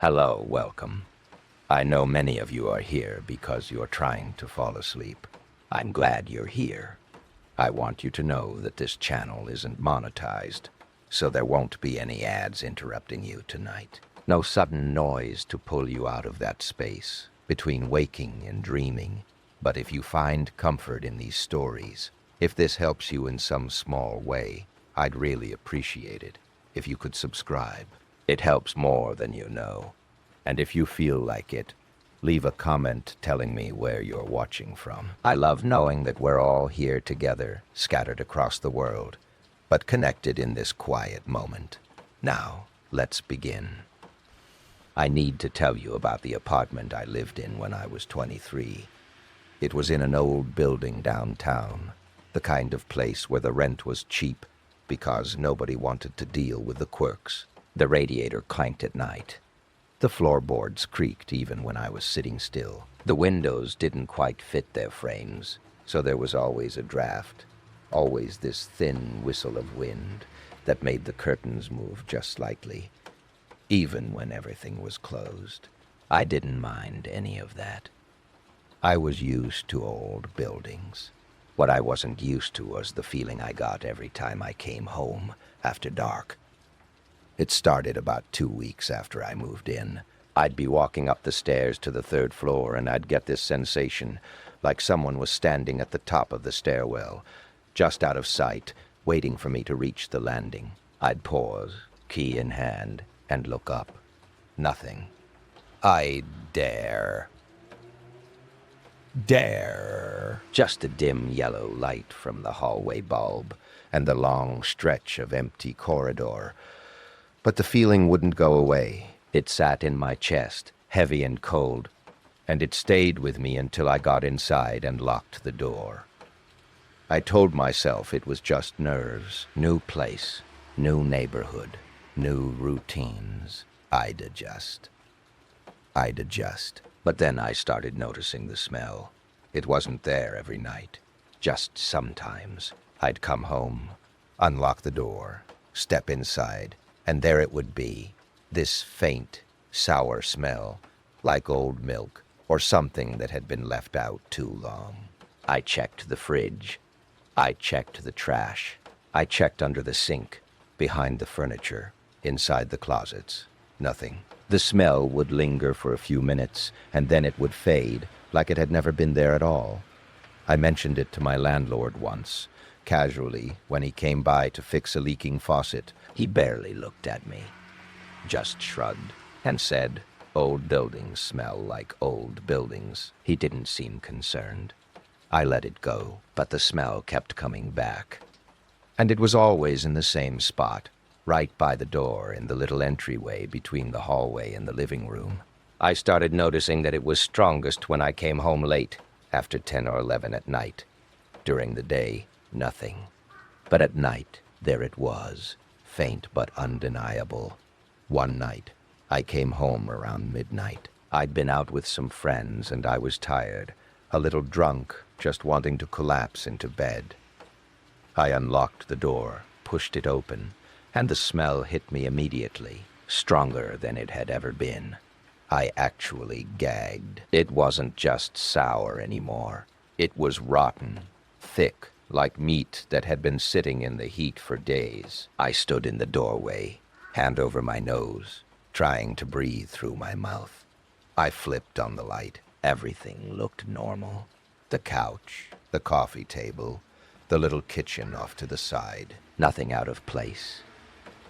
Hello, welcome. I know many of you are here because you're trying to fall asleep. I'm glad you're here. I want you to know that this channel isn't monetized, so there won't be any ads interrupting you tonight. No sudden noise to pull you out of that space between waking and dreaming. But if you find comfort in these stories, if this helps you in some small way, I'd really appreciate it if you could subscribe. It helps more than you know. And if you feel like it, leave a comment telling me where you're watching from. I love knowing that we're all here together, scattered across the world, but connected in this quiet moment. Now, let's begin. I need to tell you about the apartment I lived in when I was 23. It was in an old building downtown, the kind of place where the rent was cheap because nobody wanted to deal with the quirks. The radiator clanked at night. The floorboards creaked even when I was sitting still. The windows didn't quite fit their frames, so there was always a draft, always this thin whistle of wind that made the curtains move just slightly, even when everything was closed. I didn't mind any of that. I was used to old buildings. What I wasn't used to was the feeling I got every time I came home after dark. It started about 2 weeks after I moved in. I'd be walking up the stairs to the third floor, and I'd get this sensation like someone was standing at the top of the stairwell, just out of sight, waiting for me to reach the landing. I'd pause, key in hand, and look up. Nothing. I dare. Just a dim yellow light from the hallway bulb and the long stretch of empty corridor. But the feeling wouldn't go away. It sat in my chest, heavy and cold, and it stayed with me until I got inside and locked the door. I told myself it was just nerves, new place, new neighborhood, new routines. I'd adjust. But then I started noticing the smell. It wasn't there every night, just sometimes. I'd come home, unlock the door, step inside, and there it would be, this faint, sour smell, like old milk or something that had been left out too long. I checked the fridge. I checked the trash. I checked under the sink, behind the furniture, inside the closets. Nothing. The smell would linger for a few minutes, and then it would fade, like it had never been there at all. I mentioned it to my landlord once, casually, when he came by to fix a leaking faucet. He barely looked at me, just shrugged, and said, "Old buildings smell like old buildings." He didn't seem concerned. I let it go, but the smell kept coming back. And it was always in the same spot, right by the door in the little entryway between the hallway and the living room. I started noticing that it was strongest when I came home late, after 10 or 11 at night. During the day, nothing. But at night, there it was, faint but undeniable. One night, I came home around midnight. I'd been out with some friends and I was tired, a little drunk, just wanting to collapse into bed. I unlocked the door, pushed it open, and the smell hit me immediately, stronger than it had ever been. I actually gagged. It wasn't just sour anymore. It was rotten, thick, like meat that had been sitting in the heat for days. I stood in the doorway, hand over my nose, trying to breathe through my mouth. I flipped on the light. Everything looked normal. The couch, the coffee table, the little kitchen off to the side. Nothing out of place.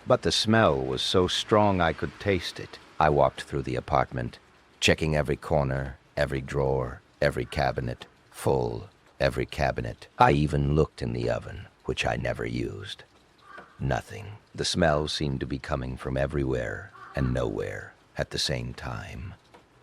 But the smell was so strong I could taste it. I walked through the apartment, checking every corner, every drawer, every cabinet, full, every cabinet. I even looked in the oven, which I never used. Nothing. The smell seemed to be coming from everywhere and nowhere at the same time.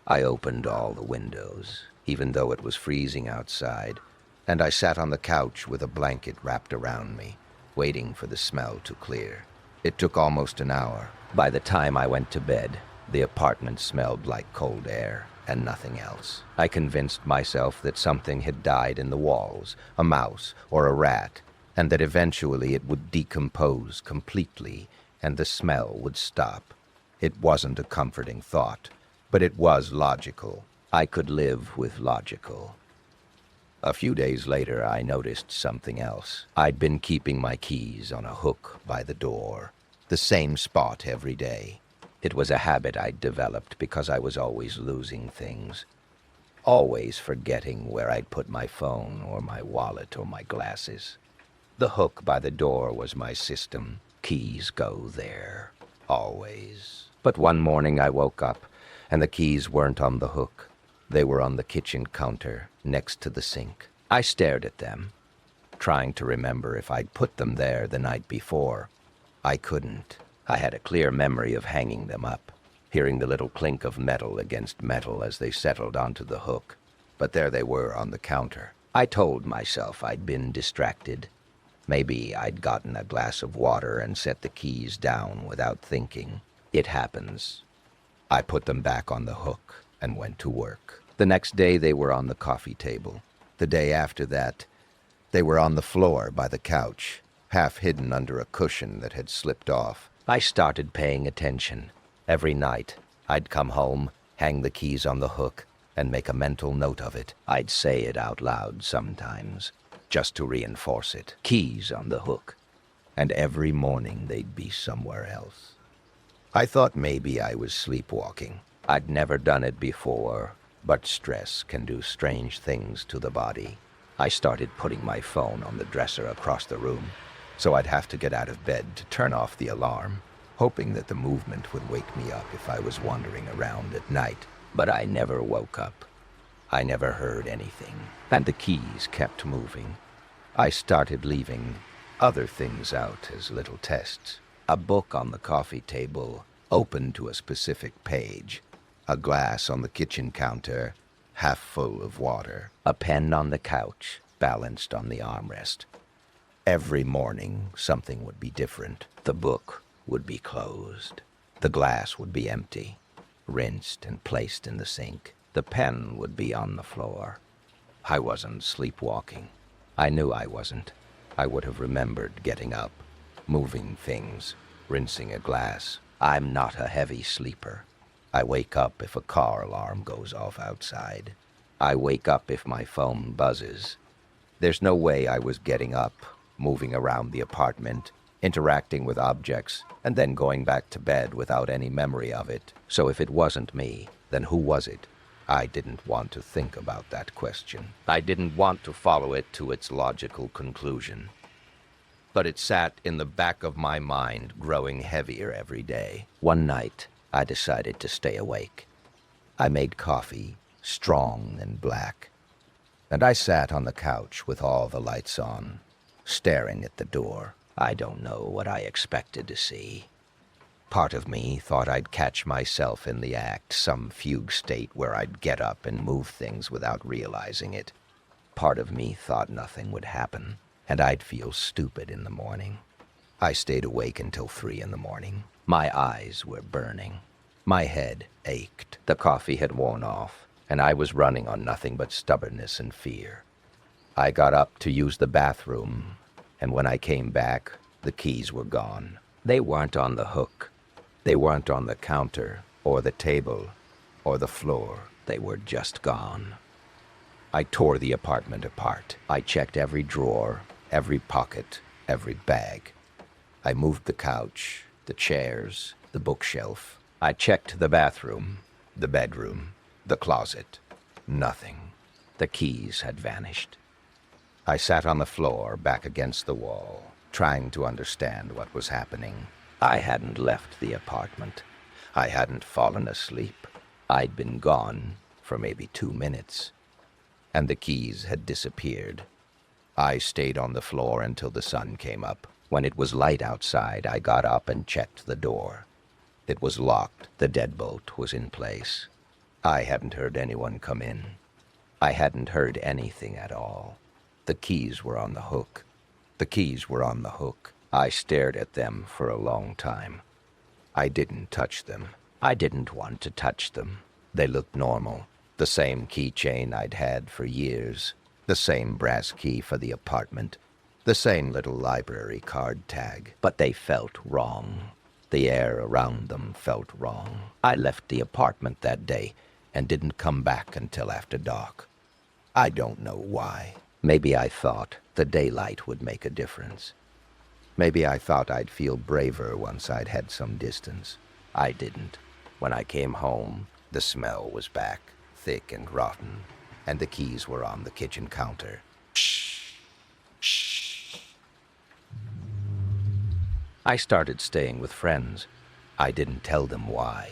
I opened all the windows, even though it was freezing outside, and I sat on the couch with a blanket wrapped around me, waiting for the smell to clear. It took almost an hour. By the time I went to bed, the apartment smelled like cold air and nothing else. I convinced myself that something had died in the walls, a mouse or a rat, and that eventually it would decompose completely and the smell would stop. It wasn't a comforting thought, but it was logical. I could live with logical. A few days later, I noticed something else. I'd been keeping my keys on a hook by the door, the same spot every day. It was a habit I'd developed because I was always losing things, always forgetting where I'd put my phone or my wallet or my glasses. The hook by the door was my system. Keys go there, always. But one morning I woke up, and the keys weren't on the hook. They were on the kitchen counter, next to the sink. I stared at them, trying to remember if I'd put them there the night before. I couldn't. I had a clear memory of hanging them up, hearing the little clink of metal against metal as they settled onto the hook. But there they were on the counter. I told myself I'd been distracted. Maybe I'd gotten a glass of water and set the keys down without thinking. It happens. I put them back on the hook and went to work. The next day they were on the coffee table. The day after that, they were on the floor by the couch, half hidden under a cushion that had slipped off. I started paying attention. Every night, I'd come home, hang the keys on the hook, and make a mental note of it. I'd say it out loud sometimes, just to reinforce it. Keys on the hook. And every morning they'd be somewhere else. I thought maybe I was sleepwalking. I'd never done it before, but stress can do strange things to the body. I started putting my phone on the dresser across the room, so I'd have to get out of bed to turn off the alarm, hoping that the movement would wake me up if I was wandering around at night. But I never woke up. I never heard anything, and the keys kept moving. I started leaving other things out as little tests. A book on the coffee table, open to a specific page. A glass on the kitchen counter, half full of water. A pen on the couch, balanced on the armrest. Every morning, something would be different. The book would be closed. The glass would be empty, rinsed and placed in the sink. The pen would be on the floor. I wasn't sleepwalking. I knew I wasn't. I would have remembered getting up, moving things, rinsing a glass. I'm not a heavy sleeper. I wake up if a car alarm goes off outside. I wake up if my phone buzzes. There's no way I was getting up, moving around the apartment, interacting with objects, and then going back to bed without any memory of it. So if it wasn't me, then who was it? I didn't want to think about that question. I didn't want to follow it to its logical conclusion. But it sat in the back of my mind, growing heavier every day. One night, I decided to stay awake. I made coffee, strong and black, and I sat on the couch with all the lights on, staring at the door. I don't know what I expected to see. Part of me thought I'd catch myself in the act, some fugue state where I'd get up and move things without realizing it. Part of me thought nothing would happen, and I'd feel stupid in the morning. I stayed awake until 3 in the morning. My eyes were burning. My head ached. The coffee had worn off, and I was running on nothing but stubbornness and fear. I got up to use the bathroom, and when I came back, the keys were gone. They weren't on the hook. They weren't on the counter, or the table, or the floor. They were just gone. I tore the apartment apart. I checked every drawer, every pocket, every bag. I moved the couch, the chairs, the bookshelf. I checked the bathroom, the bedroom, the closet. Nothing. The keys had vanished. I sat on the floor, back against the wall, trying to understand what was happening. I hadn't left the apartment. I hadn't fallen asleep. I'd been gone for maybe 2 minutes, and the keys had disappeared. I stayed on the floor until the sun came up. When it was light outside, I got up and checked the door. It was locked. The deadbolt was in place. I hadn't heard anyone come in. I hadn't heard anything at all. The keys were on the hook. The keys were on the hook. I stared at them for a long time. I didn't touch them. I didn't want to touch them. They looked normal. The same keychain I'd had for years. The same brass key for the apartment. The same little library card tag. But they felt wrong. The air around them felt wrong. I left the apartment that day and didn't come back until after dark. I don't know why. Maybe I thought the daylight would make a difference. Maybe I thought I'd feel braver once I'd had some distance. I didn't. When I came home, the smell was back, thick and rotten, and the keys were on the kitchen counter. I started staying with friends. I didn't tell them why.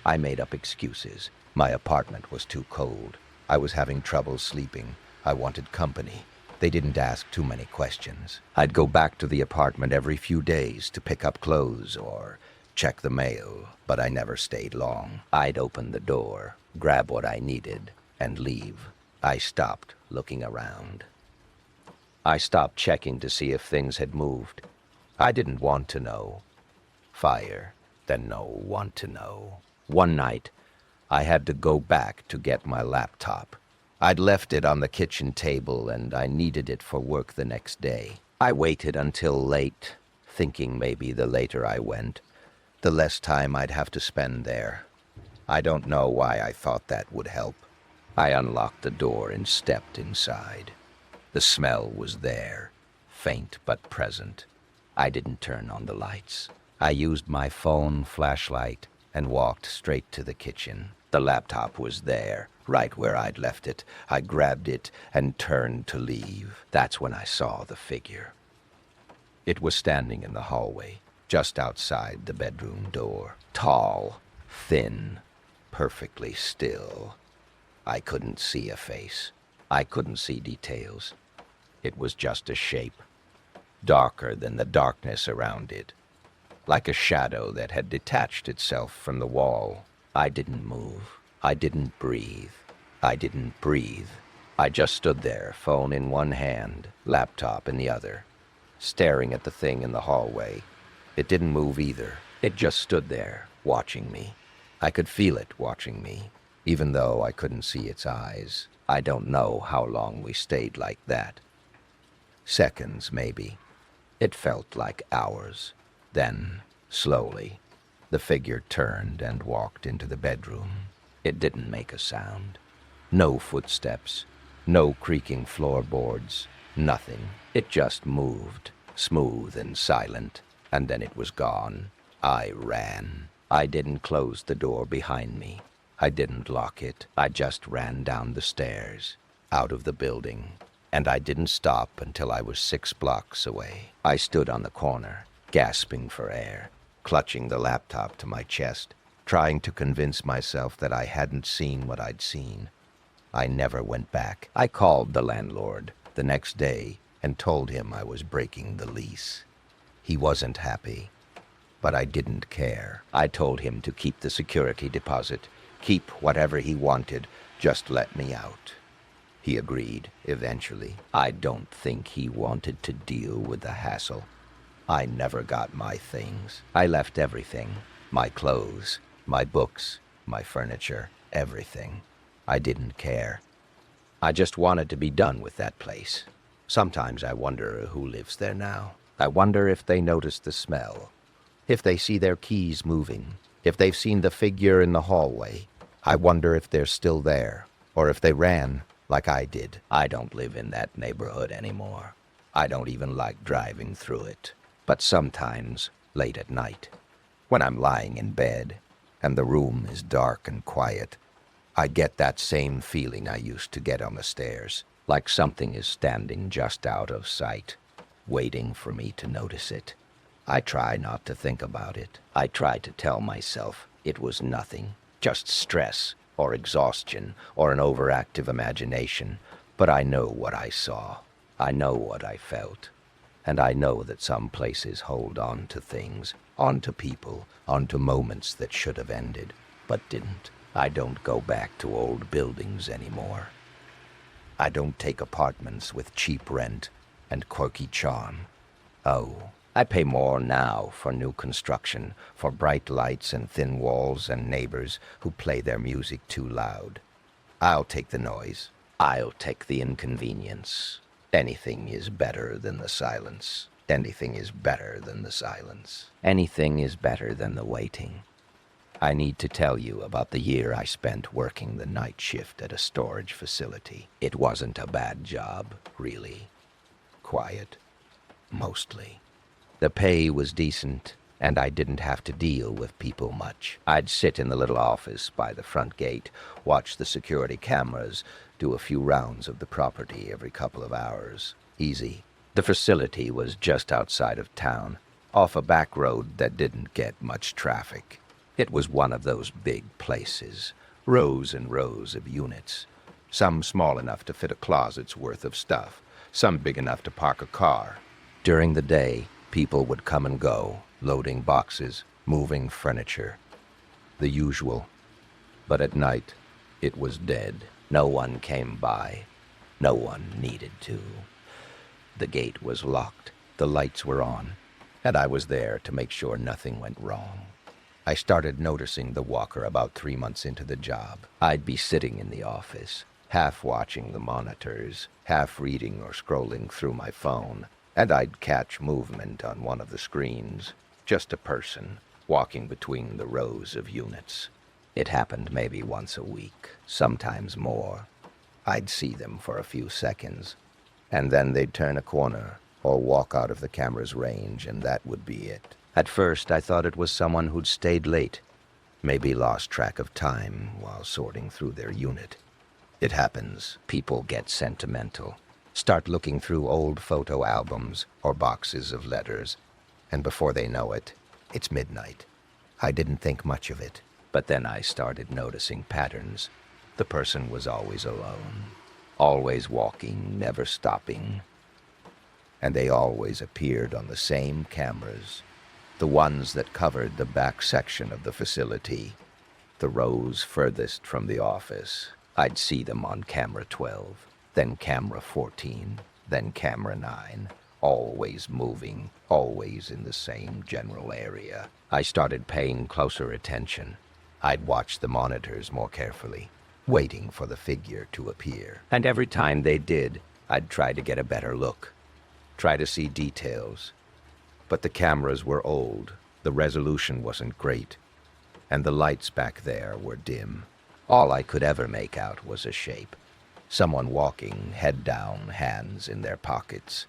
I made up excuses. My apartment was too cold. I was having trouble sleeping. I wanted company. They didn't ask too many questions. I'd go back to the apartment every few days to pick up clothes or check the mail, but I never stayed long. I'd open the door, grab what I needed, and leave. I stopped looking around. I stopped checking to see if things had moved. I didn't want to know. Fire, then no want to know. One night, I had to go back to get my laptop. I'd left it on the kitchen table and I needed it for work the next day. I waited until late, thinking maybe the later I went, the less time I'd have to spend there. I don't know why I thought that would help. I unlocked the door and stepped inside. The smell was there, faint but present. I didn't turn on the lights. I used my phone flashlight and walked straight to the kitchen. The laptop was there, right where I'd left it. I grabbed it and turned to leave. That's when I saw the figure. It was standing in the hallway, just outside the bedroom door. Tall, thin, perfectly still. I couldn't see a face. I couldn't see details. It was just a shape, darker than the darkness around it, like a shadow that had detached itself from the wall. I didn't move. I didn't breathe. I didn't breathe. I just stood there, phone in one hand, laptop in the other, staring at the thing in the hallway. It didn't move either. It just stood there, watching me. I could feel it watching me, even though I couldn't see its eyes. I don't know how long we stayed like that. Seconds, maybe. It felt like hours. Then, slowly, the figure turned and walked into the bedroom. It didn't make a sound. No footsteps, no creaking floorboards, nothing. It just moved, smooth and silent, and then it was gone. I ran. I didn't close the door behind me. I didn't lock it. I just ran down the stairs, out of the building. And I didn't stop until I was 6 blocks away. I stood on the corner, gasping for air, clutching the laptop to my chest, trying to convince myself that I hadn't seen what I'd seen. I never went back. I called the landlord the next day and told him I was breaking the lease. He wasn't happy, but I didn't care. I told him to keep the security deposit, keep whatever he wanted, just let me out. He agreed, eventually. I don't think he wanted to deal with the hassle. I never got my things. I left everything. My clothes, my books, my furniture, everything. I didn't care. I just wanted to be done with that place. Sometimes I wonder who lives there now. I wonder if they notice the smell, if they see their keys moving, if they've seen the figure in the hallway. I wonder if they're still there, or if they ran like I did. I don't live in that neighborhood anymore. I don't even like driving through it. But sometimes, late at night, when I'm lying in bed and the room is dark and quiet, I get that same feeling I used to get on the stairs, like something is standing just out of sight, waiting for me to notice it. I try not to think about it. I try to tell myself it was nothing, just stress or exhaustion or an overactive imagination, but I know what I saw. I know what I felt. And I know that some places hold on to things, onto people, onto moments that should have ended, but didn't. I don't go back to old buildings anymore. I don't take apartments with cheap rent and quirky charm. Oh, I pay more now for new construction, for bright lights and thin walls and neighbors who play their music too loud. I'll take the noise. I'll take the inconvenience. Anything is better than the silence. Anything is better than the silence. Anything is better than the waiting. I need to tell you about the year I spent working the night shift at a storage facility. It wasn't a bad job, really. Quiet, mostly. The pay was decent, and I didn't have to deal with people much. I'd sit in the little office by the front gate, watch the security cameras, do a few rounds of the property every couple of hours. Easy. The facility was just outside of town, off a back road that didn't get much traffic. It was one of those big places, rows and rows of units, some small enough to fit a closet's worth of stuff, some big enough to park a car. During the day, people would come and go, loading boxes, moving furniture. The usual. But at night, it was dead. No one came by. No one needed to. The gate was locked, the lights were on, and I was there to make sure nothing went wrong. I started noticing the walker about 3 months into the job. I'd be sitting in the office, half watching the monitors, half reading or scrolling through my phone, and I'd catch movement on one of the screens, just a person walking between the rows of units. It happened maybe once a week, sometimes more. I'd see them for a few seconds, and then they'd turn a corner or walk out of the camera's range, and that would be it. At first, I thought it was someone who'd stayed late, maybe lost track of time while sorting through their unit. It happens. People get sentimental, start looking through old photo albums or boxes of letters, and before they know it, it's midnight. I didn't think much of it, but then I started noticing patterns. The person was always alone, always walking, never stopping. And they always appeared on the same cameras, the ones that covered the back section of the facility, the rows furthest from the office. I'd see them on camera 12, then camera 14, then camera 9, always moving, always in the same general area. I started paying closer attention. I'd watch the monitors more carefully, waiting for the figure to appear. And every time they did, I'd try to get a better look, try to see details. But the cameras were old, the resolution wasn't great, and the lights back there were dim. All I could ever make out was a shape. Someone walking, head down, hands in their pockets.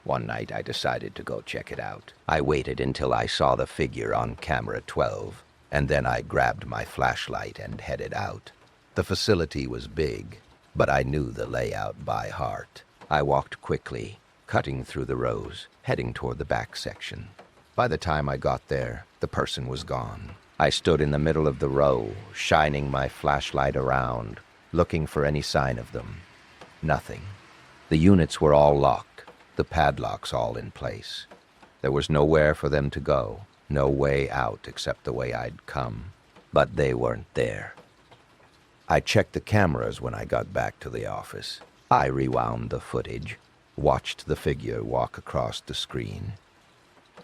One night I decided to go check it out. I waited until I saw the figure on camera 12, and then I grabbed my flashlight and headed out. The facility was big, but I knew the layout by heart. I walked quickly, cutting through the rows, heading toward the back section. By the time I got there, the person was gone. I stood in the middle of the row, shining my flashlight around, looking for any sign of them. Nothing. The units were all locked, the padlocks all in place. There was nowhere for them to go, no way out except the way I'd come. But they weren't there. I checked the cameras when I got back to the office. I rewound the footage, watched the figure walk across the screen,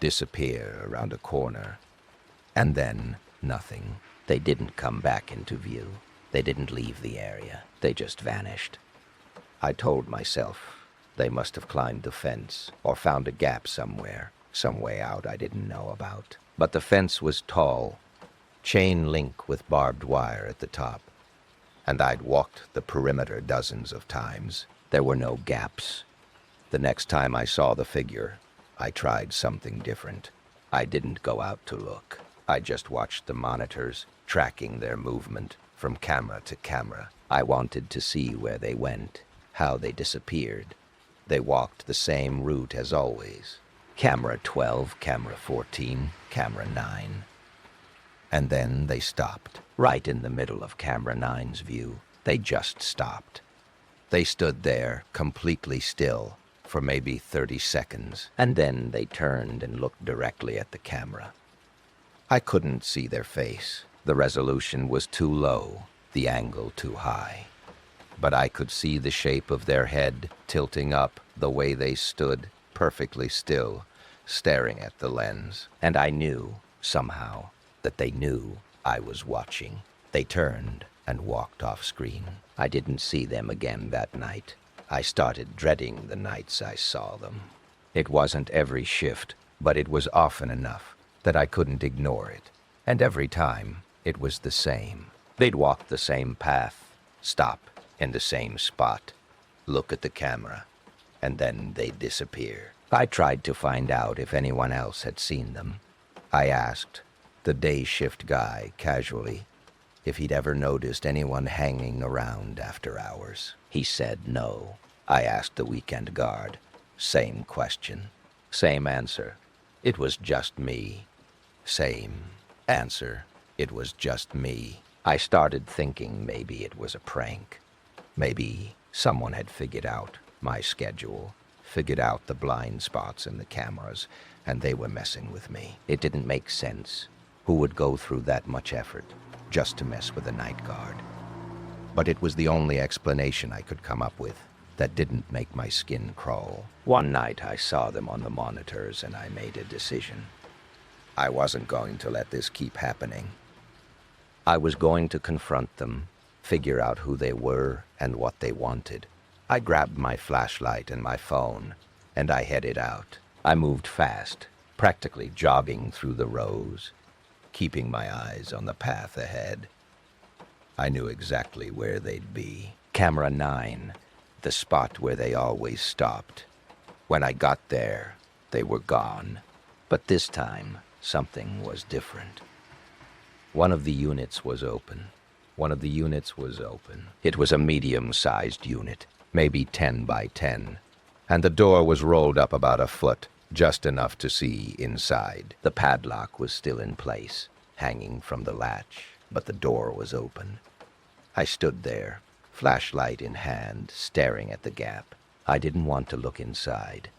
disappear around a corner, and then nothing. They didn't come back into view. They didn't leave the area. They just vanished. I told myself they must have climbed the fence or found a gap somewhere, some way out I didn't know about. But the fence was tall, chain link with barbed wire at the top, and I'd walked the perimeter dozens of times. There were no gaps. The next time I saw the figure, I tried something different. I didn't go out to look. I just watched the monitors, tracking their movement from camera to camera. I wanted to see where they went, how they disappeared. They walked the same route as always. Camera 12, camera 14, camera 9. And then they stopped, right in the middle of camera 9's view. They just stopped. They stood there, completely still, for maybe 30 seconds, and then they turned and looked directly at the camera. I couldn't see their face. The resolution was too low, the angle too high. But I could see the shape of their head tilting up, the way they stood, perfectly still, staring at the lens. And I knew, somehow, that they knew I was watching. They turned and walked off screen. I didn't see them again that night. I started dreading the nights I saw them. It wasn't every shift, but it was often enough that I couldn't ignore it. And every time, it was the same. They'd walk the same path, stop in the same spot, look at the camera, and then they'd disappear. I tried to find out if anyone else had seen them. I asked the day shift guy casually if he'd ever noticed anyone hanging around after hours. He said no. I asked the weekend guard. Same question. Same answer. It was just me. Same answer. It was just me. I started thinking maybe it was a prank. Maybe someone had figured out my schedule, figured out the blind spots in the cameras, and they were messing with me. It didn't make sense. Who would go through that much effort just to mess with a night guard? But it was the only explanation I could come up with that didn't make my skin crawl. One night I saw them on the monitors and I made a decision. I wasn't going to let this keep happening. I was going to confront them, figure out who they were and what they wanted. I grabbed my flashlight and my phone, and I headed out. I moved fast, practically jogging through the rows, keeping my eyes on the path ahead. I knew exactly where they'd be. Camera 9, the spot where they always stopped. When I got there, they were gone. But this time, something was different. One of the units was open. It was a medium-sized unit, maybe 10 by 10, and the door was rolled up about a foot, just enough to see inside. The padlock was still in place, hanging from the latch, but the door was open. I stood there, flashlight in hand, staring at the gap. I didn't want to look inside.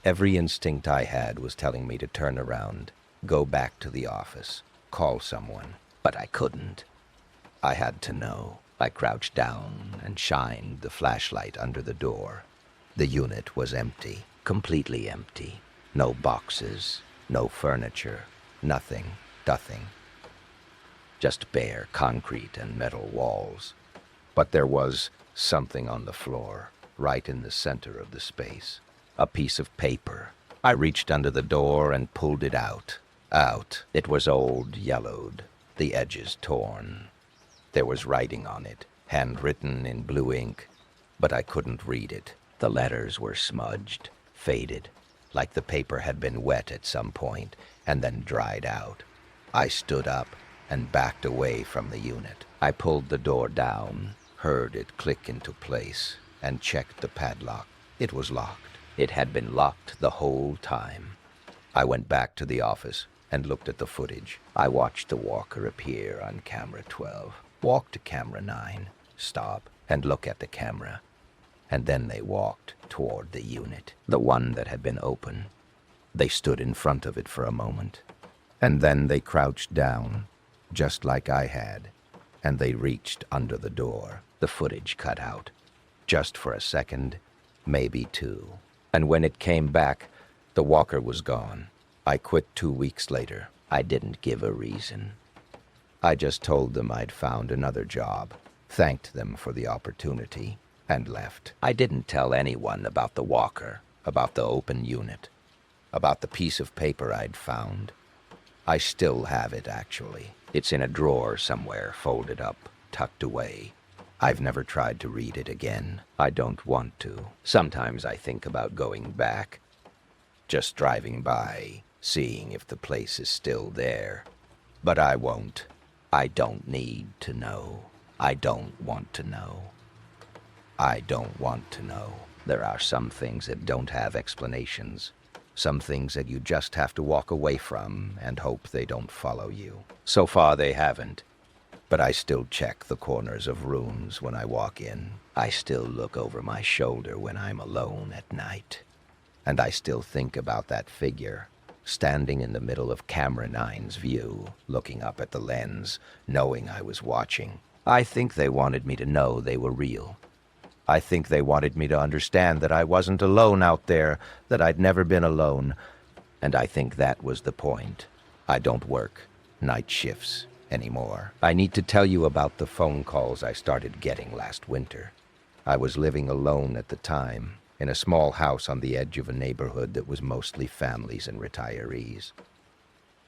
Every instinct I had was telling me to turn around, go back to the office, call someone, but I couldn't. I had to know. I crouched down and shined the flashlight under the door. The unit was empty, completely empty. No boxes, no furniture, nothing. Just bare concrete and metal walls. But there was something on the floor, right in the center of the space. A piece of paper. I reached under the door and pulled it out. It was old, yellowed, the edges torn. There was writing on it, handwritten in blue ink, but I couldn't read it. The letters were smudged, faded, like the paper had been wet at some point and then dried out. I stood up and backed away from the unit. I pulled the door down, heard it click into place, and checked the padlock. It was locked. It had been locked the whole time. I went back to the office and looked at the footage. I watched the walker appear on camera 12, walk to camera 9, stop, and look at the camera. And then they walked toward the unit, the one that had been open. They stood in front of it for a moment, and then they crouched down, just like I had, and they reached under the door. The footage cut out, just for a second, maybe 2. And when it came back, the walker was gone. I quit 2 weeks later. I didn't give a reason. I just told them I'd found another job, thanked them for the opportunity, and left. I didn't tell anyone about the walker, about the open unit, about the piece of paper I'd found. I still have it, actually. It's in a drawer somewhere, folded up, tucked away. I've never tried to read it again. I don't want to. Sometimes I think about going back, just driving by, seeing if the place is still there. But I won't. I don't need to know. I don't want to know. I don't want to know. There are some things that don't have explanations. Some things that you just have to walk away from and hope they don't follow you. So far they haven't. But I still check the corners of rooms when I walk in. I still look over my shoulder when I'm alone at night. And I still think about that figure, standing in the middle of camera 9's view, looking up at the lens, knowing I was watching. I think they wanted me to know they were real. I think they wanted me to understand that I wasn't alone out there, that I'd never been alone. And I think that was the point. I don't work night shifts anymore. I need to tell you about the phone calls I started getting last winter. I was living alone at the time, in a small house on the edge of a neighborhood that was mostly families and retirees.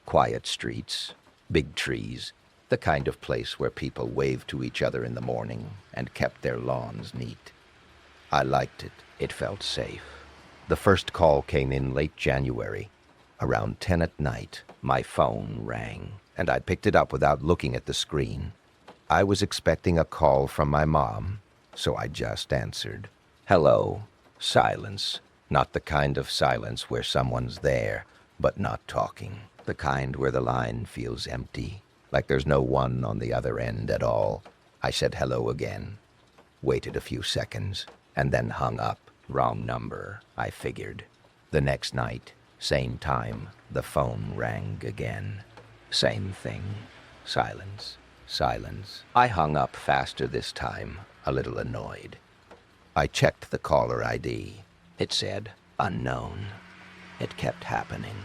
Quiet streets, big trees, the kind of place where people waved to each other in the morning and kept their lawns neat. I liked it. It felt safe. The first call came in late January. Around 10 at night, my phone rang, and I picked it up without looking at the screen. I was expecting a call from my mom, so I just answered. Hello. Silence. Not the kind of silence where someone's there, but not talking. The kind where the line feels empty, like there's no one on the other end at all. I said hello again, waited a few seconds, and then hung up. Wrong number, I figured. The next night, same time, the phone rang again. Same thing. Silence. Silence. I hung up faster this time, a little annoyed. I checked the caller ID. It said, unknown. It kept happening.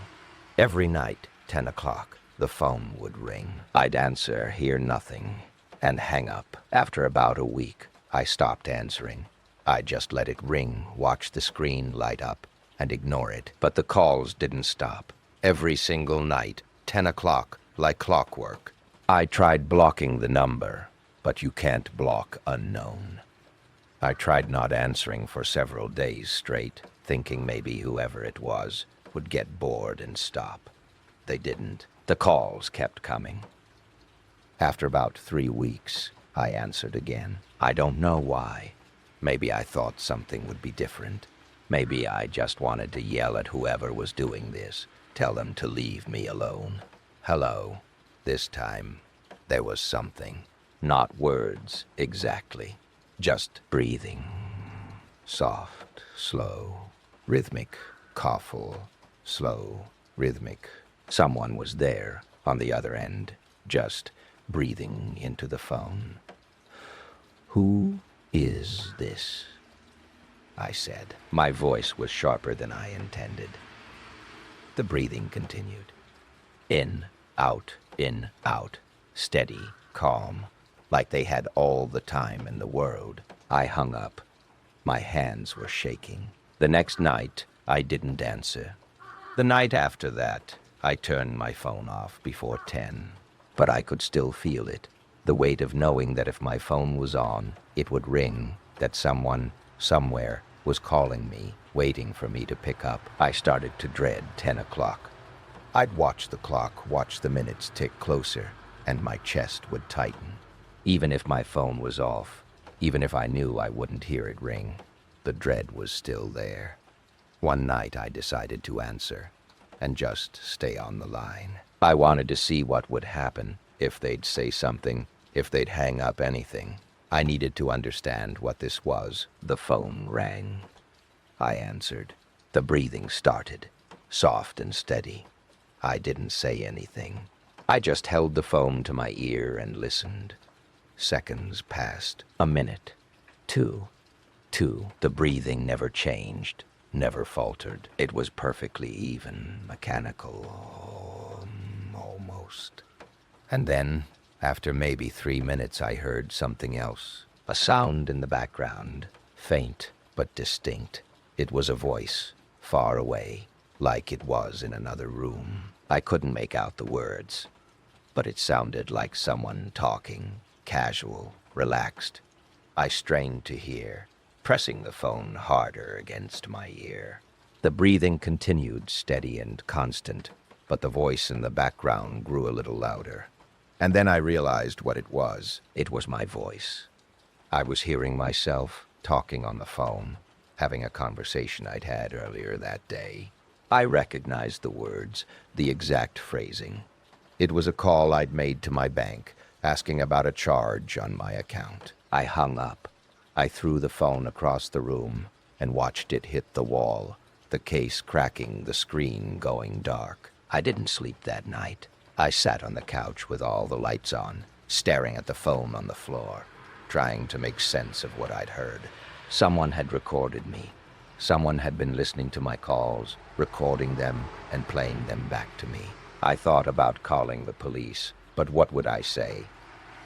Every night, 10 o'clock, the phone would ring. I'd answer, hear nothing, and hang up. After about a week, I stopped answering. I just let it ring, watch the screen light up, and ignore it. But the calls didn't stop. Every single night, 10 o'clock, like clockwork. I tried blocking the number, but you can't block unknown. I tried not answering for several days straight, thinking maybe whoever it was would get bored and stop. They didn't. The calls kept coming. After about 3 weeks, I answered again. I don't know why. Maybe I thought something would be different. Maybe I just wanted to yell at whoever was doing this, tell them to leave me alone. Hello. This time, there was something. Not words, exactly. Just breathing. Soft, slow, rhythmic, awful, slow, rhythmic. Someone was there, on the other end, just breathing into the phone. Who is this? I said. My voice was sharper than I intended. The breathing continued. In, out, steady, calm, like they had all the time in the world. I hung up. My hands were shaking. The next night, I didn't answer. The night after that, I turned my phone off before 10. But I could still feel it, the weight of knowing that if my phone was on, it would ring, that someone, somewhere, was calling me, waiting for me to pick up. I started to dread 10 o'clock. I'd watch the clock, watch the minutes tick closer, and my chest would tighten. Even if my phone was off, even if I knew I wouldn't hear it ring, the dread was still there. One night I decided to answer, and just stay on the line. I wanted to see what would happen, if they'd say something, if they'd hang up anything. I needed to understand what this was. The phone rang. I answered. The breathing started, soft and steady. I didn't say anything. I just held the phone to my ear and listened. Seconds passed. A minute. Two. The breathing never changed, never faltered. It was perfectly even, mechanical, almost. And then, after maybe 3 minutes, I heard something else. A sound in the background, faint but distinct. It was a voice, far away, like it was in another room. I couldn't make out the words, but it sounded like someone talking, casual, relaxed. I strained to hear, pressing the phone harder against my ear. The breathing continued steady and constant, but the voice in the background grew a little louder. And then I realized what it was. It was my voice. I was hearing myself talking on the phone, having a conversation I'd had earlier that day. I recognized the words, the exact phrasing. It was a call I'd made to my bank, asking about a charge on my account. I hung up. I threw the phone across the room and watched it hit the wall, the case cracking, the screen going dark. I didn't sleep that night. I sat on the couch with all the lights on, staring at the phone on the floor, trying to make sense of what I'd heard. Someone had recorded me. Someone had been listening to my calls, recording them and playing them back to me. I thought about calling the police, but what would I say?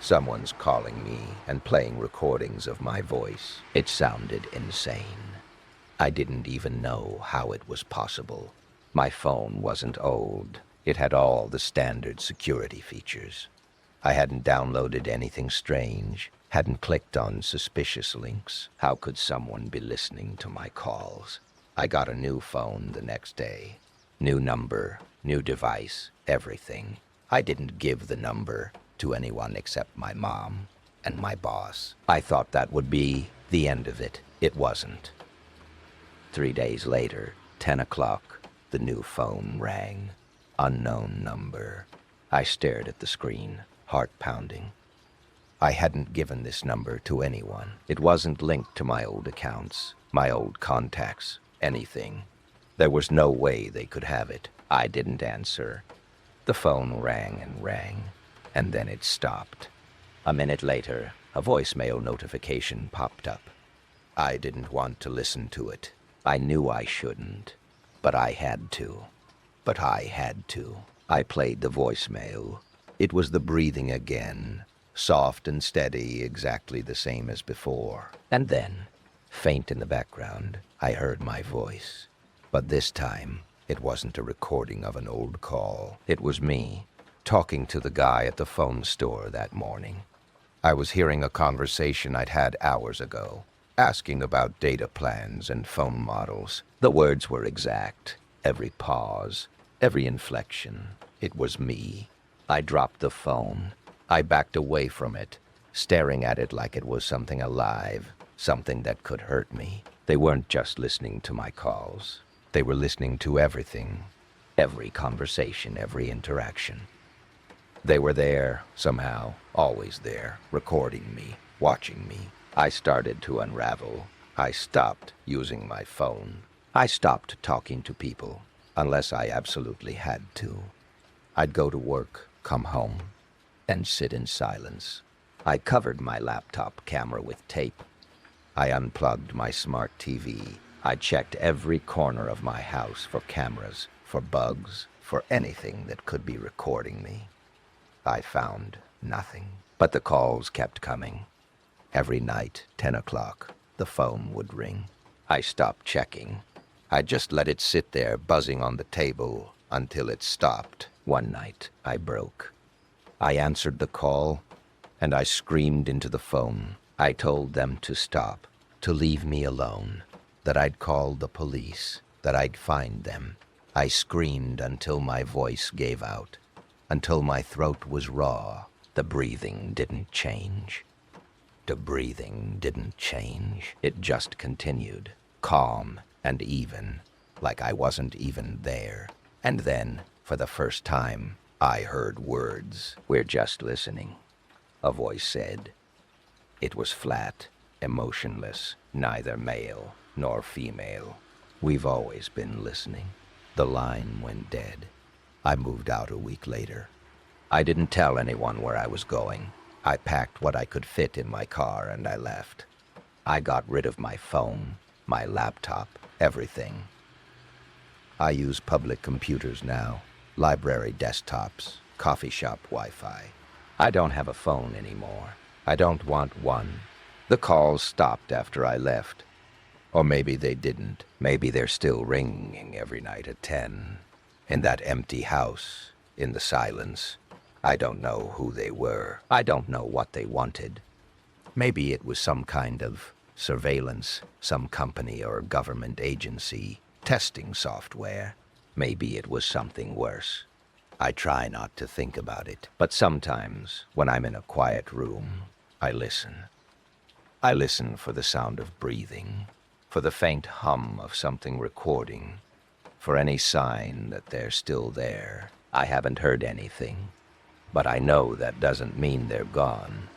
Someone's calling me and playing recordings of my voice. It sounded insane. I didn't even know how it was possible. My phone wasn't old. It had all the standard security features. I hadn't downloaded anything strange, hadn't clicked on suspicious links. How could someone be listening to my calls? I got a new phone the next day. New number, new device, everything. I didn't give the number to anyone except my mom and my boss. I thought that would be the end of it. It wasn't. 3 days later, 10 o'clock, the new phone rang. Unknown number. I stared at the screen, heart pounding. I hadn't given this number to anyone. It wasn't linked to my old accounts, my old contacts, anything. There was no way they could have it. I didn't answer. The phone rang, and then it stopped. A minute later, a voicemail notification popped up. I didn't want to listen to it. I knew I shouldn't, but I had to. I played the voicemail. It was the breathing again, soft and steady, exactly the same as before. And then, faint in the background, I heard my voice. But this time, it wasn't a recording of an old call. It was me, talking to the guy at the phone store that morning. I was hearing a conversation I'd had hours ago, asking about data plans and phone models. The words were exact. Every pause, every inflection. It was me. I dropped the phone. I backed away from it, staring at it like it was something alive, something that could hurt me. They weren't just listening to my calls. They were listening to everything, every conversation, every interaction. They were there, somehow, always there, recording me, watching me. I started to unravel. I stopped using my phone. I stopped talking to people, unless I absolutely had to. I'd go to work, come home, and sit in silence. I covered my laptop camera with tape. I unplugged my smart TV. I checked every corner of my house for cameras, for bugs, for anything that could be recording me. I found nothing, but the calls kept coming. Every night, 10 o'clock, the phone would ring. I stopped checking. I just let it sit there buzzing on the table until it stopped. One night, I broke. I answered the call, and I screamed into the phone. I told them to stop, to leave me alone, that I'd call the police, that I'd find them. I screamed until my voice gave out, until my throat was raw. The breathing didn't change. The breathing didn't change. It just continued, calm and even, like I wasn't even there. And then, for the first time, I heard words. "We're just listening," a voice said. It was flat, emotionless, neither male nor female. "We've always been listening." The line went dead. I moved out a week later. I didn't tell anyone where I was going. I packed what I could fit in my car and I left. I got rid of my phone, my laptop, everything. I use public computers now, library desktops, coffee shop Wi-Fi. I don't have a phone anymore. I don't want one. The calls stopped after I left. Or maybe they didn't. Maybe they're still ringing every night at 10. In that empty house, in the silence. I don't know who they were. I don't know what they wanted. Maybe it was some kind of surveillance, some company or government agency testing software. Maybe it was something worse. I try not to think about it, but sometimes, when I'm in a quiet room, I listen. I listen for the sound of breathing, for the faint hum of something recording, for any sign that they're still there. I haven't heard anything, but I know that doesn't mean they're gone.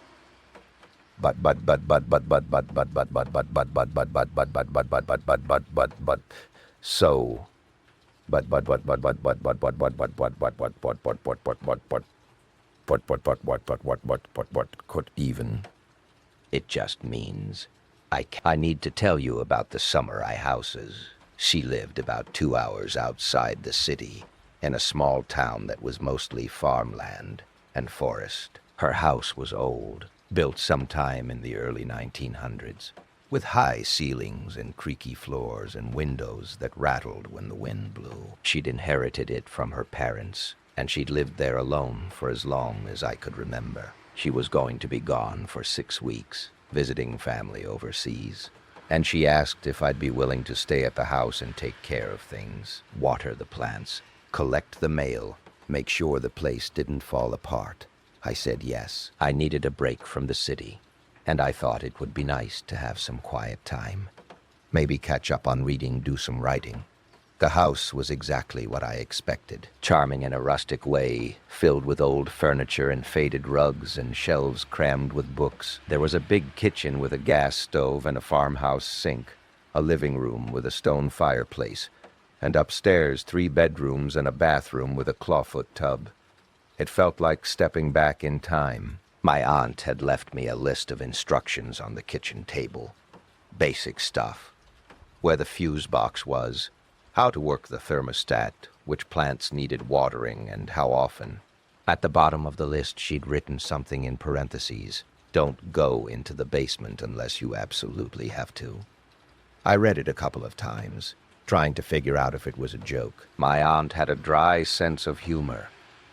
Could even. It just means I need to tell you about the summer I houses. She lived about 2 hours outside the city, in a small town that was mostly farmland and forest. Her house was old, built sometime in the early 1900s. with high ceilings and creaky floors and windows that rattled when the wind blew. She'd inherited it from her parents, and she'd lived there alone for as long as I could remember. She was going to be gone for 6 weeks, visiting family overseas, and she asked if I'd be willing to stay at the house and take care of things, water the plants, collect the mail, make sure the place didn't fall apart. I said yes. I needed a break from the city, and I thought it would be nice to have some quiet time. Maybe catch up on reading, do some writing. The house was exactly what I expected, charming in a rustic way, filled with old furniture and faded rugs and shelves crammed with books. There was a big kitchen with a gas stove and a farmhouse sink, a living room with a stone fireplace, and upstairs 3 bedrooms and a bathroom with a clawfoot tub. It felt like stepping back in time. My aunt had left me a list of instructions on the kitchen table. Basic stuff. Where the fuse box was, how to work the thermostat, which plants needed watering and how often. At the bottom of the list, she'd written something in parentheses. Don't go into the basement unless you absolutely have to. I read it a couple of times, trying to figure out if it was a joke. My aunt had a dry sense of humor,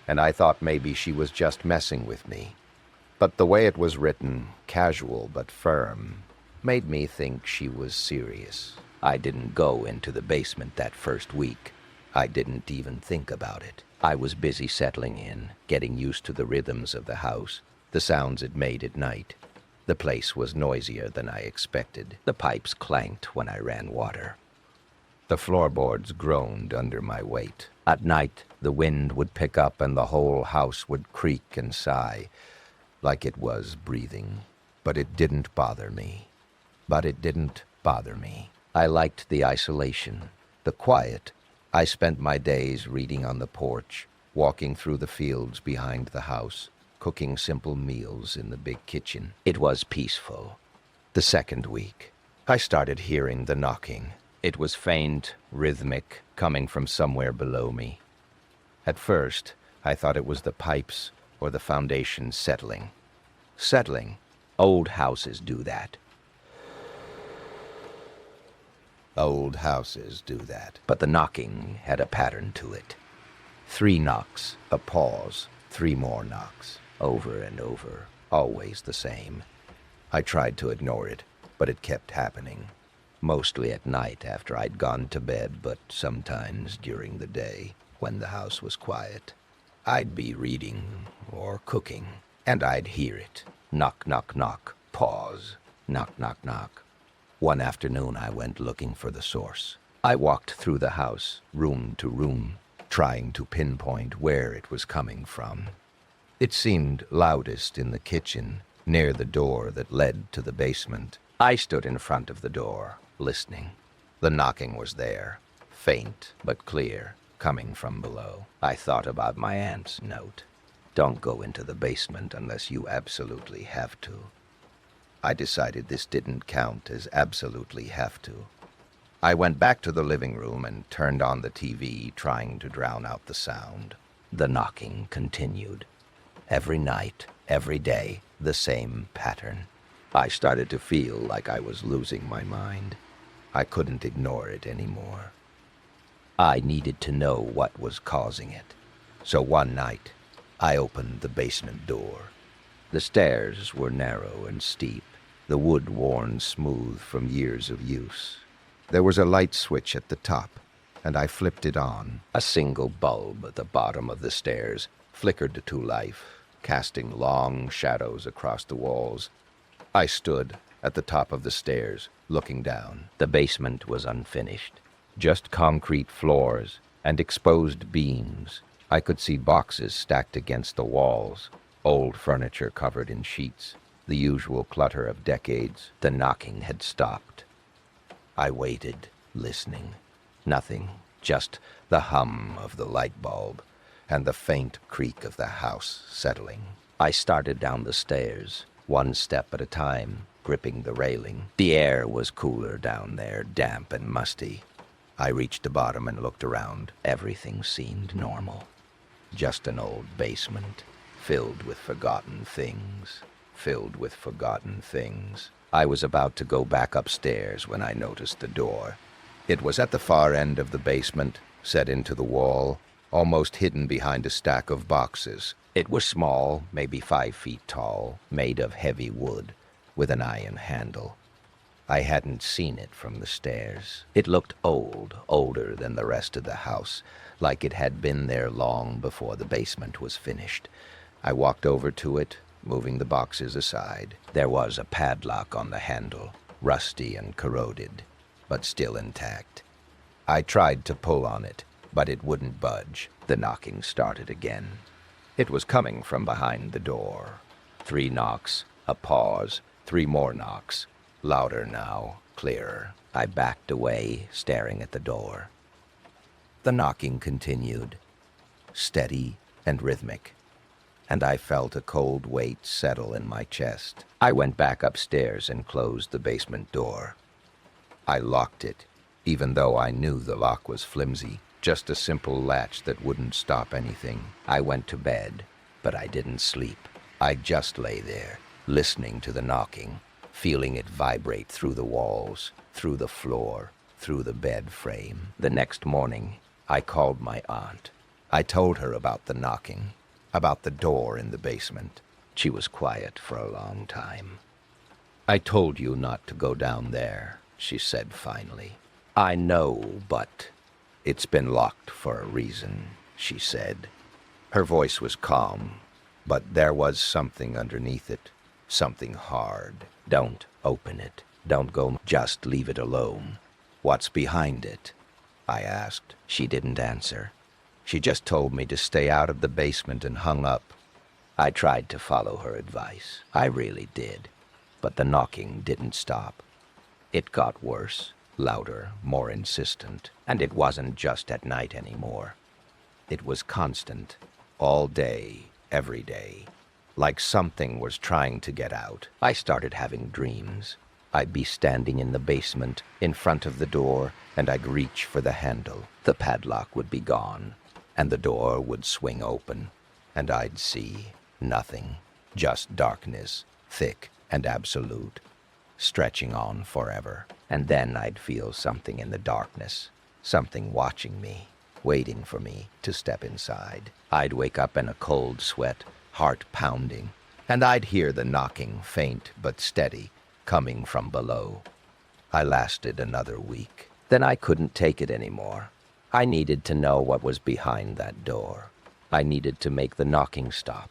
and I thought maybe she was just messing with me. But the way it was written, casual but firm, made me think she was serious. I didn't go into the basement that first week. I didn't even think about it. I was busy settling in, getting used to the rhythms of the house, the sounds it made at night. The place was noisier than I expected. The pipes clanked when I ran water. The floorboards groaned under my weight. At night, the wind would pick up and the whole house would creak and sigh, like it was breathing. But it didn't bother me. I liked the isolation, the quiet. I spent my days reading on the porch, walking through the fields behind the house, cooking simple meals in the big kitchen. It was peaceful. The second week, I started hearing the knocking. It was faint, rhythmic, coming from somewhere below me. At first, I thought it was the pipes or the foundation settling. Settling? Old houses do that. But the knocking had a pattern to it. 3 knocks, a pause, 3 more knocks, over and over, always the same. I tried to ignore it, but it kept happening. Mostly at night after I'd gone to bed, but sometimes during the day when the house was quiet. I'd be reading or cooking, and I'd hear it. Knock, knock, knock, pause, knock, knock, knock. One afternoon, I went looking for the source. I walked through the house, room to room, trying to pinpoint where it was coming from. It seemed loudest in the kitchen, near the door that led to the basement. I stood in front of the door, listening. The knocking was there, faint but clear, coming from below. I thought about my aunt's note. Don't go into the basement unless you absolutely have to. I decided this didn't count as absolutely have to. I went back to the living room and turned on the TV, trying to drown out the sound. The knocking continued. Every night, every day, the same pattern. I started to feel like I was losing my mind. I couldn't ignore it anymore. I needed to know what was causing it. So one night, I opened the basement door. The stairs were narrow and steep, the wood worn smooth from years of use. There was a light switch at the top, and I flipped it on. A single bulb at the bottom of the stairs flickered to life, casting long shadows across the walls. I stood at the top of the stairs, looking down. The basement was unfinished, just concrete floors and exposed beams. I could see boxes stacked against the walls, old furniture covered in sheets, the usual clutter of decades. The knocking had stopped. I waited, listening. Nothing, just the hum of the light bulb and the faint creak of the house settling. I started down the stairs, one step at a time, gripping the railing. The air was cooler down there, damp and musty. I reached the bottom and looked around. Everything seemed normal. Just an old basement, filled with forgotten things. filled with forgotten things. I was about to go back upstairs when I noticed the door. It was at the far end of the basement, set into the wall, almost hidden behind a stack of boxes. It was small, maybe 5 feet tall, made of heavy wood, with an iron handle. I hadn't seen it from the stairs. It looked old, older than the rest of the house, like it had been there long before the basement was finished. I walked over to it, moving the boxes aside. There was a padlock on the handle, rusty and corroded, but still intact. I tried to pull on it, but it wouldn't budge. The knocking started again. It was coming from behind the door. 3 knocks, a pause, 3 more knocks. Louder now, clearer. I backed away, staring at the door. The knocking continued, steady and rhythmic, and I felt a cold weight settle in my chest. I went back upstairs and closed the basement door. I locked it, even though I knew the lock was flimsy, just a simple latch that wouldn't stop anything. I went to bed, but I didn't sleep. I just lay there, listening to the knocking, feeling it vibrate through the walls, through the floor, through the bed frame. The next morning, I called my aunt. I told her about the knocking, about the door in the basement. She was quiet for a long time. "I told you not to go down there," she said finally. "I know, but it's been locked for a reason," she said. Her voice was calm, but there was something underneath it, something hard. "Don't open it. Don't go. Just leave it alone." "What's behind it?" I asked. She didn't answer. She just told me to stay out of the basement and hung up. I tried to follow her advice. I really did. But the knocking didn't stop. It got worse, louder, more insistent. And it wasn't just at night anymore. It was constant, all day, every day. Like something was trying to get out. I started having dreams. I'd be standing in the basement, in front of the door, and I'd reach for the handle. The padlock would be gone, and the door would swing open, and I'd see nothing, just darkness, thick and absolute, stretching on forever. And then I'd feel something in the darkness, something watching me, waiting for me to step inside. I'd wake up in a cold sweat, heart pounding, and I'd hear the knocking, faint but steady, coming from below. I lasted another week. Then I couldn't take it anymore. I needed to know what was behind that door. I needed to make the knocking stop.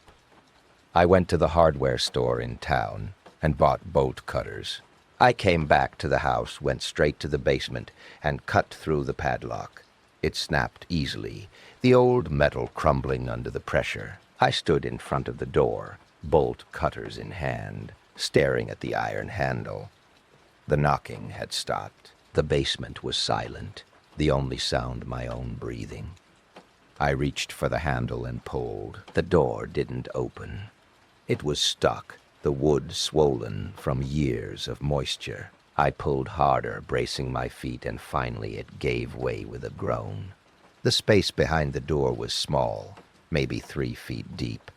I went to the hardware store in town and bought bolt cutters. I came back to the house, went straight to the basement, and cut through the padlock. It snapped easily, the old metal crumbling under the pressure. I stood in front of the door, bolt cutters in hand, staring at the iron handle. The knocking had stopped. The basement was silent, the only sound my own breathing. I reached for the handle and pulled. The door didn't open. It was stuck, the wood swollen from years of moisture. I pulled harder, bracing my feet, and finally it gave way with a groan. The space behind the door was small, maybe 3 feet deep.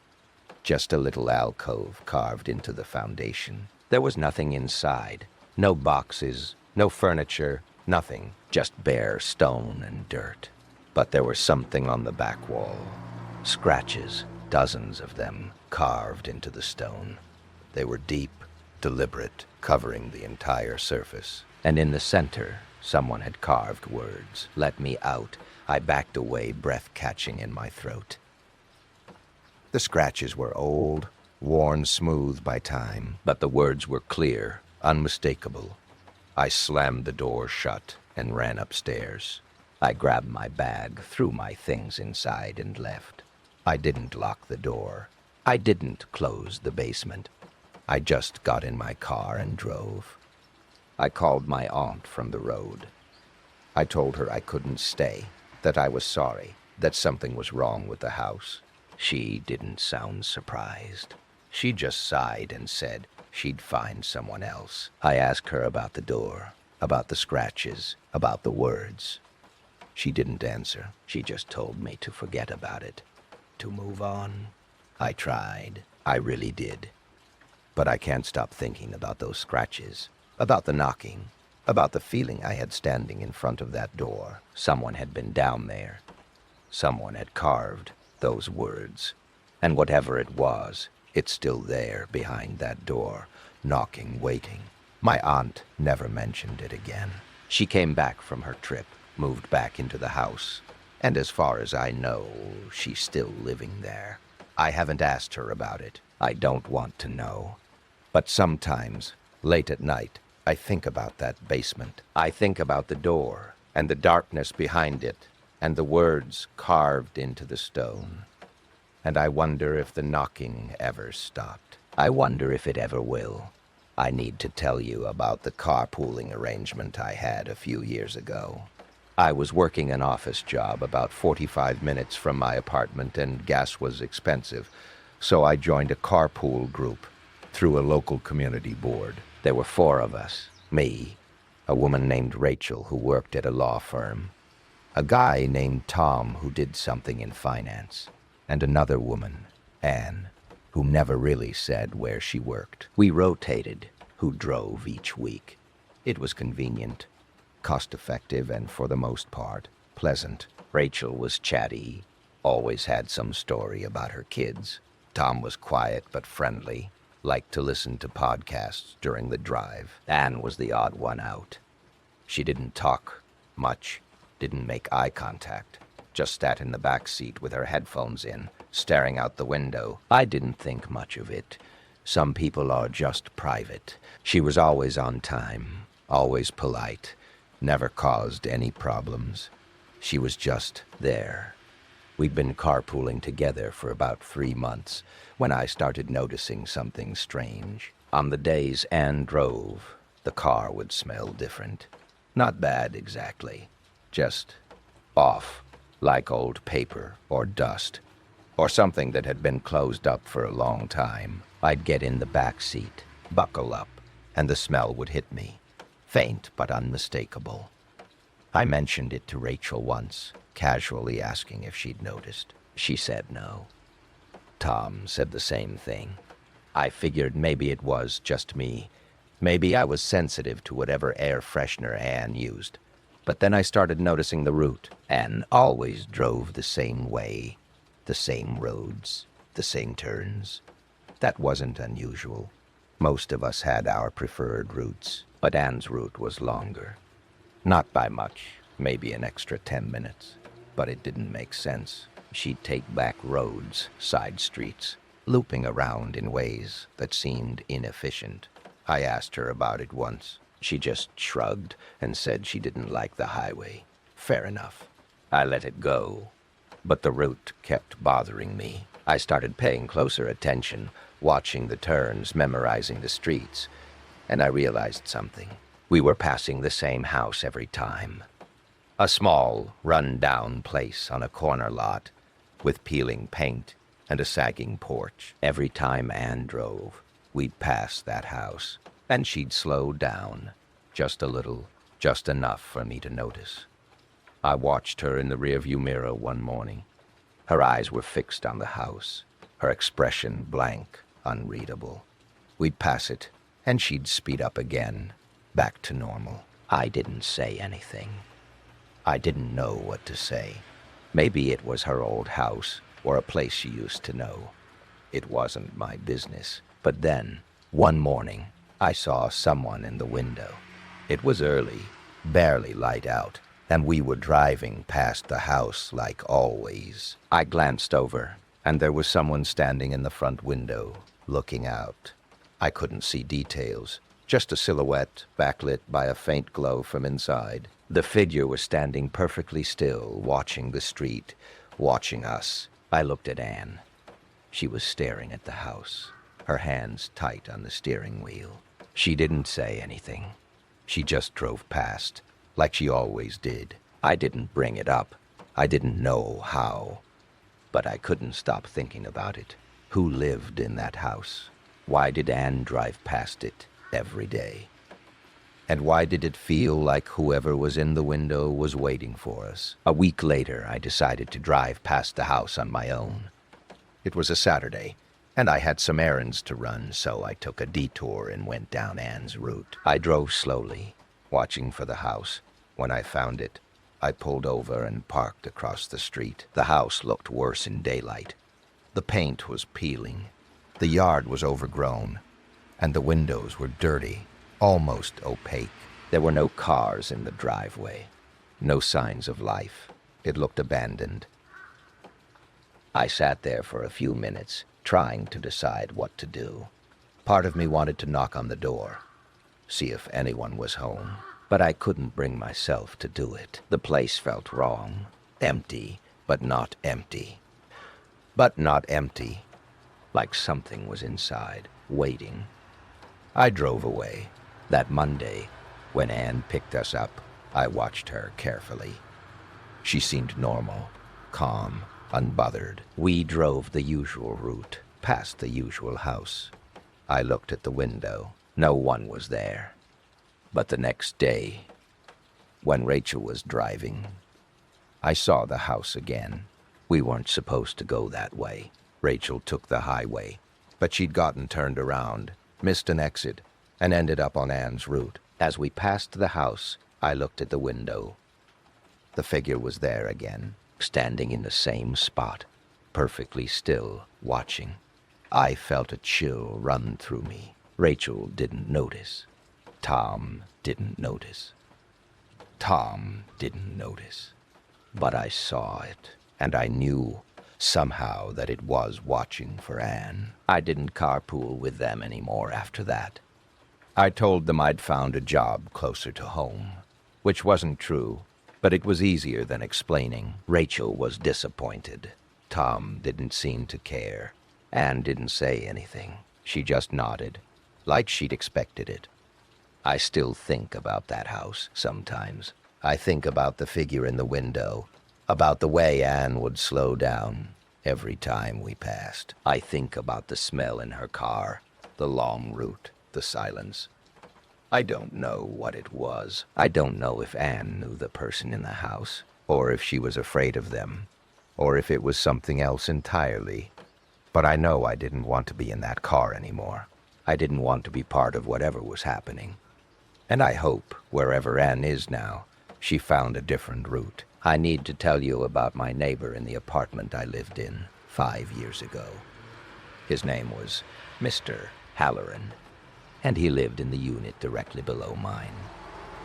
Just a little alcove carved into the foundation. There was nothing inside. No boxes, no furniture, nothing. Just bare stone and dirt. But there was something on the back wall. Scratches, dozens of them, carved into the stone. They were deep, deliberate, covering the entire surface. And in the center, someone had carved words. "Let me out." I backed away, breath catching in my throat. The scratches were old, worn smooth by time, but the words were clear, unmistakable. I slammed the door shut and ran upstairs. I grabbed my bag, threw my things inside, and left. I didn't lock the door. I didn't close the basement. I just got in my car and drove. I called my aunt from the road. I told her I couldn't stay, that I was sorry, that something was wrong with the house. She didn't sound surprised. She just sighed and said she'd find someone else. I asked her about the door, about the scratches, about the words. She didn't answer. She just told me to forget about it, to move on. I tried. I really did. But I can't stop thinking about those scratches, about the knocking, about the feeling I had standing in front of that door. Someone had been down there. Someone had carved those words. And whatever it was, it's still there behind that door, knocking, waiting. My aunt never mentioned it again. She came back from her trip, moved back into the house, and as far as I know, she's still living there. I haven't asked her about it. I don't want to know. But sometimes, late at night, I think about that basement. I think about the door, and the darkness behind it, and the words carved into the stone. And I wonder if the knocking ever stopped. I wonder if it ever will. I need to tell you about the carpooling arrangement I had a few years ago. I was working an office job about 45 minutes from my apartment, and gas was expensive, so I joined a carpool group through a local community board. There were 4 of us. Me, a woman named Rachel who worked at a law firm, a guy named Tom who did something in finance, and another woman, Anne, who never really said where she worked. We rotated who drove each week. It was convenient, cost-effective, and for the most part, pleasant. Rachel was chatty, always had some story about her kids. Tom was quiet but friendly, liked to listen to podcasts during the drive. Anne was the odd one out. She didn't talk much, didn't make eye contact, just sat in the back seat with her headphones in, staring out the window. I didn't think much of it. Some people are just private. She was always on time, always polite, never caused any problems. She was just there. We'd been carpooling together for about 3 months when I started noticing something strange. On the days Anne drove, the car would smell different. Not bad exactly, just off, like old paper or dust, or something that had been closed up for a long time. I'd get in the back seat, buckle up, and the smell would hit me, faint but unmistakable. I mentioned it to Rachel once, casually asking if she'd noticed. She said no. Tom said the same thing. I figured maybe it was just me. Maybe I was sensitive to whatever air freshener Anne used. But then I started noticing the route. Anne always drove the same way, the same roads, the same turns. That wasn't unusual. Most of us had our preferred routes, but Anne's route was longer. Not by much, maybe an extra 10 minutes. But it didn't make sense. She'd take back roads, side streets, looping around in ways that seemed inefficient. I asked her about it once. She just shrugged and said she didn't like the highway. Fair enough. I let it go. But the route kept bothering me. I started paying closer attention, watching the turns, memorizing the streets, and I realized something. We were passing the same house every time. A small, run-down place on a corner lot with peeling paint and a sagging porch. Every time Anne drove, we'd pass that house, and she'd slow down, just a little, just enough for me to notice. I watched her in the rearview mirror one morning. Her eyes were fixed on the house, her expression blank, unreadable. We'd pass it, and she'd speed up again, back to normal. I didn't say anything. I didn't know what to say. Maybe it was her old house, or a place she used to know. It wasn't my business. But then, one morning, I saw someone in the window. It was early, barely light out, and we were driving past the house like always. I glanced over, and there was someone standing in the front window, looking out. I couldn't see details, just a silhouette backlit by a faint glow from inside. The figure was standing perfectly still, watching the street, watching us. I looked at Anne. She was staring at the house, her hands tight on the steering wheel. She didn't say anything. She just drove past, like she always did. I didn't bring it up. I didn't know how. But I couldn't stop thinking about it. Who lived in that house? Why did Anne drive past it every day? And why did it feel like whoever was in the window was waiting for us? A week later, I decided to drive past the house on my own. It was a Saturday, And I had some errands to run, so I took a detour and went down Anne's route. I drove slowly, watching for the house. When I found it, I pulled over and parked across the street. The house looked worse in daylight. The paint was peeling. The yard was overgrown, and the windows were dirty, almost opaque. There were no cars in the driveway, no signs of life. It looked abandoned. I sat there for a few minutes, trying to decide what to do. Part of me wanted to knock on the door, see if anyone was home, but I couldn't bring myself to do it. The place felt wrong, empty, but not empty. But not empty, like something was inside, waiting. I drove away. That Monday, when Anne picked us up, I watched her carefully. She seemed normal, calm, unbothered. We drove the usual route, past the usual house. I looked at the window. No one was there. But the next day, when Rachel was driving, I saw the house again. We weren't supposed to go that way. Rachel took the highway, but she'd gotten turned around, missed an exit, and ended up on Anne's route. As we passed the house, I looked at the window. The figure was there again, standing in the same spot, perfectly still, watching. I felt a chill run through me. Rachel didn't notice. Tom didn't notice. Tom didn't notice. But I saw it, and I knew somehow that it was watching for Anne. I didn't carpool with them anymore after that. I told them I'd found a job closer to home, which wasn't true, but it was easier than explaining. Rachel was disappointed. Tom didn't seem to care. Anne didn't say anything. She just nodded, like she'd expected it. I still think about that house sometimes. I think about the figure in the window, about the way Anne would slow down every time we passed. I think about the smell in her car, the long route, the silence. I don't know what it was. I don't know if Anne knew the person in the house, or if she was afraid of them, or if it was something else entirely. But I know I didn't want to be in that car anymore. I didn't want to be part of whatever was happening. And I hope, wherever Anne is now, she found a different route. I need to tell you about my neighbor in the apartment I lived in 5 years ago. His name was Mr. Halloran, and he lived in the unit directly below mine.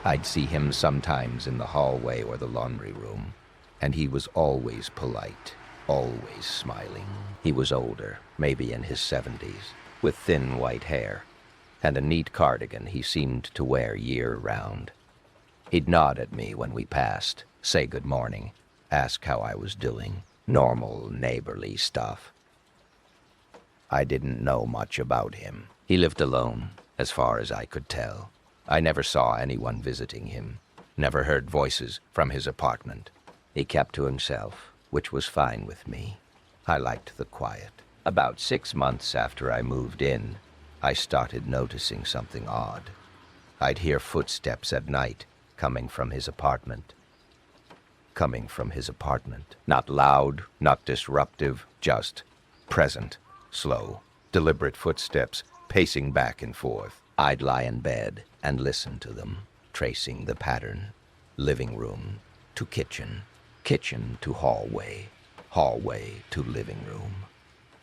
I'd see him sometimes in the hallway or the laundry room, and he was always polite, always smiling. He was older, maybe in his 70s, with thin white hair, and a neat cardigan he seemed to wear year-round. He'd nod at me when we passed, say good morning, ask how I was doing. Normal, neighborly stuff. I didn't know much about him. He lived alone, as far as I could tell. I never saw anyone visiting him, never heard voices from his apartment. He kept to himself, which was fine with me. I liked the quiet. About 6 months after I moved in, I started noticing something odd. I'd hear footsteps at night coming from his apartment. Not loud, not disruptive, just present, slow, deliberate footsteps pacing back and forth. I'd lie in bed and listen to them, tracing the pattern. Living room to kitchen, kitchen to hallway, hallway to living room.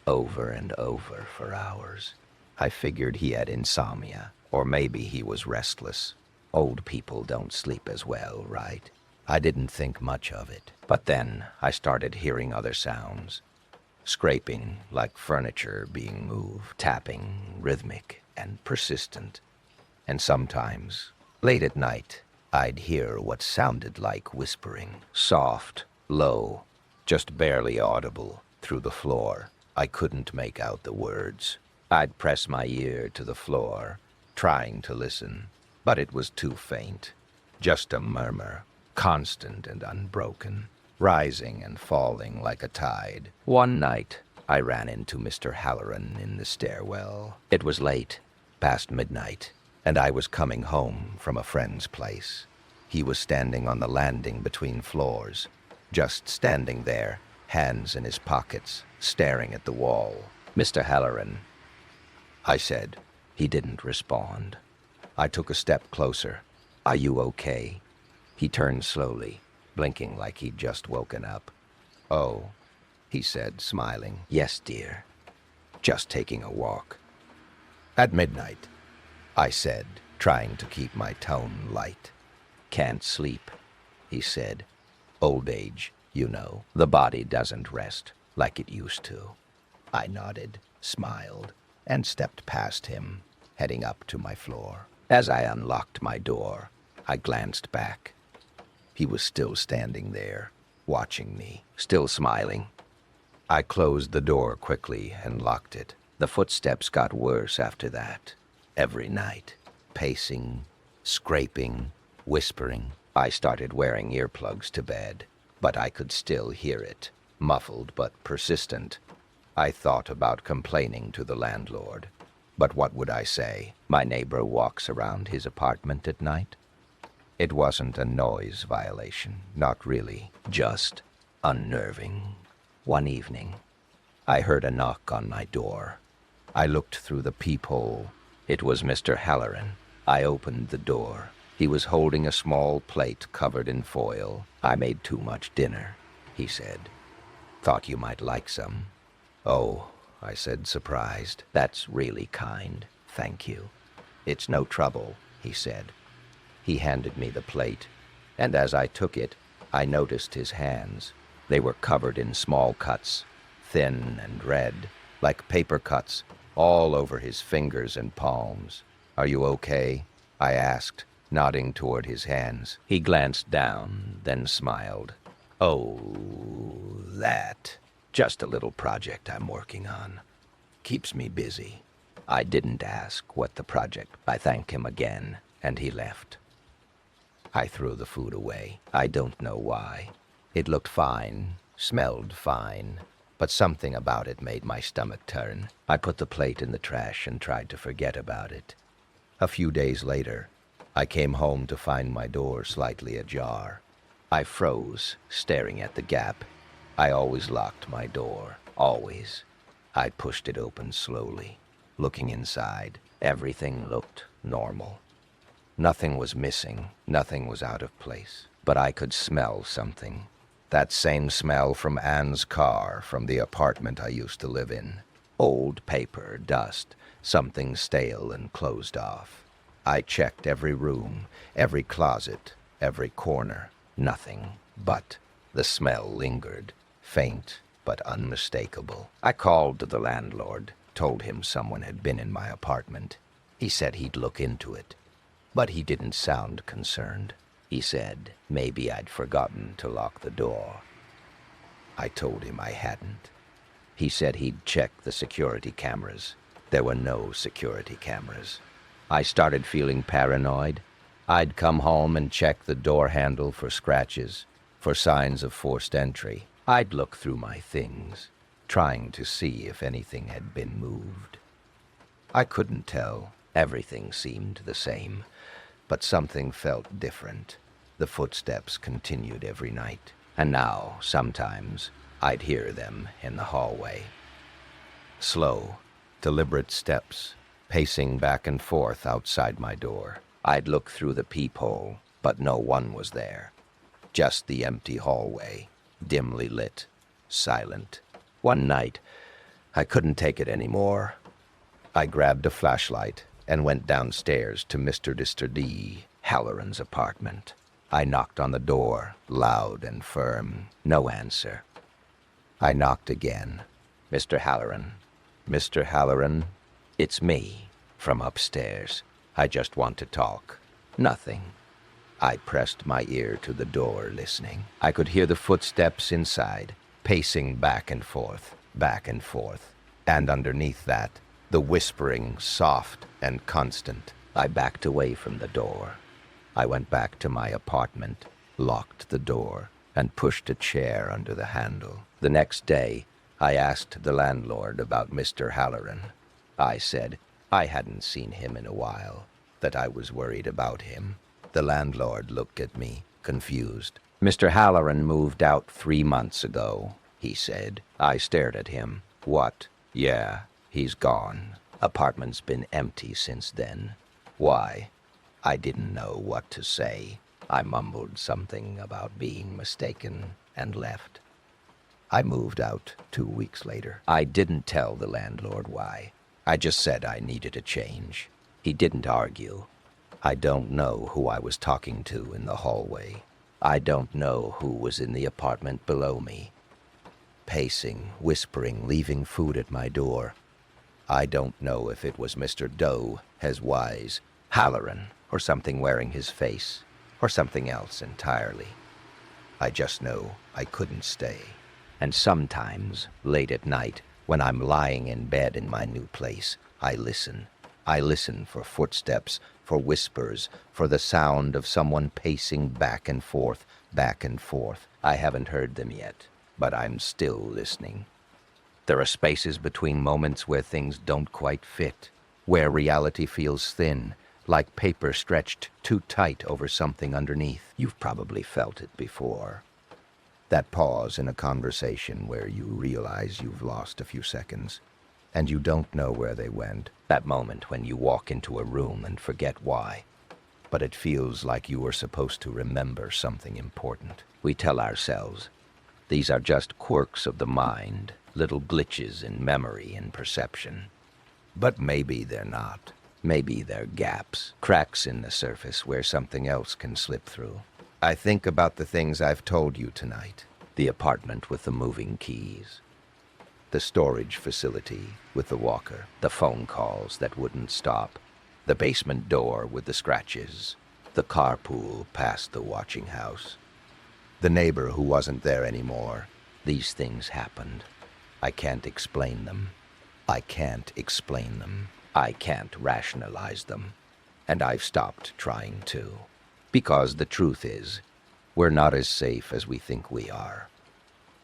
Over and over for hours. I figured he had insomnia, or maybe he was restless. Old people don't sleep as well, right? I didn't think much of it. But then I started hearing other sounds. Scraping, like furniture being moved, tapping, rhythmic and persistent. And sometimes, late at night, I'd hear what sounded like whispering. Soft, low, just barely audible through the floor. I couldn't make out the words. I'd press my ear to the floor, trying to listen, but it was too faint. Just a murmur, constant and unbroken, rising and falling like a tide. One night, I ran into Mr. Halloran in the stairwell. It was late, past midnight, and I was coming home from a friend's place. He was standing on the landing between floors, just standing there, hands in his pockets, staring at the wall. "Mr. Halloran," I said. He didn't respond. I took a step closer. "Are you okay?" He turned slowly, blinking like he'd just woken up. "Oh," he said, smiling. "Yes, dear. Just taking a walk." "At midnight," I said, trying to keep my tone light. "Can't sleep," he said. "Old age, you know. The body doesn't rest like it used to." I nodded, smiled, and stepped past him, heading up to my floor. As I unlocked my door, I glanced back. He was still standing there, watching me, still smiling. I closed the door quickly and locked it. The footsteps got worse after that. Every night, pacing, scraping, whispering. I started wearing earplugs to bed, but I could still hear it, muffled but persistent. I thought about complaining to the landlord. But what would I say? My neighbor walks around his apartment at night? It wasn't a noise violation, not really, just unnerving. One evening, I heard a knock on my door. I looked through the peephole. It was Mr. Halloran. I opened the door. He was holding a small plate covered in foil. "I made too much dinner," he said. "Thought you might like some." "Oh," I said, surprised. "That's really kind. Thank you." "It's no trouble," he said. He handed me the plate, and as I took it, I noticed his hands. They were covered in small cuts, thin and red, like paper cuts, all over his fingers and palms. "Are you okay?" I asked, nodding toward his hands. He glanced down, then smiled. "Oh, that. Just a little project I'm working on. Keeps me busy." I didn't ask what the project. I thanked him again, and he left. I threw the food away. I don't know why. It looked fine, smelled fine, but something about it made my stomach turn. I put the plate in the trash and tried to forget about it. A few days later, I came home to find my door slightly ajar. I froze, staring at the gap. I always locked my door, always. I pushed it open slowly, looking inside. Everything looked normal. Nothing was missing, nothing was out of place. But I could smell something. That same smell from Anne's car, from the apartment I used to live in. Old paper, dust, something stale and closed off. I checked every room, every closet, every corner. Nothing, but the smell lingered, faint but unmistakable. I called the landlord, told him someone had been in my apartment. He said he'd look into it, but he didn't sound concerned. He said maybe I'd forgotten to lock the door. I told him I hadn't. He said he'd check the security cameras. There were no security cameras. I started feeling paranoid. I'd come home and check the door handle for scratches, for signs of forced entry. I'd look through my things, trying to see if anything had been moved. I couldn't tell. Everything seemed the same, but something felt different. The footsteps continued every night, and now, sometimes, I'd hear them in the hallway. Slow, deliberate steps, pacing back and forth outside my door. I'd look through the peephole, but no one was there. Just the empty hallway, dimly lit, silent. One night, I couldn't take it anymore. I grabbed a flashlight and went downstairs to Mr. D. Halloran's apartment. I knocked on the door, loud and firm. No answer. I knocked again. "Mr. Halloran. Mr. Halloran, it's me, from upstairs. I just want to talk." Nothing. I pressed my ear to the door, listening. I could hear the footsteps inside, pacing back and forth, and underneath that, the whispering, soft and constant. I backed away from the door. I went back to my apartment, locked the door, and pushed a chair under the handle. The next day, I asked the landlord about Mr. Halloran. I said I hadn't seen him in a while, that I was worried about him. The landlord looked at me, confused. "Mr. Halloran moved out 3 months ago," he said. I stared at him. "What? Yeah, he's gone. Apartment's been empty since then. Why? I didn't know what to say. I mumbled something about being mistaken and left. I moved out 2 weeks later. I didn't tell the landlord why. I just said I needed a change. He didn't argue. I don't know who I was talking to in the hallway. I don't know who was in the apartment below me. Pacing, whispering, leaving food at my door. I don't know if it was Mr. Doe, his wise, Halloran, or something wearing his face, or something else entirely. I just know I couldn't stay. And sometimes, late at night, when I'm lying in bed in my new place, I listen. I listen for footsteps, for whispers, for the sound of someone pacing back and forth, back and forth. I haven't heard them yet, but I'm still listening. There are spaces between moments where things don't quite fit, where reality feels thin, like paper stretched too tight over something underneath. You've probably felt it before. That pause in a conversation where you realize you've lost a few seconds, and you don't know where they went. That moment when you walk into a room and forget why, but it feels like you were supposed to remember something important. We tell ourselves, these are just quirks of the mind, little glitches in memory and perception. But maybe they're not. Maybe they're gaps, cracks in the surface where something else can slip through. I think about the things I've told you tonight. The apartment with the moving keys. The storage facility with the walker. The phone calls that wouldn't stop. The basement door with the scratches. The carpool past the watching house. The neighbor who wasn't there anymore. These things happened. I can't explain them. I can't explain them. I can't rationalize them. And I've stopped trying to. Because the truth is, we're not as safe as we think we are.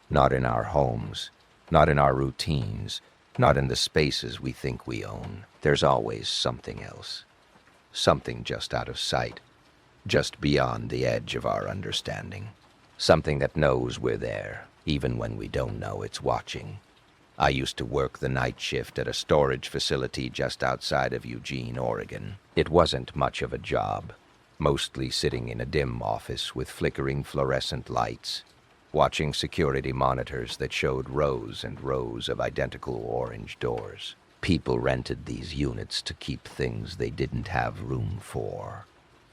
Not in our homes, not in our routines, not in the spaces we think we own. There's always something else. Something just out of sight, just beyond the edge of our understanding. Something that knows we're there, even when we don't know it's watching. I used to work the night shift at a storage facility just outside of Eugene, Oregon. It wasn't much of a job. Mostly sitting in a dim office with flickering fluorescent lights, watching security monitors that showed rows and rows of identical orange doors. People rented these units to keep things they didn't have room for.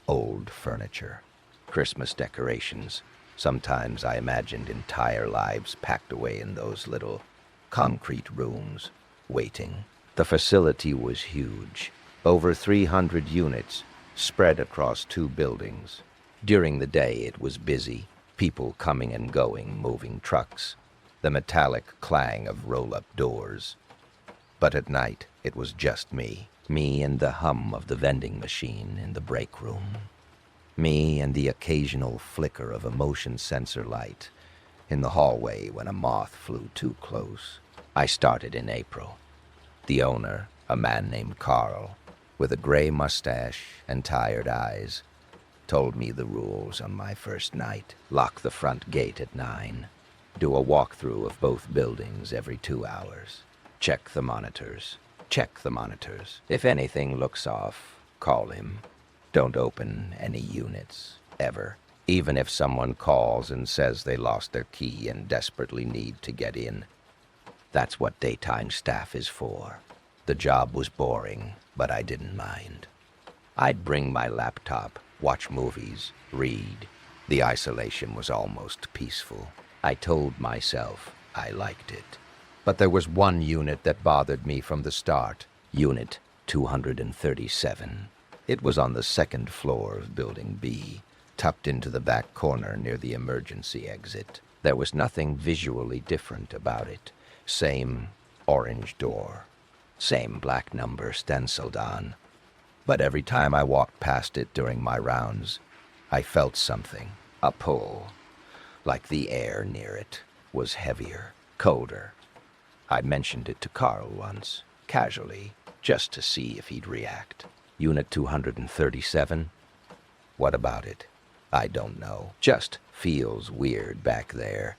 Old furniture, Christmas decorations. Sometimes I imagined entire lives packed away in those little concrete rooms, waiting. The facility was huge, over 300 units, spread across 2 buildings. During the day it was busy, people coming and going, moving trucks, the metallic clang of roll-up doors. But at night it was just me and the hum of the vending machine in the break room. Me and the occasional flicker of a motion sensor light in the hallway when a moth flew too close. I started in April. The owner, a man named Carl, with a gray mustache and tired eyes, told me the rules on my first night. Lock the front gate at 9. Do a walkthrough of both buildings every 2 hours. Check the monitors. Check the monitors. If anything looks off, call him. Don't open any units, ever. Even if someone calls and says they lost their key and desperately need to get in. That's what daytime staff is for. The job was boring, but I didn't mind. I'd bring my laptop, watch movies, read. The isolation was almost peaceful. I told myself I liked it. But there was one unit that bothered me from the start. Unit 237. It was on the 2nd floor of Building B, tucked into the back corner near the emergency exit. There was nothing visually different about it. Same orange door. Same black number stenciled on. But every time I walked past it during my rounds, I felt something. A pull. Like the air near it was heavier, colder. I mentioned it to Carl once, casually, just to see if he'd react. Unit 237? What about it? I don't know. Just feels weird back there.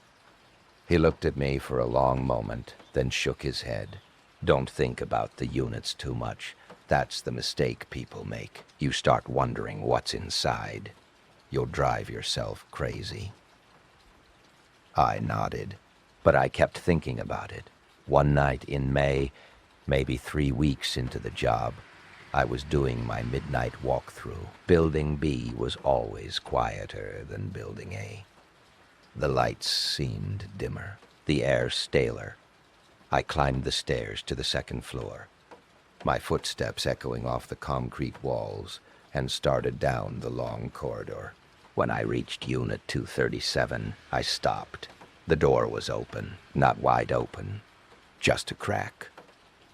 He looked at me for a long moment, then shook his head. Don't think about the units too much. That's the mistake people make. You start wondering what's inside. You'll drive yourself crazy. I nodded, but I kept thinking about it. One night in May, maybe 3 weeks into the job, I was doing my midnight walkthrough. Building B was always quieter than Building A. The lights seemed dimmer, the air staler. I climbed the stairs to the second floor, my footsteps echoing off the concrete walls, and started down the long corridor. When I reached Unit 237, I stopped. The door was open, not wide open, just a crack,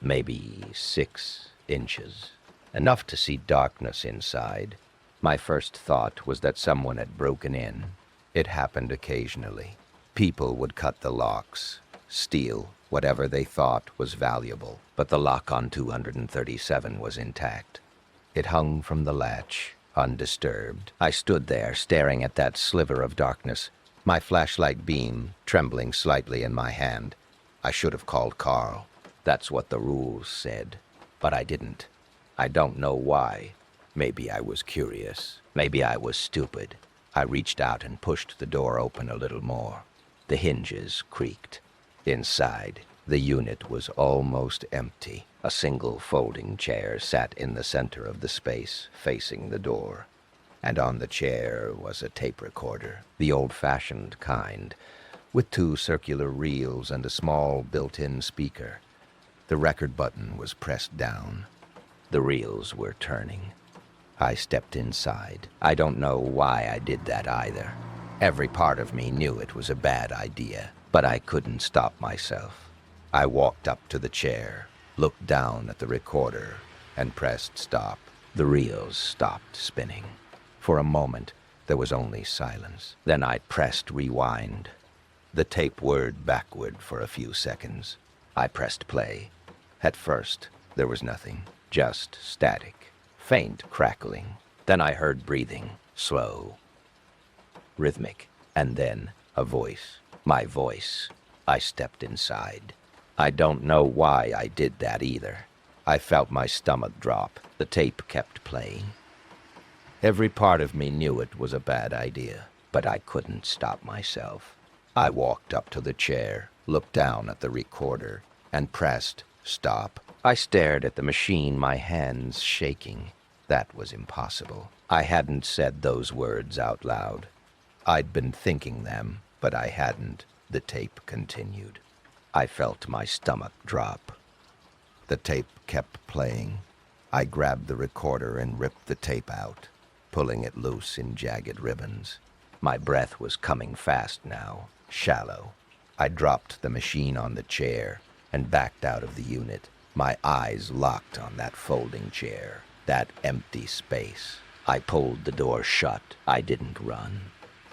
maybe 6 inches, enough to see darkness inside. My first thought was that someone had broken in. It happened occasionally. People would cut the locks, steal whatever they thought was valuable, but the lock on 237 was intact. It hung from the latch, undisturbed. I stood there, staring at that sliver of darkness, my flashlight beam trembling slightly in my hand. I should have called Carl. That's what the rules said, but I didn't. I don't know why. Maybe I was curious. Maybe I was stupid. I reached out and pushed the door open a little more. The hinges creaked. Inside, the unit was almost empty. A single folding chair sat in the center of the space, facing the door. And on the chair was a tape recorder, the old-fashioned kind, with 2 circular reels and a small built-in speaker. The record button was pressed down. The reels were turning. I stepped inside. I don't know why I did that either. Every part of me knew it was a bad idea, but I couldn't stop myself. I walked up to the chair, looked down at the recorder, and pressed stop. The reels stopped spinning. For a moment, there was only silence. Then I pressed rewind. The tape whirred backward for a few seconds. I pressed play. At first, there was nothing, just static, faint crackling. Then I heard breathing, slow, rhythmic, and then a voice. My voice. I stepped inside. I don't know why I did that either. I felt my stomach drop. The tape kept playing. Every part of me knew it was a bad idea, but I couldn't stop myself. I walked up to the chair, looked down at the recorder, and pressed stop. I stared at the machine, my hands shaking. That was impossible. I hadn't said those words out loud. I'd been thinking them, but I hadn't. The tape continued. I felt my stomach drop. The tape kept playing. I grabbed the recorder and ripped the tape out, pulling it loose in jagged ribbons. My breath was coming fast now, shallow. I dropped the machine on the chair and backed out of the unit, my eyes locked on that folding chair, that empty space. I pulled the door shut. I didn't run.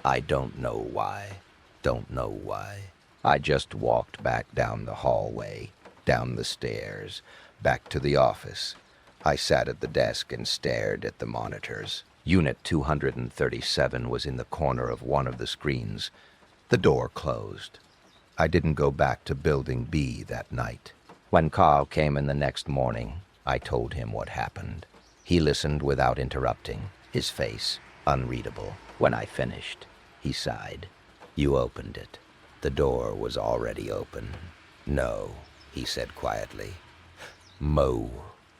I don't know why. Don't know why. I just walked back down the hallway, down the stairs, back to the office. I sat at the desk and stared at the monitors. Unit 237 was in the corner of one of the screens. The door closed. I didn't go back to Building B that night. When Carl came in the next morning, I told him what happened. He listened without interrupting, his face unreadable. When I finished, he sighed. You opened it. The door was already open. No, he said quietly. Mo,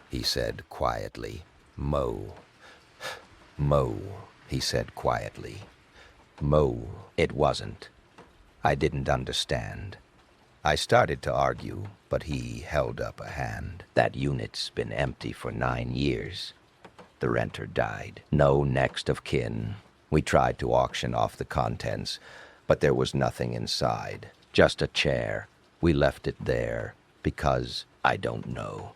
he said quietly. Mo. Mo, he said quietly. Mo. It wasn't. I didn't understand. I started to argue, but he held up a hand. That unit's been empty for 9 years. The renter died. No next of kin. We tried to auction off the contents, but there was nothing inside. Just a chair. We left it there because, I don't know,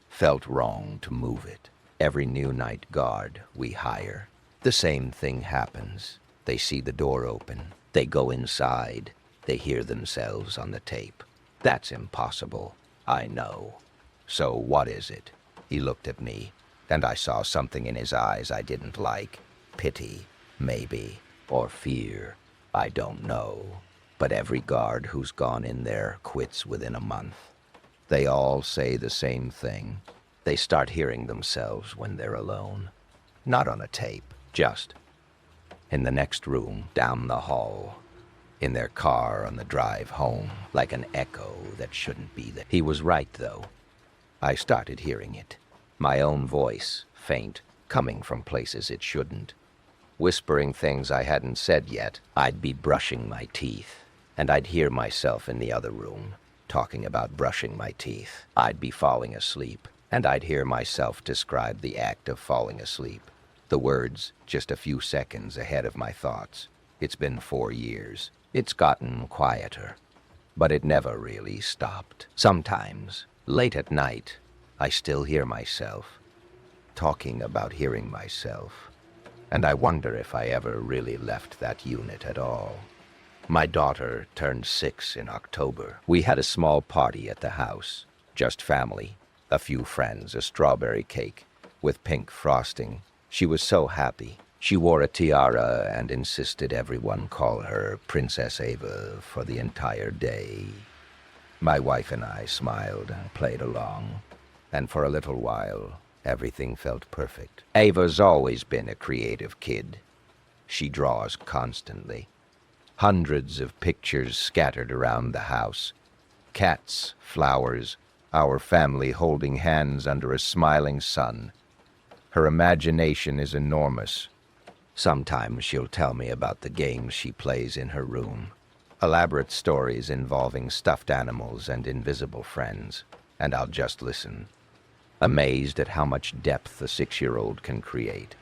felt wrong to move it. Every new night guard we hire, the same thing happens. They see the door open. They go inside. They hear themselves on the tape. That's impossible. I know. So what is it? He looked at me, and I saw something in his eyes I didn't like. Pity, maybe, or fear. I don't know. But every guard who's gone in there quits within a month. They all say the same thing. They start hearing themselves when they're alone. Not on a tape, just in the next room, down the hall, in their car on the drive home, like an echo that shouldn't be there. He was right, though. I started hearing it. My own voice, faint, coming from places it shouldn't. Whispering things I hadn't said yet. I'd be brushing my teeth, and I'd hear myself in the other room, talking about brushing my teeth. I'd be falling asleep, and I'd hear myself describe the act of falling asleep. The words just a few seconds ahead of my thoughts. It's been 4 years. It's gotten quieter, but it never really stopped. Sometimes, late at night, I still hear myself, talking about hearing myself, and I wonder if I ever really left that unit at all. My daughter turned 6 in October. We had a small party at the house, just family, a few friends, a strawberry cake with pink frosting. She was so happy. She wore a tiara and insisted everyone call her Princess Ava for the entire day. My wife and I smiled and played along, and for a little while, everything felt perfect. Ava's always been a creative kid. She draws constantly. Hundreds of pictures scattered around the house. Cats, flowers, our family holding hands under a smiling sun. Her imagination is enormous. Sometimes she'll tell me about the games she plays in her room. Elaborate stories involving stuffed animals and invisible friends. And I'll just listen, amazed at how much depth a 6-year-old can create.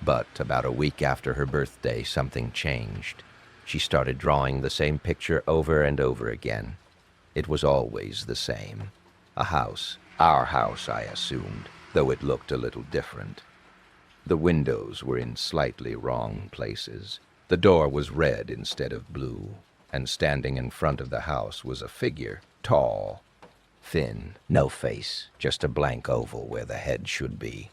But about a week after her birthday, something changed. She started drawing the same picture over and over again. It was always the same. A house. Our house, I assumed, though it looked a little different. The windows were in slightly wrong places. The door was red instead of blue, and standing in front of the house was a figure, tall, thin, no face, just a blank oval where the head should be.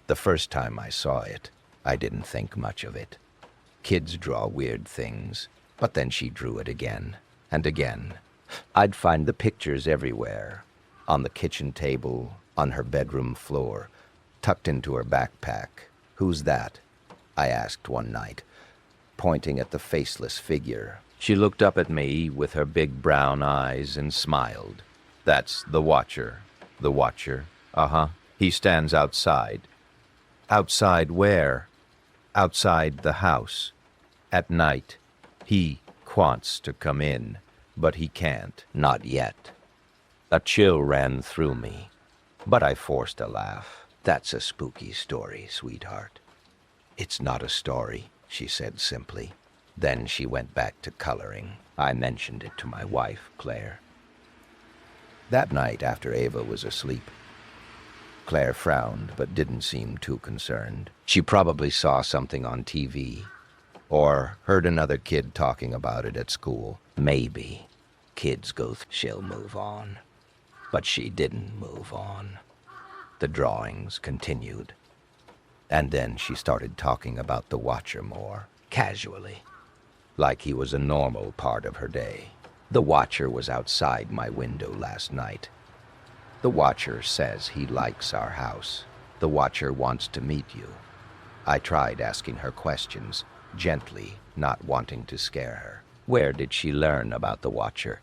The first time I saw it, I didn't think much of it. Kids draw weird things, but then she drew it again and again. I'd find the pictures everywhere, on the kitchen table, on her bedroom floor, tucked into her backpack. "Who's that?" I asked one night, pointing at the faceless figure. She looked up at me with her big brown eyes and smiled. "That's the Watcher." "The Watcher? Uh-huh. He stands outside." "Outside where?" "Outside the house. At night. He wants to come in, but he can't. Not yet." A chill ran through me, but I forced a laugh. "That's a spooky story, sweetheart." "It's not a story," she said simply. Then she went back to coloring. I mentioned it to my wife, Claire. That night, after Ava was asleep, Claire frowned but didn't seem too concerned. She probably saw something on TV, or heard another kid talking about it at school. Maybe. Kids she'll move on. But she didn't move on. The drawings continued. And then she started talking about the Watcher more, casually, like he was a normal part of her day. "The Watcher was outside my window last night. The Watcher says he likes our house. The Watcher wants to meet you." I tried asking her questions, gently, not wanting to scare her. Where did she learn about the Watcher?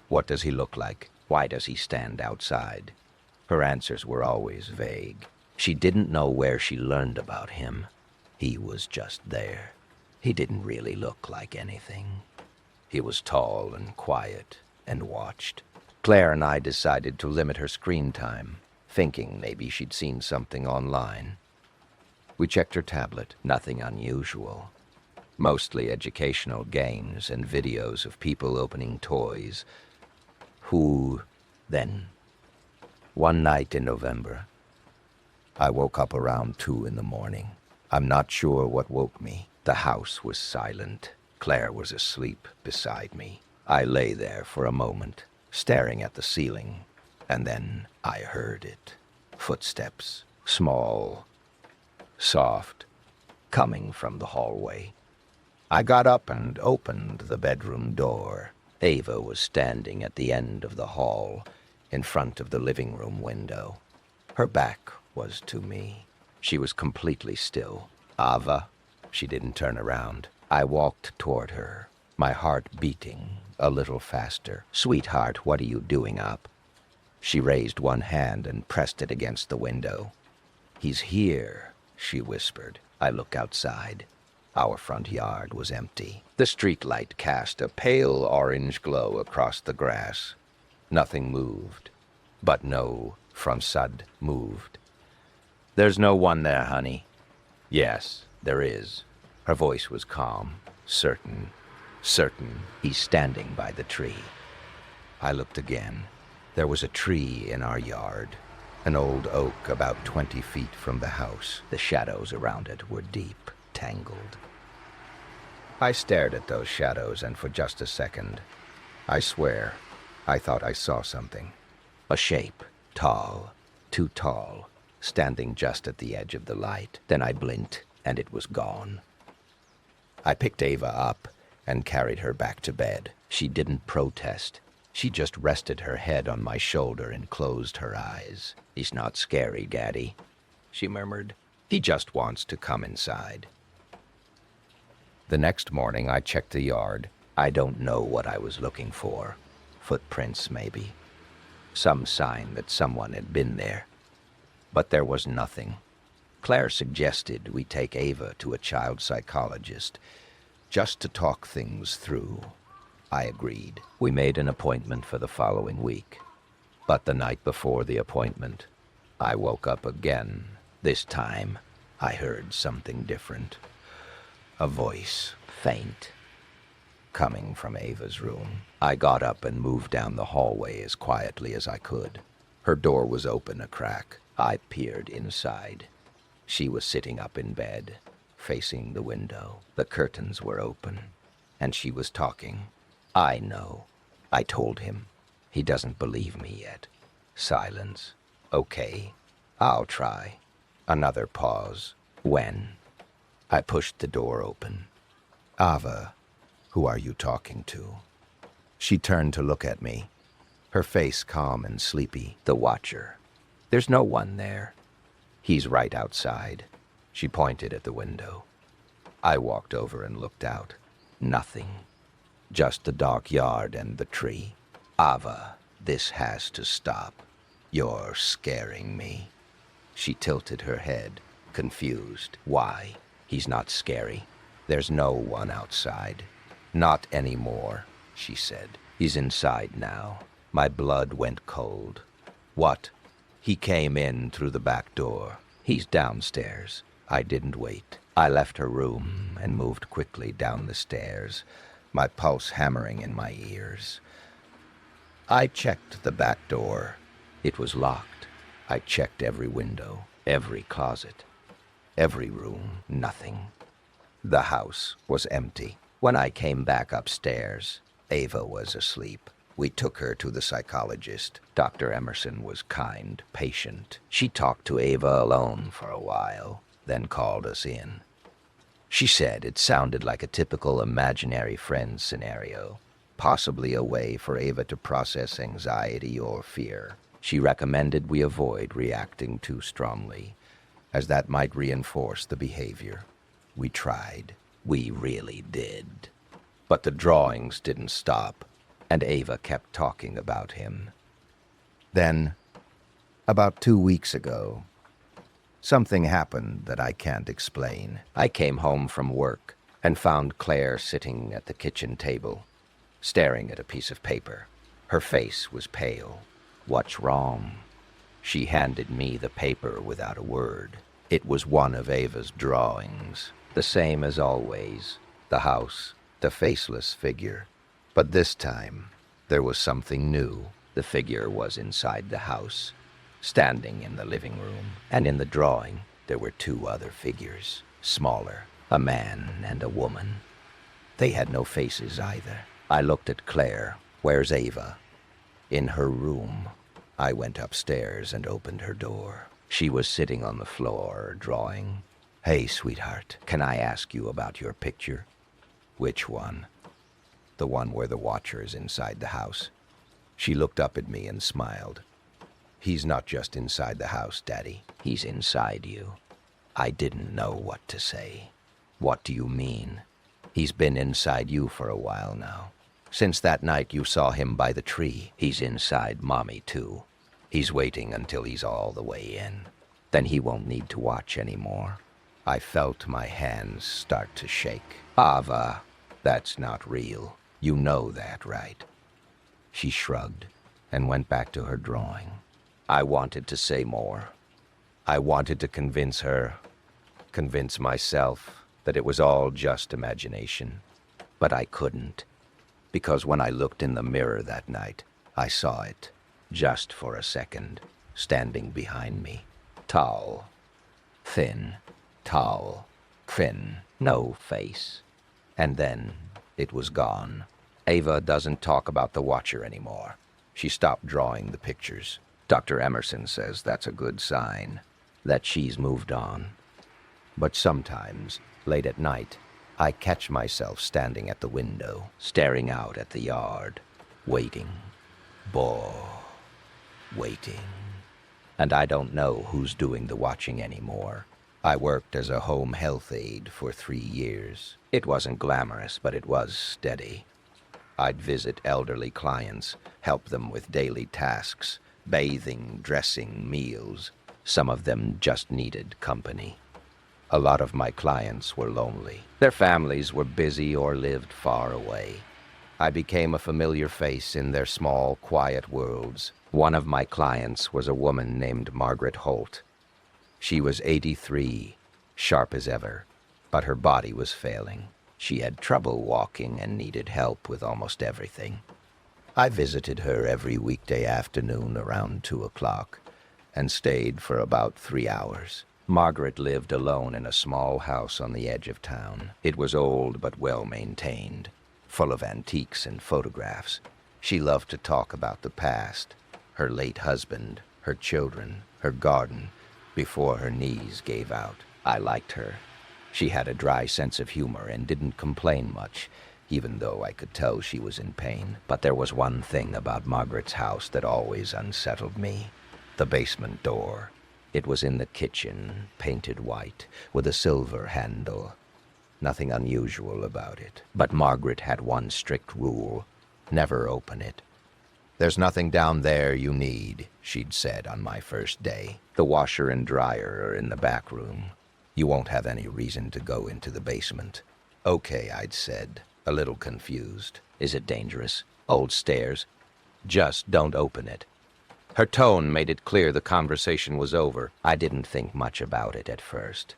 What does he look like? Why does he stand outside? Her answers were always vague. She didn't know where she learned about him. He was just there. He didn't really look like anything. He was tall and quiet and watched. Claire and I decided to limit her screen time, thinking maybe she'd seen something online. We checked her tablet. Nothing unusual. Mostly educational games and videos of people opening toys. Then, one night in November, I woke up around 2 in the morning. I'm not sure what woke me. The house was silent. Claire was asleep beside me. I lay there for a moment, staring at the ceiling, and then I heard it. Footsteps, small, soft, coming from the hallway. I got up and opened the bedroom door. Ava was standing at the end of the hall, in front of the living room window. Her back was to me. She was completely still. Ava. She didn't turn around. I walked toward her, my heart beating a little faster. "Sweetheart, what are you doing up?" She raised one hand and pressed it against the window. "He's here," she whispered. I looked outside. Our front yard was empty. The streetlight cast a pale orange glow across the grass. Nothing moved, but no from Sud moved. "There's no one there, honey." "Yes, there is." Her voice was calm, certain. He's standing by the tree. I looked again. There was a tree in our yard, an old oak about 20 feet from the house. The shadows around it were deep, tangled. I stared at those shadows, and for just a second, I swear, I thought I saw something. A shape, tall, too tall, standing just at the edge of the light. Then I blinked, and it was gone. I picked Ava up and carried her back to bed. She didn't protest. She just rested her head on my shoulder and closed her eyes. "He's not scary, Daddy," she murmured. "He just wants to come inside." The next morning, I checked the yard. I don't know what I was looking for. Footprints, maybe. Some sign that someone had been there. But there was nothing. Claire suggested we take Ava to a child psychologist, just to talk things through. I agreed. We made an appointment for the following week. But the night before the appointment, I woke up again. This time, I heard something different. A voice, faint, coming from Ava's room. I got up and moved down the hallway as quietly as I could. Her door was open a crack. I peered inside. She was sitting up in bed, facing the window. The curtains were open, and she was talking. "I know," I told him. He doesn't believe me yet. Silence. "Okay, I'll try." Another pause. "When?" I pushed the door open. "Ava, who are you talking to?" She turned to look at me, her face calm and sleepy. "The Watcher. There's no one there. He's right outside." She pointed at the window. I walked over and looked out. Nothing. Just the dark yard and the tree. "Ava, this has to stop. You're scaring me." She tilted her head, confused. "Why? He's not scary. There's no one outside." "Not anymore," she said. "He's inside now." My blood went cold. "What?" "He came in through the back door. He's downstairs." I didn't wait. I left her room and moved quickly down the stairs, my pulse hammering in my ears. I checked the back door. It was locked. I checked every window, every closet, every room. Nothing. The house was empty. When I came back upstairs, Ava was asleep. We took her to the psychologist. Dr. Emerson was kind, patient. She talked to Ava alone for a while, then called us in. She said it sounded like a typical imaginary friend scenario, possibly a way for Ava to process anxiety or fear. She recommended we avoid reacting too strongly, as that might reinforce the behavior. We tried. We really did. But the drawings didn't stop, and Ava kept talking about him. Then, about 2 weeks ago, something happened that I can't explain. I came home from work and found Claire sitting at the kitchen table, staring at a piece of paper. Her face was pale. "What's wrong?" She handed me the paper without a word. It was one of Ava's drawings, the same as always, the house, the faceless figure. But this time, there was something new. The figure was inside the house, standing in the living room, and in the drawing, there were 2 other figures, smaller, a man and a woman. They had no faces either. I looked at Claire. "Where's Ava?" "In her room." I went upstairs and opened her door. She was sitting on the floor, drawing. "Hey, sweetheart, can I ask you about your picture?" "Which one?" "The one where the Watcher is inside the house." She looked up at me and smiled. He's not just inside the house, Daddy. He's inside you. I didn't know what to say. What do you mean? He's been inside you for a while now. Since that night you saw him by the tree, he's inside Mommy too. He's waiting until he's all the way in. Then he won't need to watch anymore. I felt my hands start to shake. Ava, that's not real. You know that, right? She shrugged and went back to her drawing. I wanted to say more. I wanted to convince her, convince myself that it was all just imagination. But I couldn't, because when I looked in the mirror that night, I saw it, just for a second, standing behind me. Tall, thin, tall, thin, no face. And then it was gone. Ava doesn't talk about the Watcher anymore. She stopped drawing the pictures. Dr. Emerson says that's a good sign, that she's moved on. But sometimes, late at night, I catch myself standing at the window, staring out at the yard, waiting, waiting. And I don't know who's doing the watching anymore. I worked as a home health aide for 3 years. It wasn't glamorous, but it was steady. I'd visit elderly clients, help them with daily tasks, bathing, dressing, meals. Some of them just needed company. A lot of my clients were lonely. Their families were busy or lived far away. I became a familiar face in their small, quiet worlds. One of my clients was a woman named Margaret Holt. She was 83, sharp as ever, but her body was failing. She had trouble walking and needed help with almost everything. I visited her every weekday afternoon around 2 o'clock and stayed for about 3 hours. Margaret lived alone in a small house on the edge of town. It was old but well-maintained, full of antiques and photographs. She loved to talk about the past, her late husband, her children, her garden, before her knees gave out. I liked her. She had a dry sense of humor and didn't complain much, even though I could tell she was in pain. But there was one thing about Margaret's house that always unsettled me: the basement door. It was in the kitchen, painted white, with a silver handle. Nothing unusual about it. But Margaret had one strict rule: never open it. "There's nothing down there you need," she'd said on my first day. "The washer and dryer are in the back room. You won't have any reason to go into the basement." "Okay," I'd said, a little confused. "Is it dangerous? Old stairs?" "Just don't open it." Her tone made it clear the conversation was over. I didn't think much about it at first.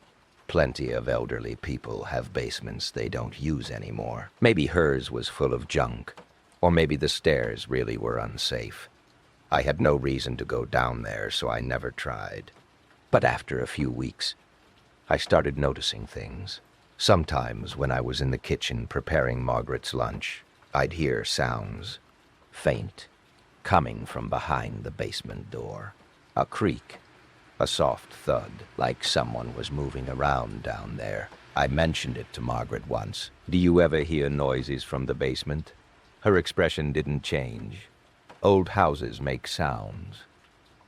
Plenty of elderly people have basements they don't use anymore. Maybe hers was full of junk, or maybe the stairs really were unsafe. I had no reason to go down there, so I never tried. But after a few weeks, I started noticing things. Sometimes when I was in the kitchen preparing Margaret's lunch, I'd hear sounds, faint, coming from behind the basement door. A creak, a soft thud, like someone was moving around down there. I mentioned it to Margaret once. "Do you ever hear noises from the basement?" Her expression didn't change. "Old houses make sounds."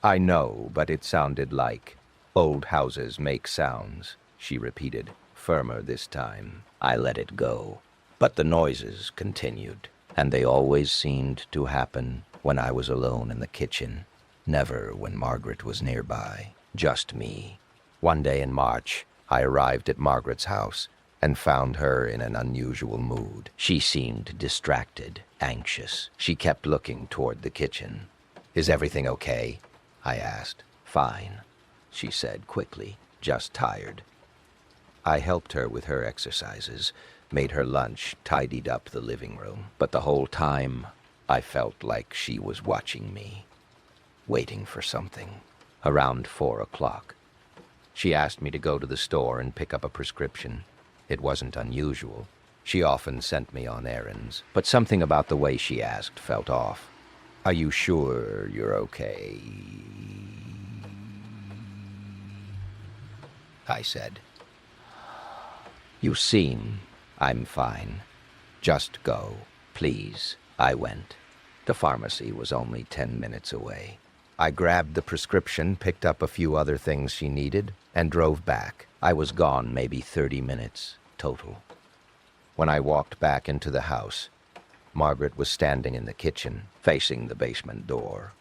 "I know, but it sounded like, 'Old houses make sounds,'" she repeated, firmer this time. I let it go. But the noises continued, and they always seemed to happen when I was alone in the kitchen, never when Margaret was nearby. Just me. One day in March, I arrived at Margaret's house and found her in an unusual mood. She seemed distracted, anxious. She kept looking toward the kitchen. "Is everything okay?" I asked. "Fine," she said quickly, "just tired." I helped her with her exercises, made her lunch, tidied up the living room. But the whole time, I felt like she was watching me, waiting for something. Around 4 o'clock, she asked me to go to the store and pick up a prescription. It wasn't unusual. She often sent me on errands, but something about the way she asked felt off. "Are you sure you're okay?" I said. "You seem I'm fine. Just go, please." I went. The pharmacy was only 10 minutes away. I grabbed the prescription, picked up a few other things she needed, and drove back. I was gone maybe 30 minutes total. When I walked back into the house, Margaret was standing in the kitchen, facing the basement door.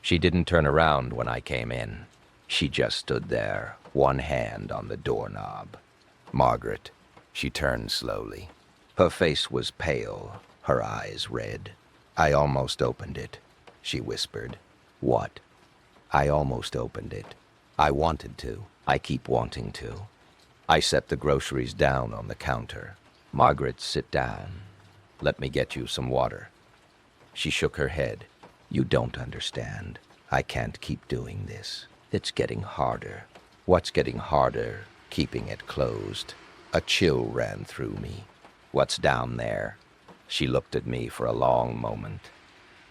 She didn't turn around when I came in. She just stood there, one hand on the doorknob. Margaret, she turned slowly. Her face was pale, her eyes red. I almost opened it, she whispered. What? I almost opened it. I wanted to. I keep wanting to. I set the groceries down on the counter. Margaret, sit down. Let me get you some water. She shook her head. You don't understand. I can't keep doing this. It's getting harder. What's getting harder? Keeping it closed. A chill ran through me. What's down there? She looked at me for a long moment,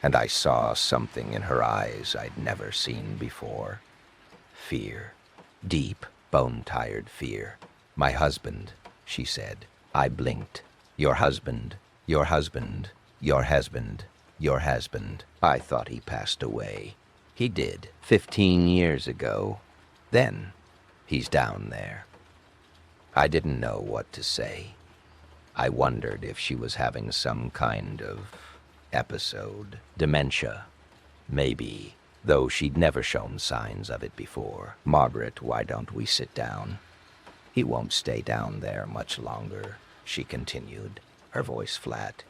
and I saw something in her eyes I'd never seen before. Fear. Deep, bone-tired fear. My husband, she said. I blinked. Your husband, your husband, your husband, your husband. I thought he passed away. He did, 15 years ago. Then, he's down there. I didn't know what to say. I wondered if she was having some kind of episode. Dementia. Maybe, though she'd never shown signs of it before. Margaret, why don't we sit down? He won't stay down there much longer, she continued, her voice flat.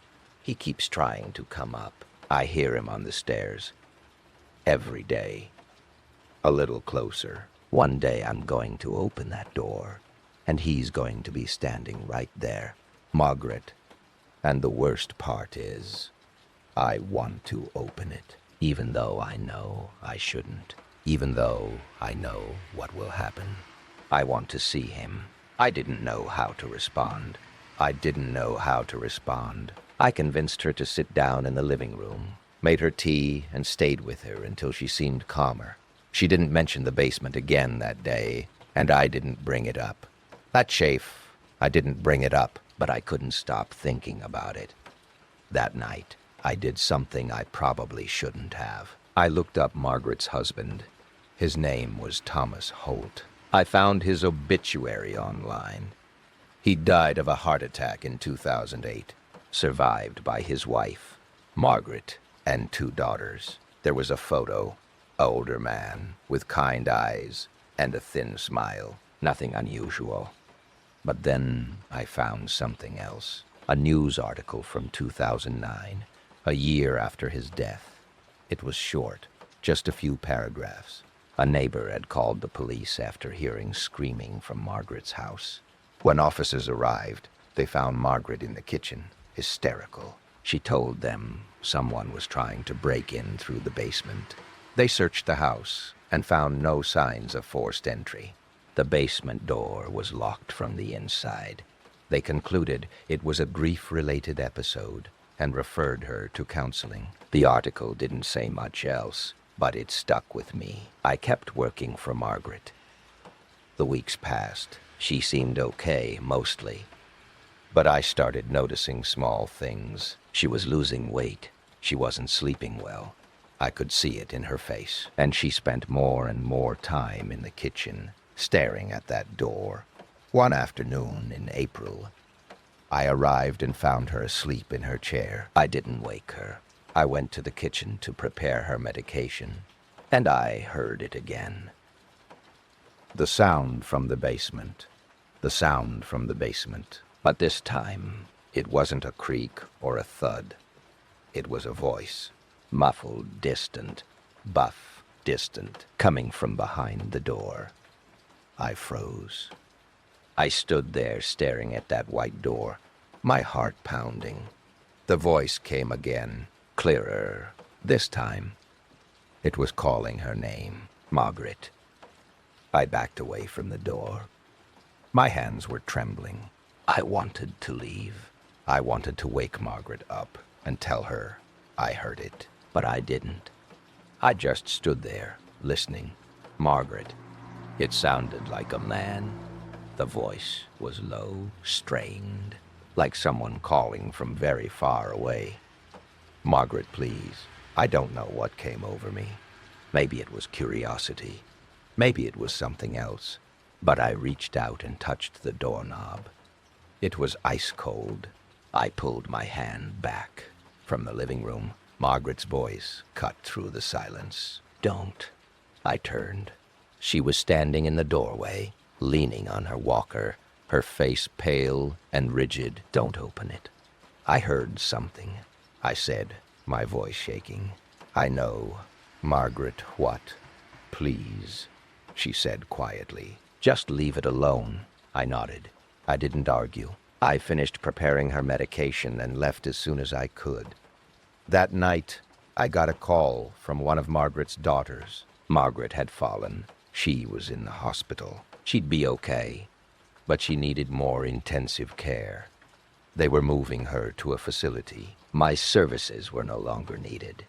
He keeps trying to come up. I hear him on the stairs. Every day. A little closer. One day I'm going to open that door, and he's going to be standing right there. Margaret. And the worst part is, I want to open it, even though I know I shouldn't, even though I know what will happen. I want to see him. I didn't know how to respond. I didn't know how to respond. I convinced her to sit down in the living room, made her tea, and stayed with her until she seemed calmer. She didn't mention the basement again that day, and I didn't bring it up. That chafe, I didn't bring it up, but I couldn't stop thinking about it. That night, I did something I probably shouldn't have. I looked up Margaret's husband. His name was Thomas Holt. I found his obituary online. He died of a heart attack in 2008, survived by his wife, Margaret, and 2 daughters. There was a photo, older man, with kind eyes and a thin smile. Nothing unusual. But then I found something else. A news article from 2009, a year after his death. It was short, just a few paragraphs. A neighbor had called the police after hearing screaming from Margaret's house. When officers arrived, they found Margaret in the kitchen, hysterical. She told them someone was trying to break in through the basement. They searched the house and found no signs of forced entry. The basement door was locked from the inside. They concluded it was a grief-related episode and referred her to counseling. The article didn't say much else, but it stuck with me. I kept working for Margaret. The weeks passed. She seemed okay, mostly. But I started noticing small things. She was losing weight. She wasn't sleeping well. I could see it in her face. And she spent more and more time in the kitchen, staring at that door. One afternoon in April, I arrived and found her asleep in her chair. I didn't wake her. I went to the kitchen to prepare her medication, and I heard it again. The sound from the basement. The sound from the basement. But this time, it wasn't a creak or a thud. It was a voice, muffled, distant, buff, distant, coming from behind the door. I froze. I stood there staring at that white door, my heart pounding. The voice came again, clearer. This time, it was calling her name, Margaret. I backed away from the door. My hands were trembling. I wanted to leave. I wanted to wake Margaret up and tell her I heard it, but I didn't. I just stood there, listening. Margaret. It sounded like a man. The voice was low, strained, like someone calling from very far away. Margaret, please. I don't know what came over me. Maybe it was curiosity. Maybe it was something else. But I reached out and touched the doorknob. It was ice cold. I pulled my hand back. From the living room, Margaret's voice cut through the silence. Don't. I turned. She was standing in the doorway, leaning on her walker, her face pale and rigid. Don't open it. I heard something, I said, my voice shaking. I know. Margaret, what? Please, she said quietly. Just leave it alone. I nodded. I didn't argue. I finished preparing her medication and left as soon as I could. That night, I got a call from one of Margaret's daughters. Margaret had fallen. She was in the hospital. She'd be okay, but she needed more intensive care. They were moving her to a facility. My services were no longer needed.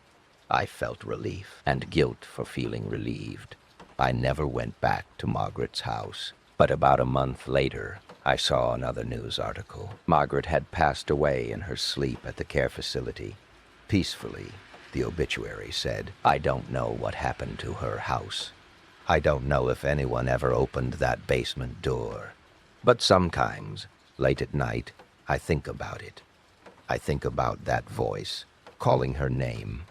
I felt relief and guilt for feeling relieved. I never went back to Margaret's house. But about a month later, I saw another news article. Margaret had passed away in her sleep at the care facility. Peacefully, the obituary said. I don't know what happened to her house. I don't know if anyone ever opened that basement door. But sometimes, late at night, I think about it. I think about that voice, calling her name,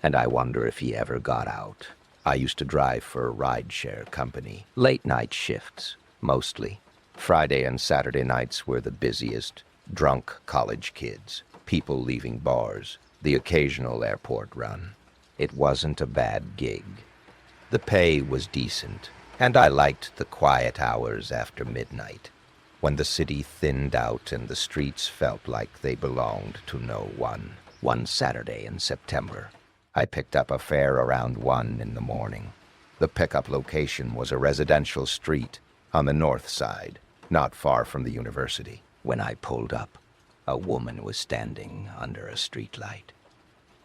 and I wonder if he ever got out. I used to drive for a rideshare company, late-night shifts, mostly. Friday and Saturday nights were the busiest. Drunk college kids, people leaving bars, the occasional airport run. It wasn't a bad gig. The pay was decent, and I liked the quiet hours after midnight, when the city thinned out and the streets felt like they belonged to no one. One Saturday in September, I picked up a fare around 1 in the morning. The pickup location was a residential street on the north side, not far from the university. When I pulled up, a woman was standing under a streetlight.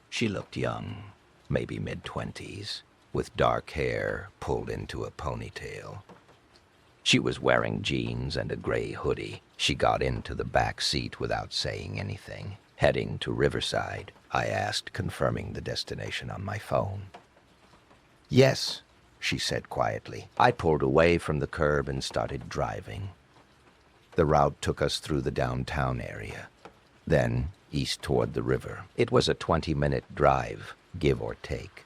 She looked young, maybe mid-20s, with dark hair pulled into a ponytail. She was wearing jeans and a gray hoodie. She got into the back seat without saying anything. Heading to Riverside, I asked, confirming the destination on my phone. Yes, she said quietly. I pulled away from the curb and started driving. The route took us through the downtown area, then east toward the river. It was a 20-minute drive, give or take.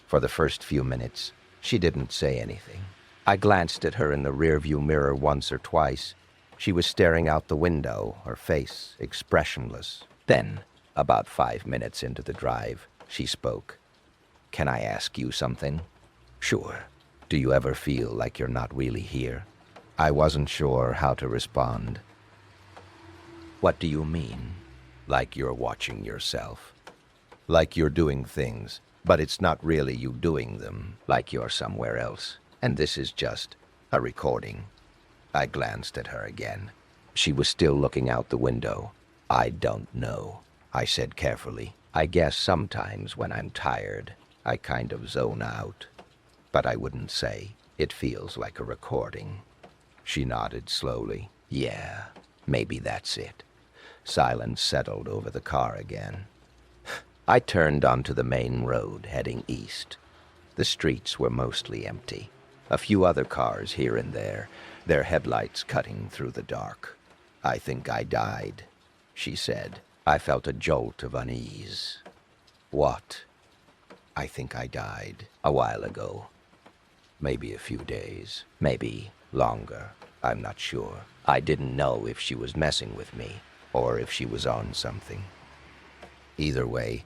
For the first few minutes, she didn't say anything. I glanced at her in the rearview mirror once or twice. She was staring out the window, her face expressionless. Then, about 5 minutes into the drive, she spoke. Can I ask you something? Sure. Do you ever feel like you're not really here? I wasn't sure how to respond. What do you mean? Like you're watching yourself. Like you're doing things, but it's not really you doing them. Like you're somewhere else, and this is just a recording. I glanced at her again. She was still looking out the window. I don't know, I said carefully. I guess sometimes when I'm tired, I kind of zone out. But I wouldn't say it feels like a recording. She nodded slowly. Yeah, maybe that's it. Silence settled over the car again. I turned onto the main road, heading east. The streets were mostly empty. A few other cars here and there, their headlights cutting through the dark. I think I died, she said. I felt a jolt of unease. What? I think I died a while ago. Maybe a few days, maybe longer. I'm not sure. I didn't know if she was messing with me or if she was on something. Either way,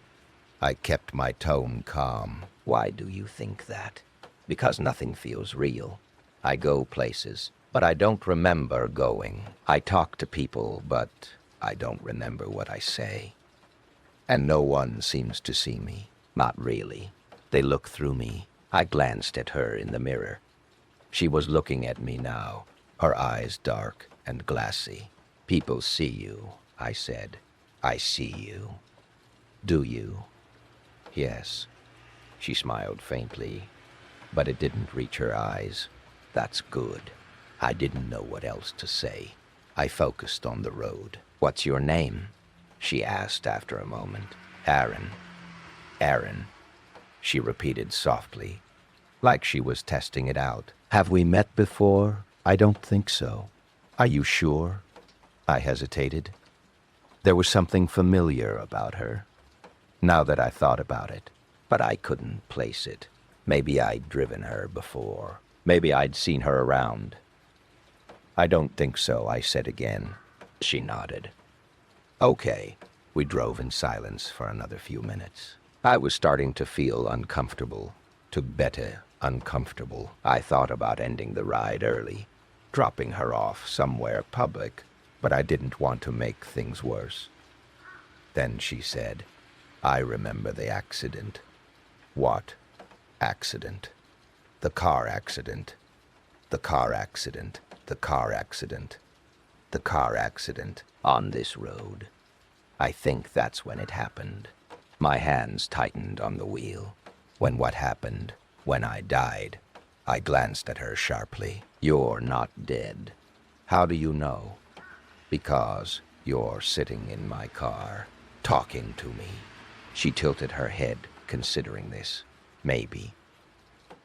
I kept my tone calm. Why do you think that? Because nothing feels real. I go places, but I don't remember going. I talk to people, but I don't remember what I say. And no one seems to see me. Not really. They look through me. I glanced at her in the mirror. She was looking at me now, her eyes dark and glassy. People see you, I said. I see you. Do you? Yes. She smiled faintly, but it didn't reach her eyes. That's good. I didn't know what else to say. I focused on the road. What's your name? She asked after a moment. Aaron, Aaron, she repeated softly, like she was testing it out. Have we met before? I don't think so. Are you sure? I hesitated. There was something familiar about her, now that I thought about it, but I couldn't place it. Maybe I'd driven her before. Maybe I'd seen her around. I don't think so, I said again. She nodded. Okay. We drove in silence for another few minutes. I was starting to feel uncomfortable, to better uncomfortable. I thought about ending the ride early, dropping her off somewhere public, but I didn't want to make things worse. Then she said, I remember the accident. What accident? The car accident. The car accident. The car accident. The car accident on this road. I think that's when it happened. My hands tightened on the wheel. When what happened? When I died. I glanced at her sharply. You're not dead. How do you know? Because you're sitting in my car, talking to me. She tilted her head, considering this. Maybe.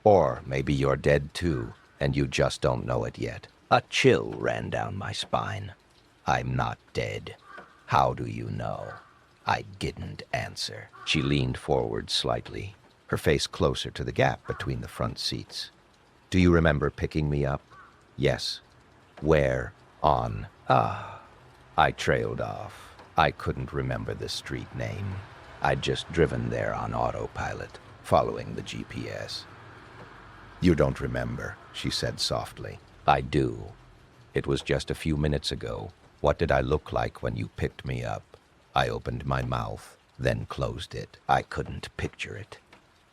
Or maybe you're dead too, and you just don't know it yet. A chill ran down my spine. I'm not dead. How do you know? I didn't answer. She leaned forward slightly, her face closer to the gap between the front seats. Do you remember picking me up? Yes. Where? On. I trailed off. I couldn't remember the street name. I'd just driven there on autopilot, following the GPS. You don't remember, she said softly. I do. It was just a few minutes ago. What did I look like when you picked me up? I opened my mouth, then closed it. I couldn't picture it.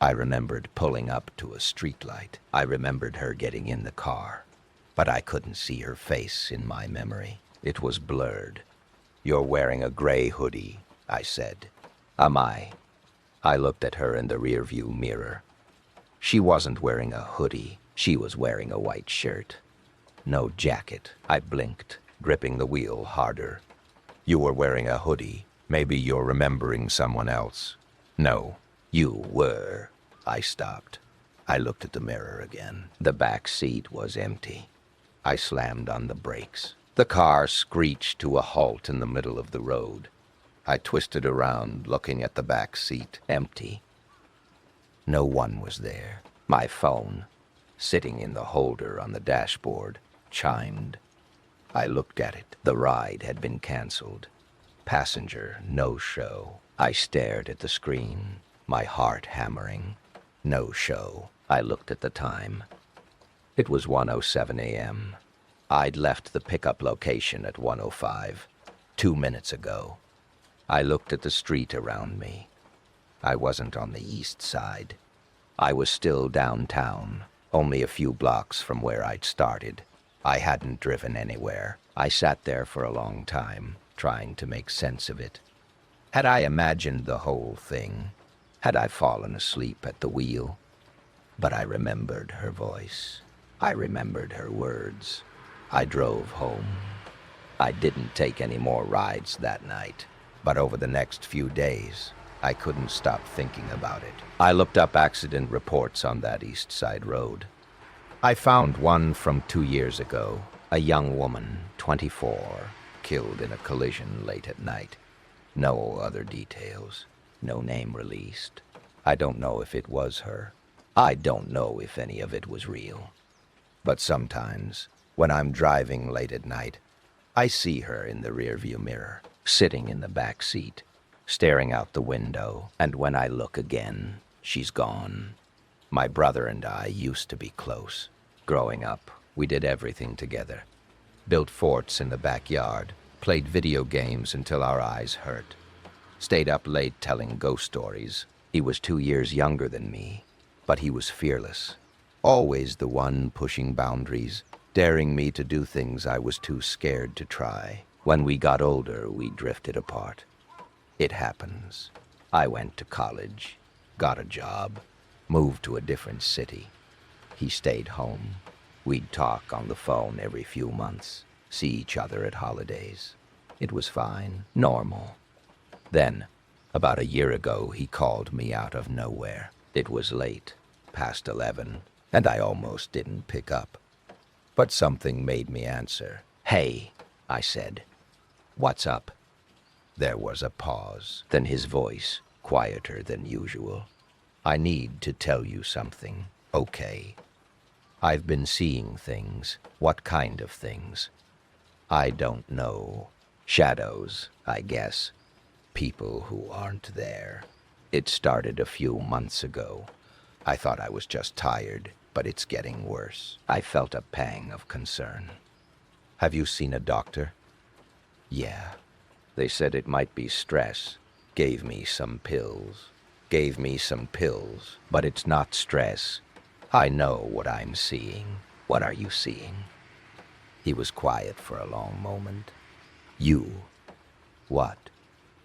I remembered pulling up to a streetlight. I remembered her getting in the car, but I couldn't see her face in my memory. It was blurred. You're wearing a gray hoodie, I said. Am I? I looked at her in the rearview mirror. She wasn't wearing a hoodie. She was wearing a white shirt. No jacket. I blinked, gripping the wheel harder. You were wearing a hoodie. Maybe you're remembering someone else. No, you were. I stopped. I looked at the mirror again. The back seat was empty. I slammed on the brakes. The car screeched to a halt in the middle of the road. I twisted around, looking at the back seat. Empty. No one was there. My phone, sitting in the holder on the dashboard, chimed. I looked at it. The ride had been canceled. Passenger, no show. I stared at the screen, my heart hammering. No show. I looked at the time. It was 1:07 a.m. I'd left the pickup location at 1:05, 2 minutes ago. I looked at the street around me. I wasn't on the east side. I was still downtown, only a few blocks from where I'd started. I hadn't driven anywhere. I sat there for a long time, trying to make sense of it. Had I imagined the whole thing? Had I fallen asleep at the wheel? But I remembered her voice. I remembered her words. I drove home. I didn't take any more rides that night, but over the next few days, I couldn't stop thinking about it. I looked up accident reports on that East Side road. I found one from 2 years ago. A young woman, 24, killed in a collision late at night. No other details. No name released. I don't know if it was her. I don't know if any of it was real. But sometimes, when I'm driving late at night, I see her in the rearview mirror, sitting in the back seat, staring out the window, and when I look again, she's gone. My brother and I used to be close. Growing up, we did everything together. Built forts in the backyard, played video games until our eyes hurt. Stayed up late telling ghost stories. He was 2 years younger than me, but he was fearless. Always the one pushing boundaries, daring me to do things I was too scared to try. When we got older, we drifted apart. It happens. I went to college, got a job, moved to a different city. He stayed home. We'd talk on the phone every few months, see each other at holidays. It was fine, normal. Then, About a year ago, he called me out of nowhere. It was late, past 11, and I almost didn't pick up. But something made me answer. "Hey," I said. "What's up?" There was a pause, then his voice, quieter than usual. "I need to tell you something, okay? I've been seeing things. What kind of things? I don't know. Shadows, I guess. People who aren't there. It started a few months ago. I thought I was just tired, but it's getting worse." I felt a pang of concern. "Have you seen a doctor?" "Yeah. They said it might be stress. Gave me some pills, but it's not stress. I know what I'm seeing." "What are you seeing?" He was quiet for a long moment. "You." "What?"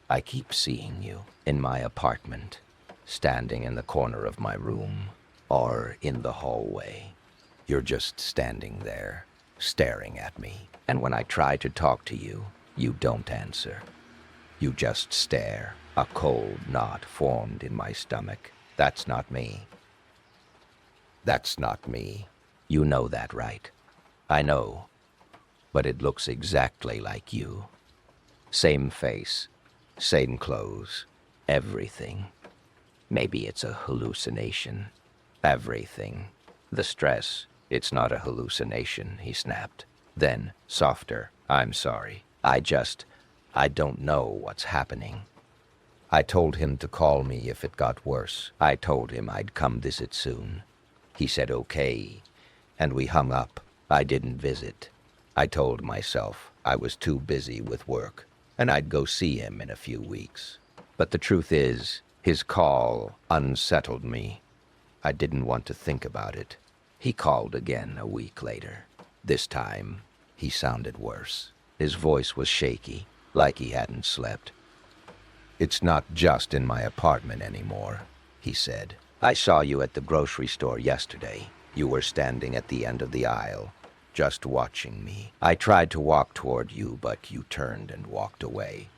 "I keep seeing you in my apartment, standing in the corner of my room, or in the hallway. You're just standing there, staring at me. And when I try to talk to you, you don't answer. You just stare." A cold knot formed in my stomach. "That's not me." "That's not me. You know that, right?" "I know, but it looks exactly like you. Same face, same clothes, everything. Maybe it's a hallucination." "Everything. The stress. It's not a hallucination," he snapped. Then, softer, "I'm sorry. I don't know what's happening." I told him to call me if it got worse. I told him I'd come visit soon. He said okay, and we hung up. I didn't visit. I told myself I was too busy with work, and I'd go see him in a few weeks. But the truth is, his call unsettled me. I didn't want to think about it. He called again a week later. This time, he sounded worse. His voice was shaky, like he hadn't slept. "It's not just in my apartment anymore," he said. "I saw you at the grocery store yesterday. You were standing at the end of the aisle, just watching me. I tried to walk toward you, but you turned and walked away.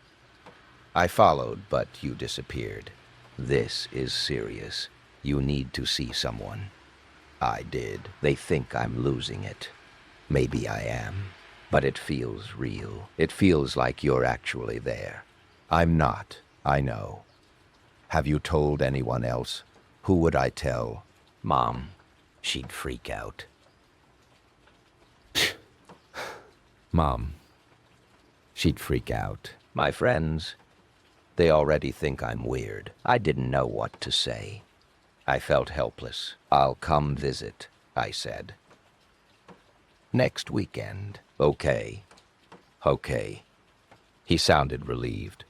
I followed, but you disappeared. This is serious. You need to see someone." I did. They think I'm losing it. Maybe I am, but it feels real. It feels like you're actually there. I'm not, I know. Have you told anyone else? Who would I tell? Mom. She'd freak out. Mom. She'd freak out. My friends. They already think I'm weird. I didn't know what to say. I felt helpless. "I'll come visit," I said. "Next weekend." Okay. He sounded relieved.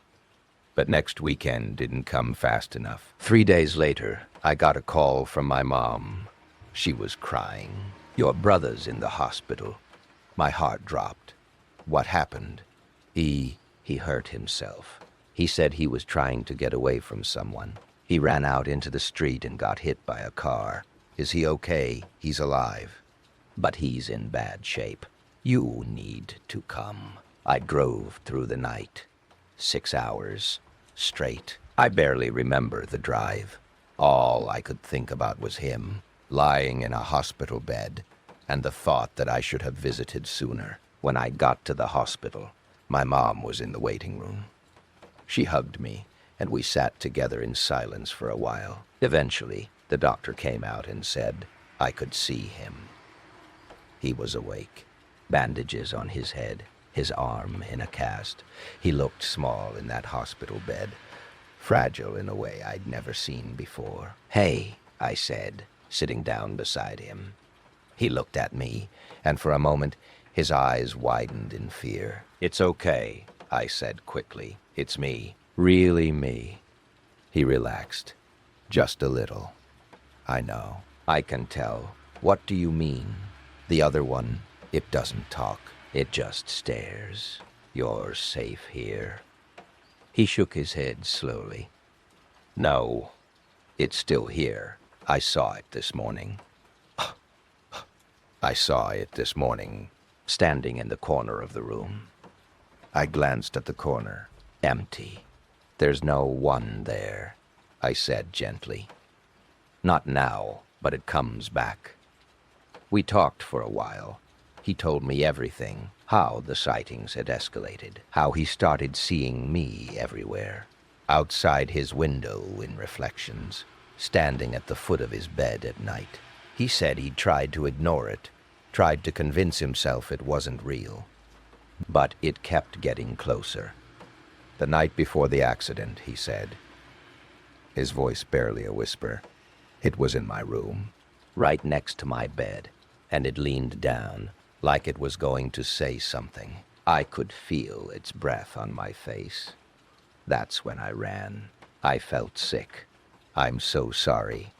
But next weekend didn't come fast enough. 3 days later, I got a call from my mom. She was crying. "Your brother's in the hospital." My heart dropped. "What happened?" He hurt himself. He said he was trying to get away from someone. He ran out into the street and got hit by a car. Is he okay? He's alive. But he's in bad shape. You need to come. I drove through the night. 6 hours. Straight. I barely remember the drive. All I could think about was him, lying in a hospital bed, and the thought that I should have visited sooner. When I got to the hospital, my mom was in the waiting room. She hugged me, and we sat together in silence for a while. Eventually, the doctor came out and said I could see him. He was awake, bandages on his head, his arm in a cast. He looked small in that hospital bed, fragile in a way I'd never seen before. "Hey," I said, sitting down beside him. He looked at me, and for a moment his eyes widened in fear. "It's okay," I said quickly. "It's me. Really me." He relaxed. "Just a little." "I know. I can tell. What do you mean?" "The other one, it doesn't talk. It just stares. You're safe here." He shook his head slowly. "No, it's still here. I saw it this morning." I saw it this morning, standing in the corner of the room. I glanced at the corner. Empty. "There's no one there," I said gently. "Not now, but it comes back." We talked for a while. He told me everything, how the sightings had escalated, how he started seeing me everywhere, outside his window in reflections, standing at the foot of his bed at night. He said he'd tried to ignore it, tried to convince himself it wasn't real, but it kept getting closer. The night before the accident, he said, his voice barely a whisper, it was in my room, right next to my bed, and it leaned down, like it was going to say something. I could feel its breath on my face. That's when I ran. I felt sick. "I'm so sorry,"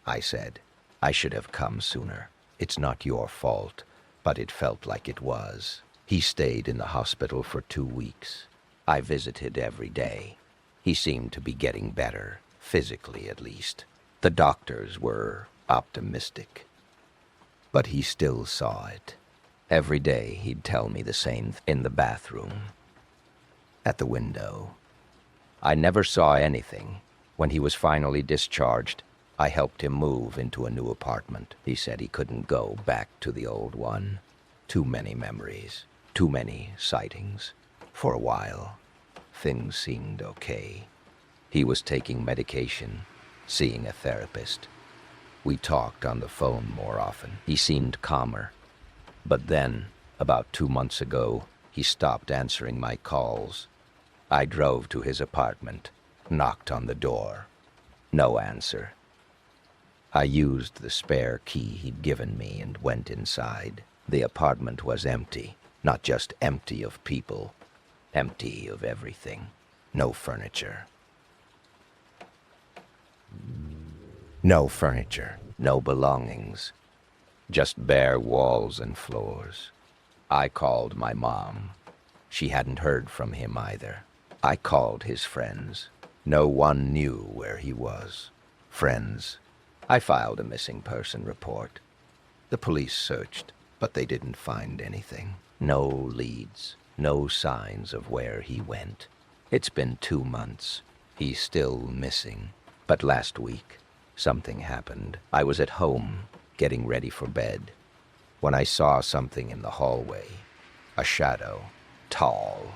I said. "I should have come sooner. It's not your fault, but it felt like it was." He stayed in the hospital for 2 weeks. I visited every day. He seemed to be getting better, physically at least. The doctors were optimistic. But he still saw it. Every day he'd tell me the same in the bathroom, at the window. I never saw anything. When he was finally discharged, I helped him move into a new apartment. He said he couldn't go back to the old one. Too many memories, too many sightings. For a while, things seemed okay. He was taking medication, seeing a therapist. We talked on the phone more often. He seemed calmer. But then, about 2 months ago, he stopped answering my calls. I drove to his apartment, knocked on the door. No answer. I used the spare key he'd given me and went inside. The apartment was empty, not just empty of people, empty of everything. No furniture. No furniture, no belongings. Just bare walls and floors. I called my mom. She hadn't heard from him either. I called his friends. No one knew where he was. Friends. I filed a missing person report. The police searched, but they didn't find anything. No leads, no signs of where he went. It's been 2 months. He's still missing. But last week, something happened. I was at home, getting ready for bed, when I saw something in the hallway. A shadow, tall,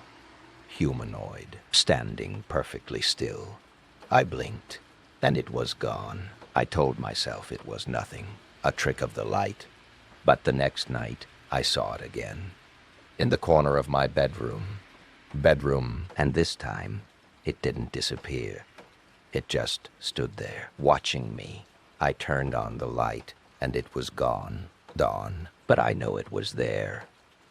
humanoid, standing perfectly still. I blinked, and it was gone. I told myself it was nothing, a trick of the light. But the next night, I saw it again. In the corner of my bedroom, and this time, it didn't disappear. It just stood there, watching me. I turned on the light, and it was gone. But I know it was there,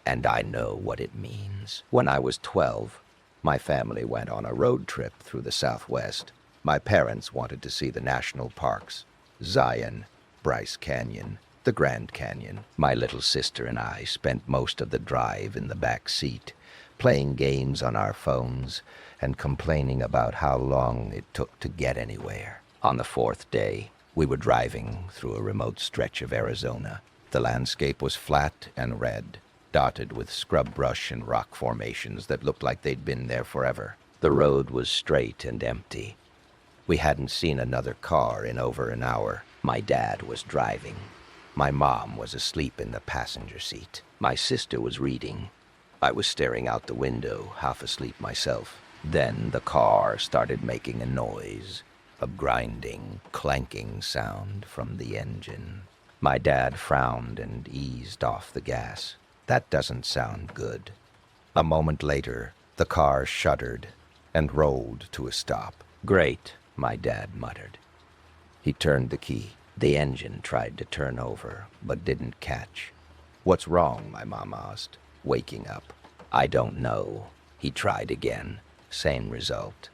and I know what it means. When I was 12, my family went on a road trip through the Southwest. My parents wanted to see the national parks, Zion, Bryce Canyon, the Grand Canyon. My little sister and I spent most of the drive in the back seat, playing games on our phones and complaining about how long it took to get anywhere. On the 4th day, we were driving through a remote stretch of Arizona. The landscape was flat and red, dotted with scrub brush and rock formations that looked like they'd been there forever. The road was straight and empty. We hadn't seen another car in over an hour. My dad was driving. My mom was asleep in the passenger seat. My sister was reading. I was staring out the window, half asleep myself. Then the car started making a noise, a grinding, clanking sound from the engine. My dad frowned and eased off the gas. That doesn't sound good. A moment later, the car shuddered and rolled to a stop. "Great," my dad muttered. He turned the key. The engine tried to turn over, but didn't catch. "What's wrong?" my mom asked, waking up. "I don't know." He tried again. Same result.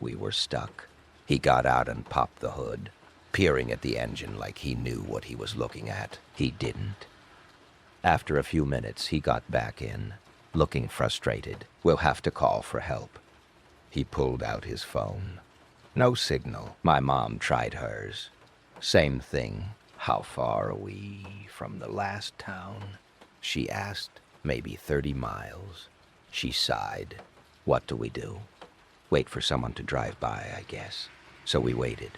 We were stuck. He got out and popped the hood, peering at the engine like he knew what he was looking at. He didn't. After a few minutes, he got back in, looking frustrated. "We'll have to call for help." He pulled out his phone. No signal. My mom tried hers. Same thing. "How far are we from the last town?" she asked. "Maybe 30 miles. She sighed. "What do we do?" Wait for someone to drive by, I guess. So we waited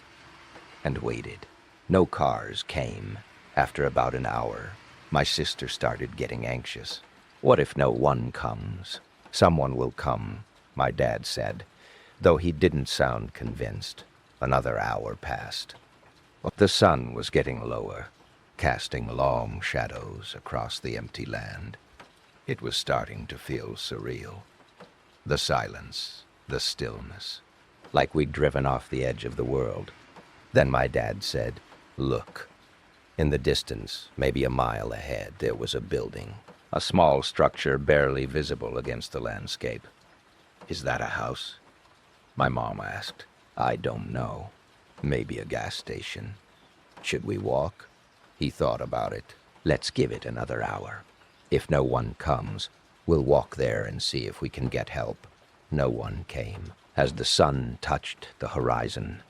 and waited. No cars came. After about an hour, my sister started getting anxious. What if no one comes? Someone will come, my dad said, though he didn't sound convinced. Another hour passed. The sun was getting lower, casting long shadows across the empty land. It was starting to feel surreal. The silence, the stillness, like we'd driven off the edge of the world. Then my dad said, "Look." In the distance, maybe a mile ahead, there was a building, a small structure barely visible against the landscape. "Is that a house?" my mom asked. "I don't know. Maybe a gas station. Should we walk?" He thought about it. "Let's give it another hour. If no one comes, we'll walk there and see if we can get help." No one came. As the sun touched the horizon,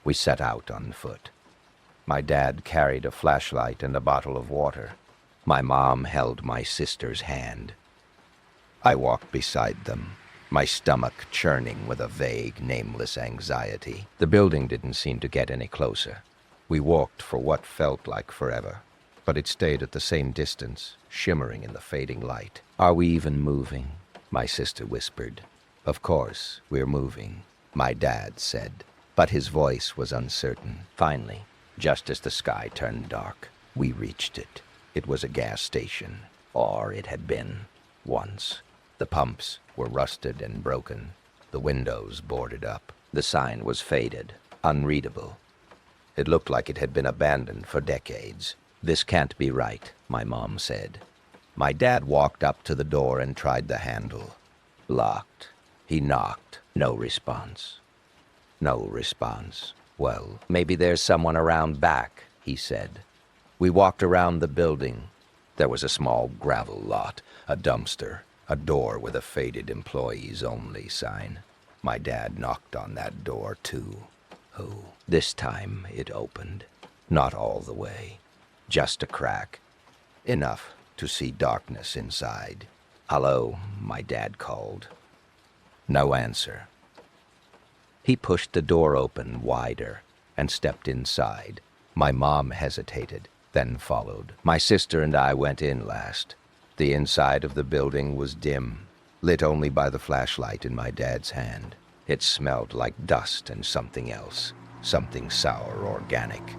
we set out on foot. My dad carried a flashlight and a bottle of water. My mom held my sister's hand. I walked beside them, my stomach churning with a vague, nameless anxiety. The building didn't seem to get any closer. We walked for what felt like forever, but it stayed at the same distance, shimmering in the fading light. "Are we even moving?" my sister whispered. "Of course, we're moving," my dad said, but his voice was uncertain. Finally, just as the sky turned dark, we reached it. It was a gas station, or it had been once. The pumps were rusted and broken, the windows boarded up. The sign was faded, unreadable. It looked like it had been abandoned for decades. "This can't be right," my mom said. My dad walked up to the door and tried the handle. Locked. He knocked. No response. No response. "Well, maybe there's someone around back," he said. We walked around the building. There was a small gravel lot, a dumpster, a door with a faded employees only sign. My dad knocked on that door too. Oh, this time it opened. Not all the way. Just a crack. Enough to see darkness inside. "Hello," my dad called. No answer. He pushed the door open wider and stepped inside. My mom hesitated, then followed. My sister and I went in last. The inside of the building was dim, lit only by the flashlight in my dad's hand. It smelled like dust and something else, something sour organic.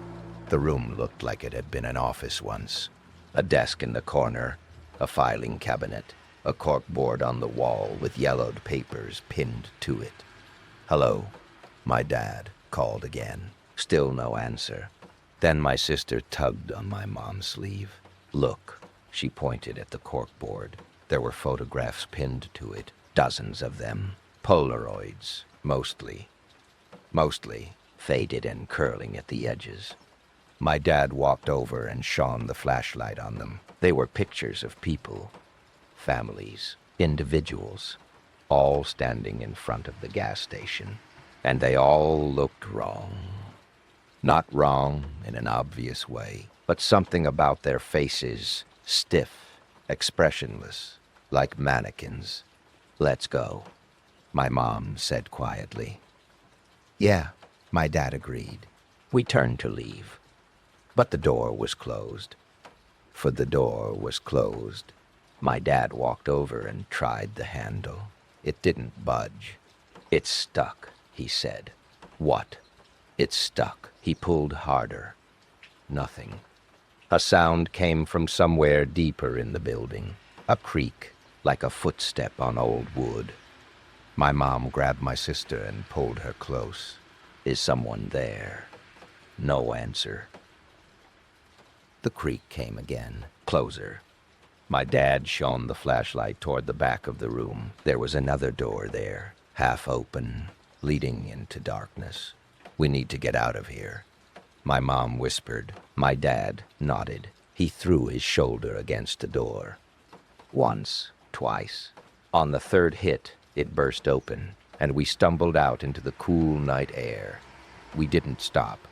The room looked like it had been an office once. A desk in the corner, a filing cabinet, a corkboard on the wall with yellowed papers pinned to it. "Hello," my dad called again. Still no answer. Then my sister tugged on my mom's sleeve. "Look," she pointed at the corkboard. There were photographs pinned to it, dozens of them. Polaroids, mostly faded and curling at the edges. My dad walked over and shone the flashlight on them. They were pictures of people, families, individuals, all standing in front of the gas station. And they all looked wrong. Not wrong in an obvious way, but something about their faces, stiff, expressionless, like mannequins. "Let's go," my mom said quietly. "Yeah," my dad agreed. We turned to leave, but the door was closed. For the door was closed. My dad walked over and tried the handle. It didn't budge. "It's stuck," he said. "What?" "It's stuck." He pulled harder. Nothing. A sound came from somewhere deeper in the building. A creak, like a footstep on old wood. My mom grabbed my sister and pulled her close. "Is someone there?" No answer. The creak came again, closer. My dad shone the flashlight toward the back of the room. There was another door there, half open, leading into darkness. "We need to get out of here," my mom whispered. My dad nodded. He threw his shoulder against the door. Once, twice. On the third hit, it burst open, and we stumbled out into the cool night air. We didn't stop.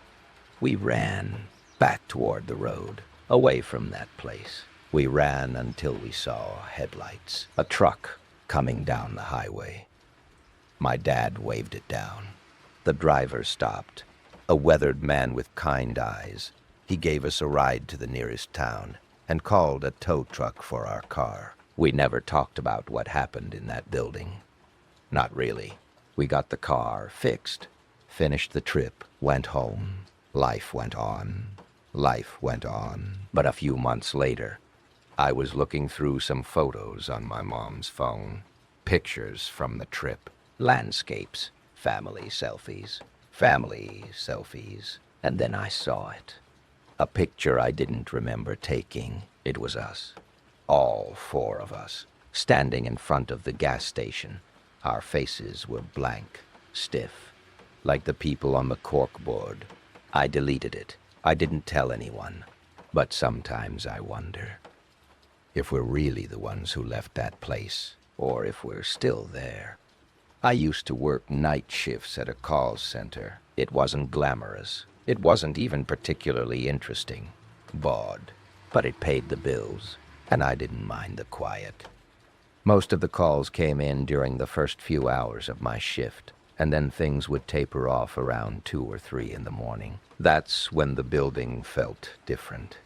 We ran back toward the road, away from that place. We ran until we saw headlights, a truck coming down the highway. My dad waved it down. The driver stopped, a weathered man with kind eyes. He gave us a ride to the nearest town and called a tow truck for our car. We never talked about what happened in that building. Not really. We got the car fixed, finished the trip, went home. Life went on. Life went on. But a few months later, I was looking through some photos on my mom's phone. Pictures from the trip. Landscapes. Family selfies. And then I saw it. A picture I didn't remember taking. It was us. All four of us. Standing in front of the gas station. Our faces were blank, stiff, like the people on the corkboard. I deleted it. I didn't tell anyone. But sometimes I wonder if we're really the ones who left that place, or if we're still there. I used to work night shifts at a call center. It wasn't glamorous. It wasn't even particularly interesting. Bawd. But it paid the bills, and I didn't mind the quiet. Most of the calls came in during the first few hours of my shift, and then things would taper off around 2 or 3 in the morning. That's when the building felt different.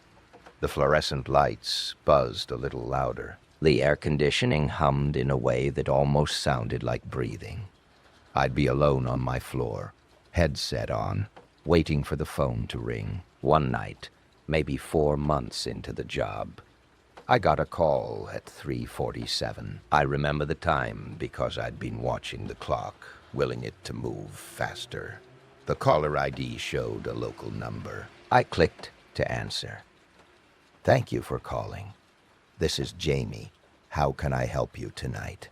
The fluorescent lights buzzed a little louder. The air conditioning hummed in a way that almost sounded like breathing. I'd be alone on my floor, headset on, waiting for the phone to ring. One night, maybe 4 months into the job, I got a call at 3:47. I remember the time because I'd been watching the clock, willing it to move faster. The caller ID showed a local number. I clicked to answer. "Thank you for calling. This is Jamie. How can I help you tonight?"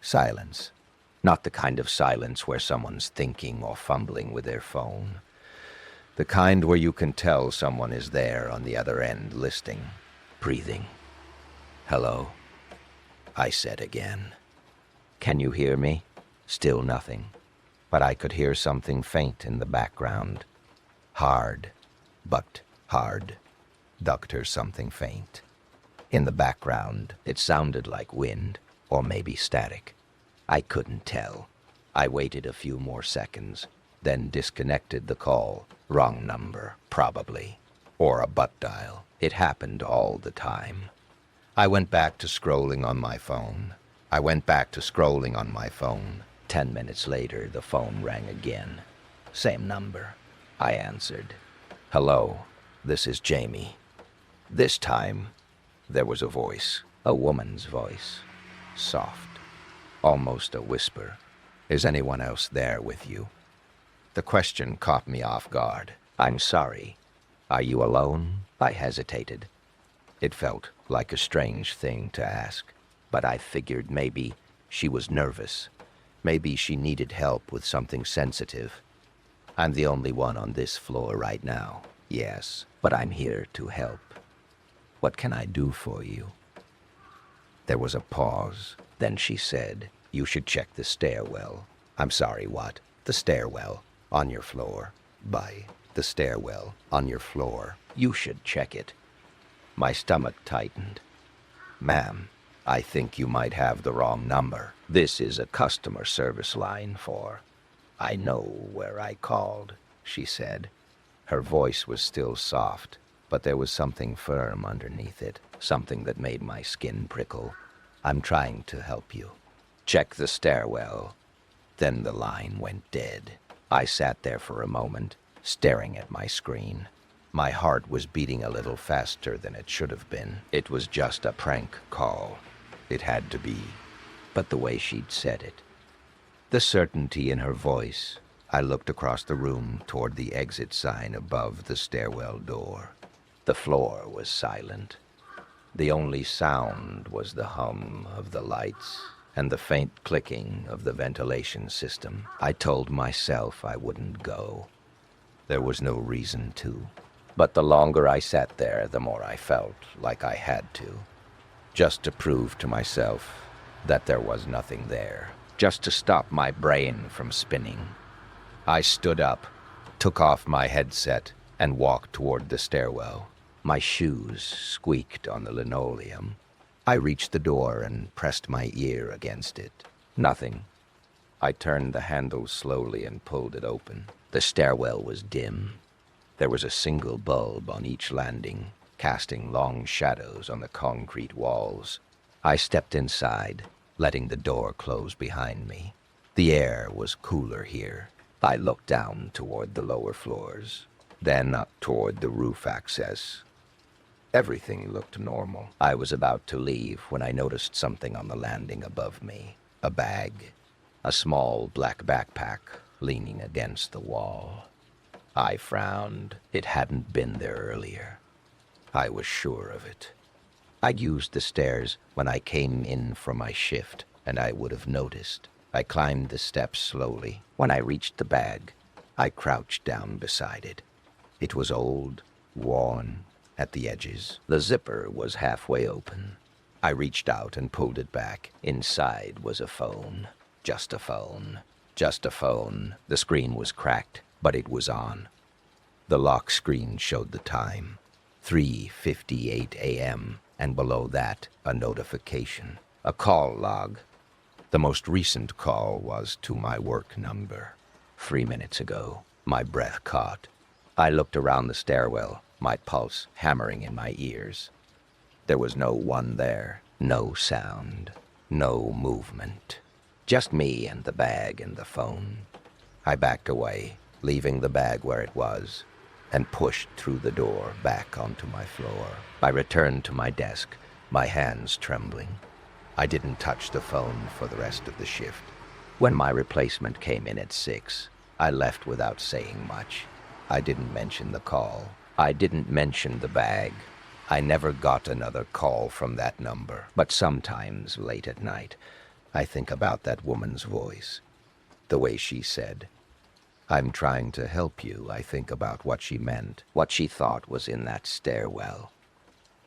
Silence. Not the kind of silence where someone's thinking or fumbling with their phone. The kind where you can tell someone is there on the other end listening, breathing. "Hello?" I said again. "Can you hear me?" Still nothing. But I could hear something faint in the background. Hard, bucked hard, ducked her something faint. In the background, it sounded like wind, or maybe static. I couldn't tell. I waited a few more seconds, then disconnected the call. Wrong number, probably. Or a butt dial. It happened all the time. I went back to scrolling on my phone. 10 minutes later, the phone rang again. Same number. I answered. "Hello, this is Jamie." This time, there was a voice, a woman's voice, soft, almost a whisper. "Is anyone else there with you?" The question caught me off guard. "I'm sorry. Are you alone?" I hesitated. It felt like a strange thing to ask, but I figured maybe she was nervous. Maybe she needed help with something sensitive. "I'm the only one on this floor right now." "Yes, but I'm here to help. What can I do for you?" There was a pause. Then she said, "You should check the stairwell." "I'm sorry, what?" "The stairwell. On your floor." "By the stairwell. On your floor. You should check it." My stomach tightened. "Ma'am, I think you might have the wrong number. This is a customer service line for—" "I know where I called," she said. Her voice was still soft, but there was something firm underneath it, something that made my skin prickle. "I'm trying to help you. Check the stairwell." Then the line went dead. I sat there for a moment, staring at my screen. My heart was beating a little faster than it should have been. It was just a prank call. It had to be. But the way she'd said it, the certainty in her voice, I looked across the room toward the exit sign above the stairwell door. The floor was silent. The only sound was the hum of the lights and the faint clicking of the ventilation system. I told myself I wouldn't go. There was no reason to. But the longer I sat there, the more I felt like I had to. Just to prove to myself that there was nothing there. Just to stop my brain from spinning. I stood up, took off my headset, and walked toward the stairwell. My shoes squeaked on the linoleum. I reached the door and pressed my ear against it. Nothing. I turned the handle slowly and pulled it open. The stairwell was dim. There was a single bulb on each landing, casting long shadows on the concrete walls. I stepped inside, letting the door close behind me. The air was cooler here. I looked down toward the lower floors, then up toward the roof access. Everything looked normal. I was about to leave when I noticed something on the landing above me. A bag. A small black backpack leaning against the wall. I frowned. It hadn't been there earlier. I was sure of it. I'd used the stairs when I came in from my shift, and I would have noticed. I climbed the steps slowly. When I reached the bag, I crouched down beside it. It was old, worn at the edges. The zipper was halfway open. I reached out and pulled it back. Inside was a phone. Just a phone. Just a phone. The screen was cracked, but it was on. The lock screen showed the time. 3:58 a.m., and below that, a notification. A call log. The most recent call was to my work number. 3 minutes ago. My breath caught. I looked around the stairwell, my pulse hammering in my ears. There was no one there. No sound. No movement. Just me and the bag and the phone. I backed away, leaving the bag where it was, and pushed through the door back onto my floor. I returned to my desk, my hands trembling. I didn't touch the phone for the rest of the shift. When my replacement came in at 6, I left without saying much. I didn't mention the call. I didn't mention the bag. I never got another call from that number. But sometimes, late at night, I think about that woman's voice. The way she said, "I'm trying to help you." I think about what she meant, what she thought was in that stairwell.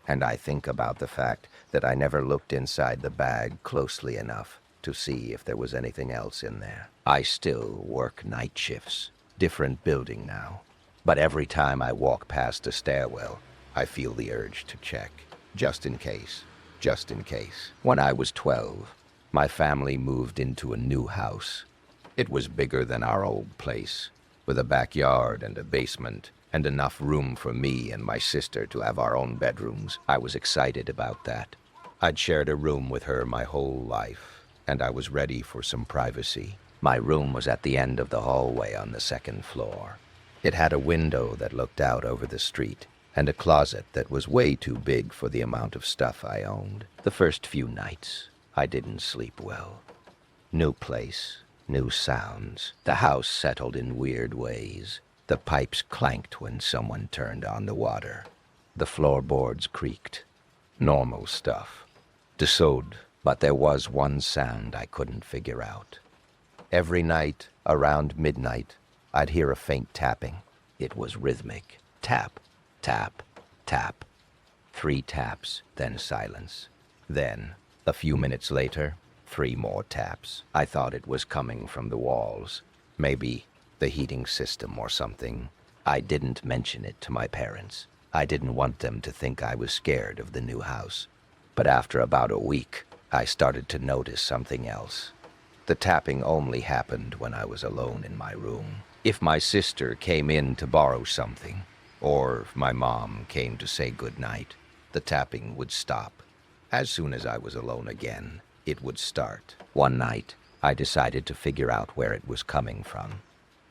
And I think about the fact that I never looked inside the bag closely enough to see if there was anything else in there. I still work night shifts, different building now. But every time I walk past a stairwell, I feel the urge to check, just in case, just in case. When I was 12, my family moved into a new house. It was bigger than our old place, with a backyard and a basement, and enough room for me and my sister to have our own bedrooms. I was excited about that. I'd shared a room with her my whole life, and I was ready for some privacy. My room was at the end of the hallway on the second floor. It had a window that looked out over the street, and a closet that was way too big for the amount of stuff I owned. The first few nights, I didn't sleep well. New place, new sounds. The house settled in weird ways. The pipes clanked when someone turned on the water. The floorboards creaked. Normal stuff. Dessod. But there was one sound I couldn't figure out. Every night, around midnight, I'd hear a faint tapping. It was rhythmic. Tap, tap, tap. 3 taps, then silence. Then, a few minutes later, 3 more taps. I thought it was coming from the walls. Maybe the heating system or something. I didn't mention it to my parents. I didn't want them to think I was scared of the new house. But after about a week, I started to notice something else. The tapping only happened when I was alone in my room. If my sister came in to borrow something, or if my mom came to say goodnight, the tapping would stop. As soon as I was alone again, it would start. One night, I decided to figure out where it was coming from.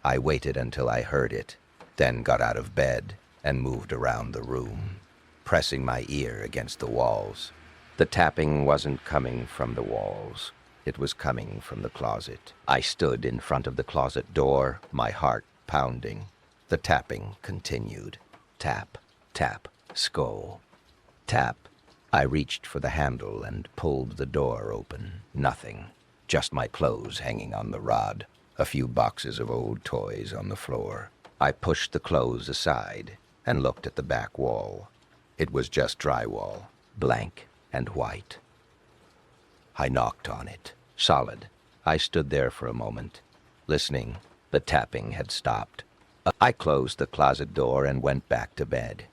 I waited until I heard it, then got out of bed and moved around the room, pressing my ear against the walls. The tapping wasn't coming from the walls. It was coming from the closet. I stood in front of the closet door, my heart pounding. The tapping continued. Tap, tap, skull. Tap. I reached for the handle and pulled the door open. Nothing. Just my clothes hanging on the rod. A few boxes of old toys on the floor. I pushed the clothes aside and looked at the back wall. It was just drywall, blank and white. I knocked on it. Solid. I stood there for a moment, listening. The tapping had stopped. I closed the closet door and went back to bed.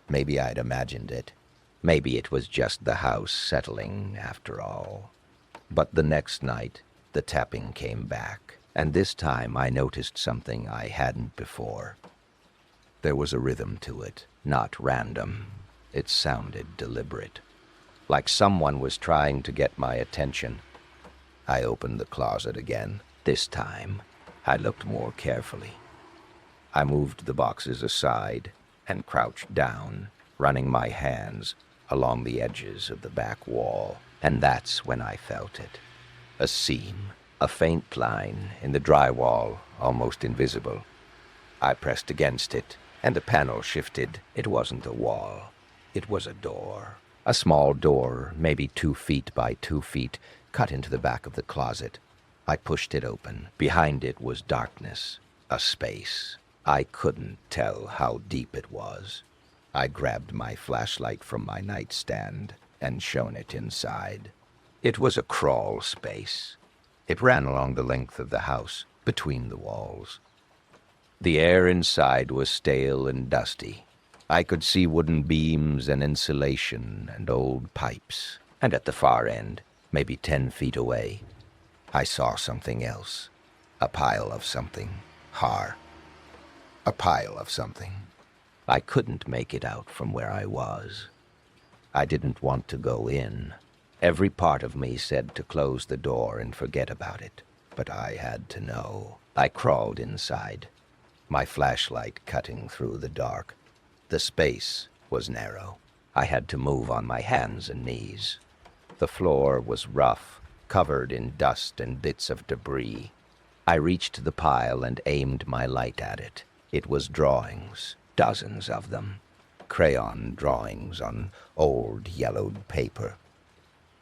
Maybe I'd imagined it. Maybe it was just the house settling after all. But the next night, The tapping came back, and this time I noticed something I hadn't before. There was a rhythm to it, not random. It sounded deliberate, like someone was trying to get my attention. I opened the closet again. This time, I looked more carefully. I moved the boxes aside and crouched down, running my hands along the edges of the back wall. And that's when I felt it. A seam, a faint line in the drywall, almost invisible. I pressed against it, and a panel shifted. It wasn't a wall. It was a door. A small door, maybe 2 feet by 2 feet, cut into the back of the closet. I pushed it open. Behind it was darkness, a space. I couldn't tell how deep it was. I grabbed my flashlight from my nightstand and shone it inside. It was a crawl space. It ran along the length of the house, between the walls. The air inside was stale and dusty. I could see wooden beams and insulation and old pipes. And at the far end, maybe 10 feet away, I saw something else. A pile of something. A pile of something. I couldn't make it out from where I was. I didn't want to go in. Every part of me said to close the door and forget about it. But I had to know. I crawled inside, my flashlight cutting through the dark. The space was narrow. I had to move on my hands and knees. The floor was rough, covered in dust and bits of debris. I reached the pile and aimed my light at it. It was drawings, dozens of them. Crayon drawings on old yellowed paper.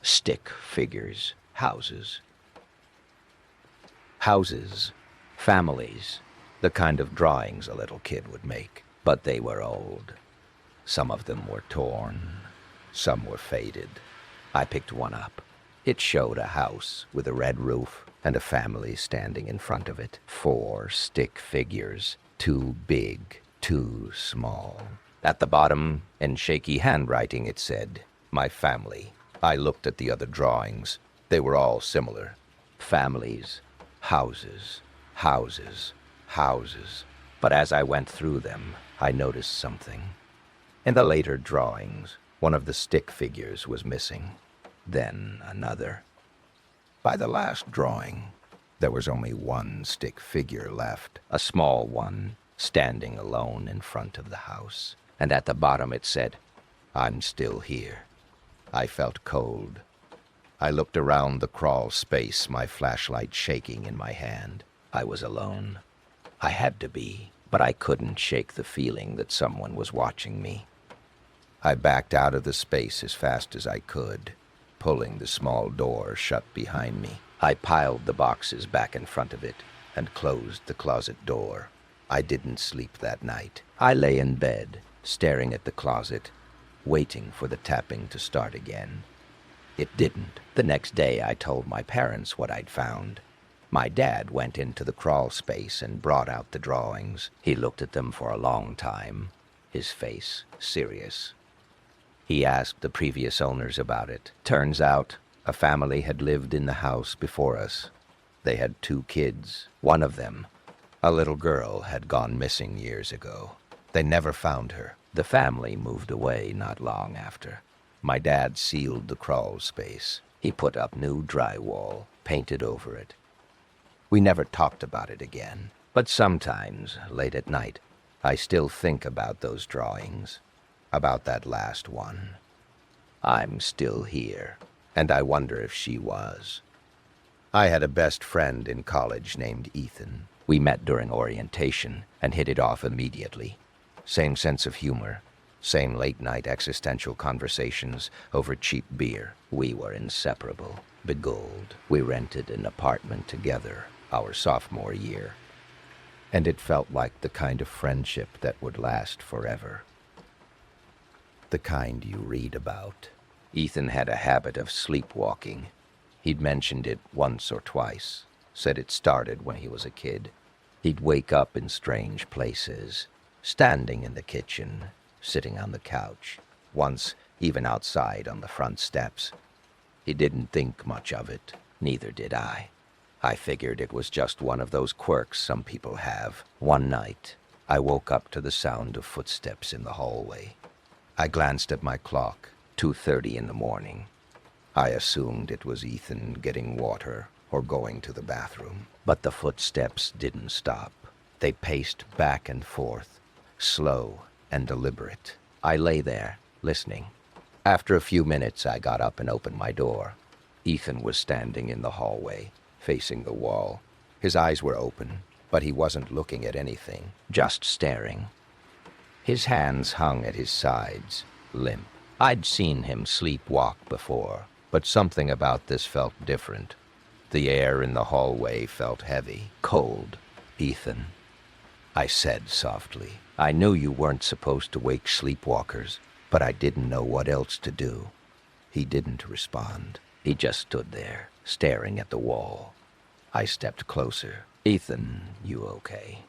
Stick figures, houses. Houses, families, the kind of drawings a little kid would make. But they were old. Some of them were torn, some were faded. I picked one up. It showed a house with a red roof and a family standing in front of it. 4 stick figures, 2 big, 2 small. At the bottom, in shaky handwriting, it said, "My family." I looked at the other drawings. They were all similar. Families, houses, houses, houses. But as I went through them, I noticed something. In the later drawings, one of the stick figures was missing. Then another. By the last drawing, there was only 1 stick figure left, a small one, standing alone in front of the house. And at the bottom it said, "I'm still here." I felt cold. I looked around the crawl space, my flashlight shaking in my hand. I was alone. I had to be, but I couldn't shake the feeling that someone was watching me. I backed out of the space as fast as I could, pulling the small door shut behind me. I piled the boxes back in front of it and closed the closet door. I didn't sleep that night. I lay in bed, staring at the closet, waiting for the tapping to start again. It didn't. The next day I told my parents what I'd found. My dad went into the crawl space and brought out the drawings. He looked at them for a long time, his face serious. He asked the previous owners about it. Turns out, a family had lived in the house before us. They had 2 kids. One of them, a little girl, had gone missing years ago. They never found her. The family moved away not long after. My dad sealed the crawl space. He put up new drywall, painted over it. We never talked about it again. But sometimes, late at night, I still think about those drawings, about that last one. I'm still here, and I wonder if she was. I had a best friend in college named Ethan. We met during orientation and hit it off immediately. Same sense of humor, same late-night existential conversations over cheap beer. We were inseparable, beguiled. We rented an apartment together our sophomore year, and it felt like the kind of friendship that would last forever. The kind you read about. Ethan had a habit of sleepwalking. He'd mentioned it once or twice, said it started when he was a kid. He'd wake up in strange places, standing in the kitchen, sitting on the couch, once even outside on the front steps. He didn't think much of it, neither did I. I figured it was just one of those quirks some people have. One night, I woke up to the sound of footsteps in the hallway. I glanced at my clock, 2:30 in the morning. I assumed it was Ethan getting water or going to the bathroom. But the footsteps didn't stop. They paced back and forth, slow and deliberate. I lay there, listening. After a few minutes, I got up and opened my door. Ethan was standing in the hallway, facing the wall. His eyes were open, but he wasn't looking at anything, just staring. His hands hung at his sides, limp. I'd seen him sleepwalk before, but something about this felt different. The air in the hallway felt heavy, cold. "Ethan," I said softly. "I knew you weren't supposed to wake sleepwalkers, but I didn't know what else to do." He didn't respond. He just stood there, staring at the wall. I stepped closer. "Ethan, you okay?"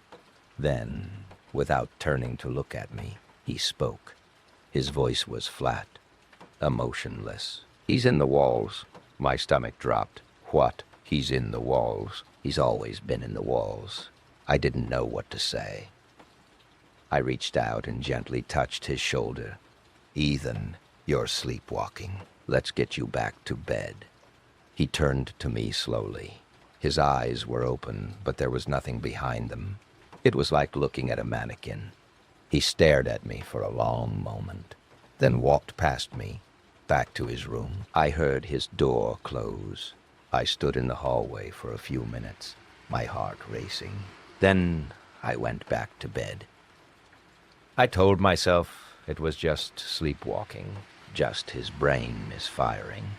Then, without turning to look at me, he spoke. His voice was flat, emotionless. "He's in the walls." My stomach dropped. "What?" "He's in the walls. He's always been in the walls." I didn't know what to say. I reached out and gently touched his shoulder. "Ethan, you're sleepwalking. Let's get you back to bed." He turned to me slowly. His eyes were open, but there was nothing behind them. It was like looking at a mannequin. He stared at me for a long moment, then walked past me, back to his room. I heard his door close. I stood in the hallway for a few minutes, my heart racing. Then I went back to bed. I told myself it was just sleepwalking, just his brain misfiring.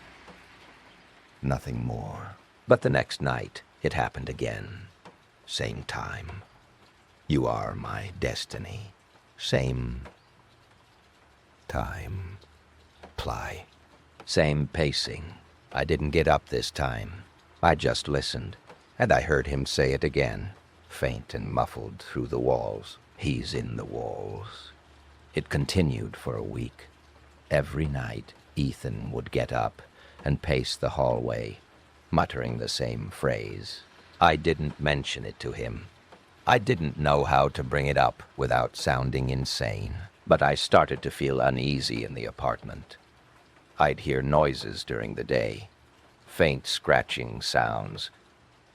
Nothing more. But the next night, it happened again. Same time. "You are my destiny." Same time. Ply. Same pacing. I didn't get up this time. I just listened, and I heard him say it again, faint and muffled through the walls. "He's in the walls." It continued for a week. Every night, Ethan would get up and pace the hallway, muttering the same phrase. I didn't mention it to him. I didn't know how to bring it up without sounding insane, but I started to feel uneasy in the apartment. I'd hear noises during the day, faint scratching sounds,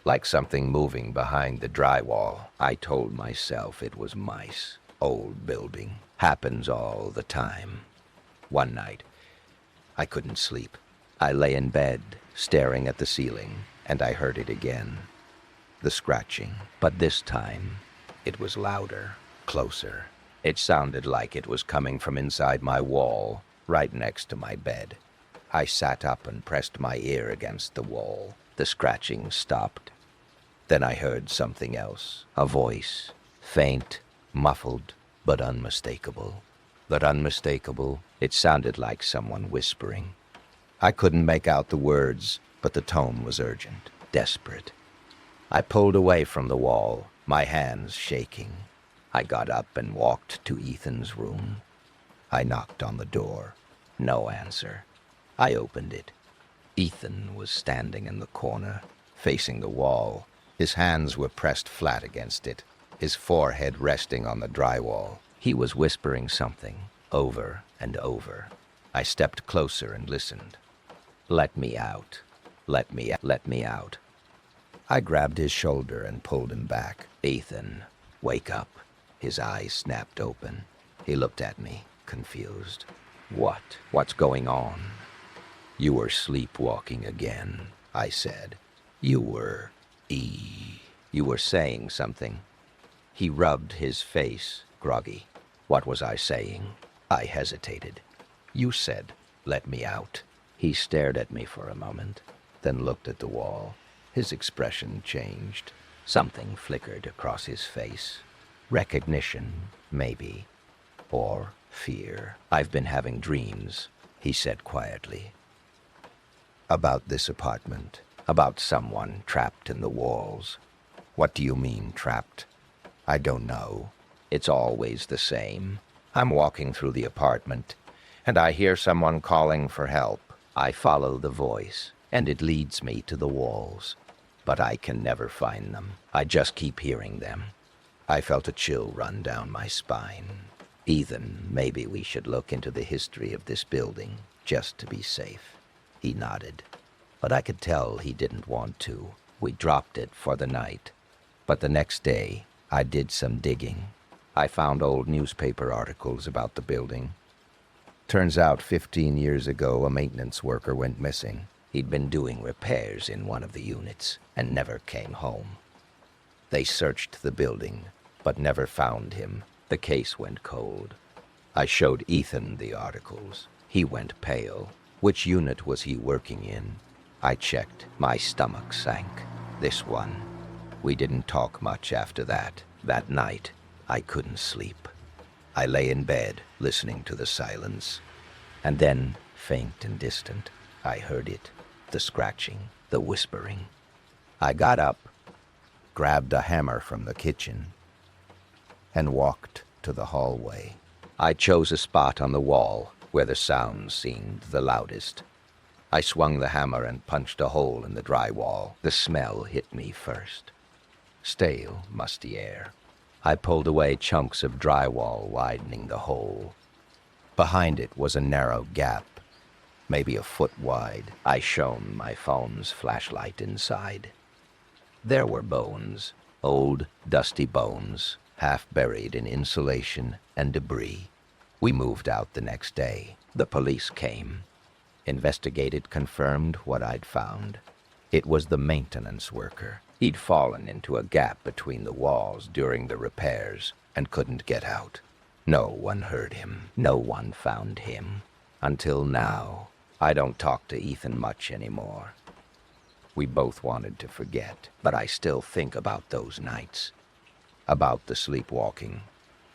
like something moving behind the drywall. I told myself it was mice. Old building. Happens all the time. One night, I couldn't sleep. I lay in bed, staring at the ceiling, and I heard it again. The scratching. But this time, it was louder, closer. It sounded like it was coming from inside my wall, right next to my bed. I sat up and pressed my ear against the wall. The scratching stopped. Then I heard something else. A voice. Faint, muffled, but unmistakable. But unmistakable, it sounded like someone whispering. I couldn't make out the words, but the tone was urgent, desperate. I pulled away from the wall, my hands shaking. I got up and walked to Ethan's room. I knocked on the door. No answer. I opened it. Ethan was standing in the corner, facing the wall. His hands were pressed flat against it, his forehead resting on the drywall. He was whispering something, over and over. I stepped closer and listened. "Let me out. Let me out." I grabbed his shoulder and pulled him back. "Ethan, wake up." His eyes snapped open. He looked at me, confused. "What? What's going on?" "You were sleepwalking again," I said. "You were You were saying something." He rubbed his face, groggy. What was I saying? I hesitated. "You said, 'Let me out.'" He stared at me for a moment, then looked at the wall. His expression changed. Something flickered across his face. Recognition, maybe. Or fear. "I've been having dreams," he said quietly. "About this apartment. About someone trapped in the walls." "What do you mean, trapped?" "I don't know. It's always the same. I'm walking through the apartment, and I hear someone calling for help. I follow the voice, and it leads me to the walls. but I can never find them. I just keep hearing them. I felt a chill run down my spine. Ethan, maybe we should look into the history of this building, just to be safe. He nodded, but I could tell he didn't want to. We dropped it for the night. But the next day, I did some digging. I found old newspaper articles about the building. Turns out 15 years ago, a maintenance worker went missing. He'd been doing repairs in one of the units and never came home. They searched the building, but never found him. The case went cold. I showed Ethan the articles. He went pale. Which unit was he working in? I checked. My stomach sank. This one. We didn't talk much after that. That night, I couldn't sleep. I lay in bed, listening to the silence. And then, faint and distant, I heard it. The scratching, the whispering. I got up, grabbed a hammer from the kitchen, and walked to the hallway. I chose a spot on the wall where the sound seemed the loudest. I swung the hammer and punched a hole in the drywall. The smell hit me first. Stale, musty air. I pulled away chunks of drywall, widening the hole. Behind it was a narrow gap, maybe a foot wide. I shone my phone's flashlight inside. There were bones, old, dusty bones, half buried in insulation and debris. We moved out the next day. The police came. Investigated, confirmed what I'd found. It was the maintenance worker. He'd fallen into a gap between the walls during the repairs and couldn't get out. No one heard him. No one found him. Until now. I don't talk to Ethan much anymore. We both wanted to forget, but I still think about those nights. About the sleepwalking.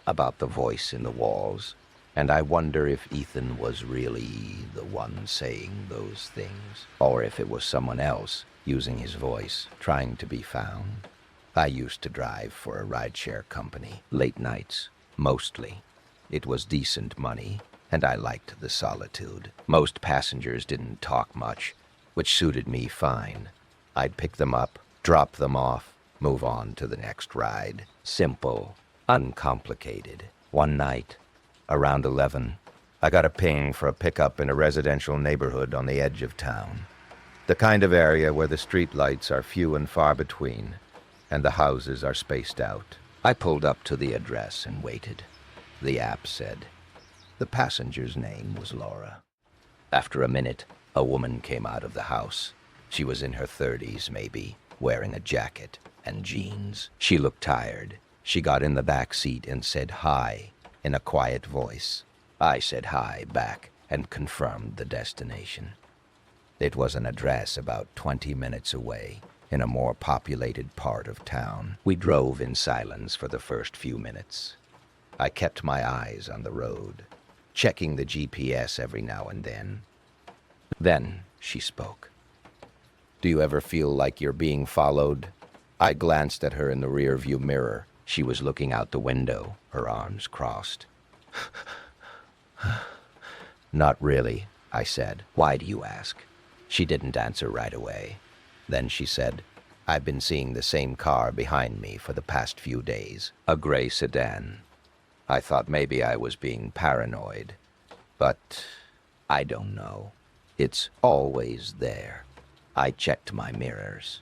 About the voice in the walls. And I wonder if Ethan was really the one saying those things, or if it was someone else using his voice, trying to be found. I used to drive for a rideshare company, late nights, mostly. It was decent money, and I liked the solitude. Most passengers didn't talk much, which suited me fine. I'd pick them up, drop them off, move on to the next ride. Simple, uncomplicated. One night, around 11, I got a ping for a pickup in a residential neighborhood on the edge of town. The kind of area where the street lights are few and far between, and the houses are spaced out. I pulled up to the address and waited. The app said. The passenger's name was Laura. After a minute, a woman came out of the house. She was in her 30s, maybe, wearing a jacket and jeans. She looked tired. She got in the back seat and said hi in a quiet voice. I said hi back and confirmed the destination. It was an address about 20 minutes away, in a more populated part of town. We drove in silence for the first few minutes. I kept my eyes on the road, checking the GPS every now and then. Then she spoke. Do you ever feel like you're being followed? I glanced at her in the rearview mirror. She was looking out the window, her arms crossed. Not really, I said. Why do you ask? She didn't answer right away. Then she said, I've been seeing the same car behind me for the past few days. A gray sedan. I thought maybe I was being paranoid. But I don't know. It's always there. I checked my mirrors.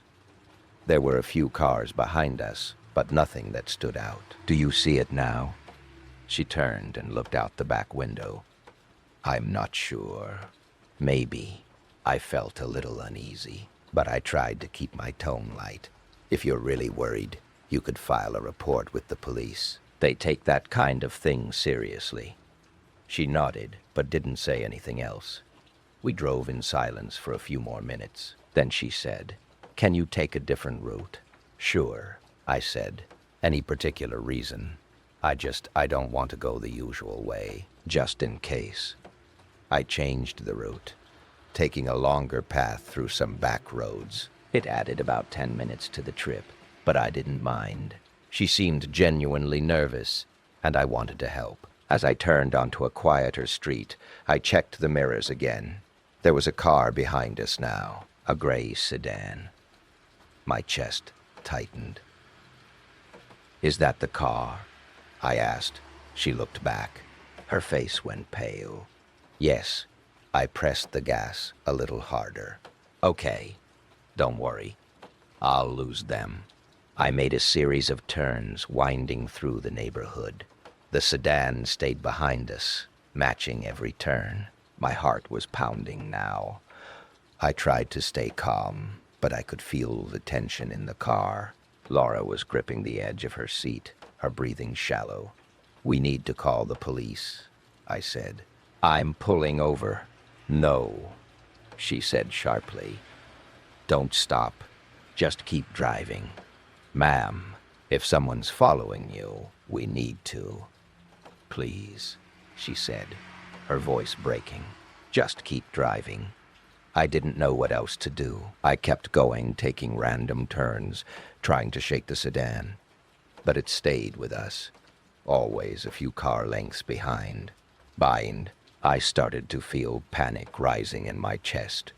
There were a few cars behind us, but nothing that stood out. Do you see it now? She turned and looked out the back window. I'm not sure. Maybe. I felt a little uneasy, but I tried to keep my tone light. If you're really worried, you could file a report with the police. They take that kind of thing seriously. She nodded, but didn't say anything else. We drove in silence for a few more minutes. Then she said, Can you take a different route? Sure, I said. Any particular reason? I don't want to go the usual way, just in case. I changed the route, taking a longer path through some back roads. It added about 10 minutes to the trip, but I didn't mind. She seemed genuinely nervous, and I wanted to help. As I turned onto a quieter street, I checked the mirrors again. There was a car behind us now, a gray sedan. My chest tightened. "Is that the car?" I asked. She looked back. Her face went pale. "Yes." I pressed the gas a little harder. "Okay, don't worry. I'll lose them." I made a series of turns, winding through the neighborhood. The sedan stayed behind us, matching every turn. My heart was pounding now. I tried to stay calm, but I could feel the tension in the car. Laura was gripping the edge of her seat, her breathing shallow. "We need to call the police," I said. "I'm pulling over." "No," she said sharply. "Don't stop. Just keep driving." "Ma'am, if someone's following you, we need to." "Please," she said, her voice breaking. "Just keep driving." I didn't know what else to do. I kept going, taking random turns, trying to shake the sedan. But it stayed with us, always a few car lengths behind. I started to feel panic rising in my chest.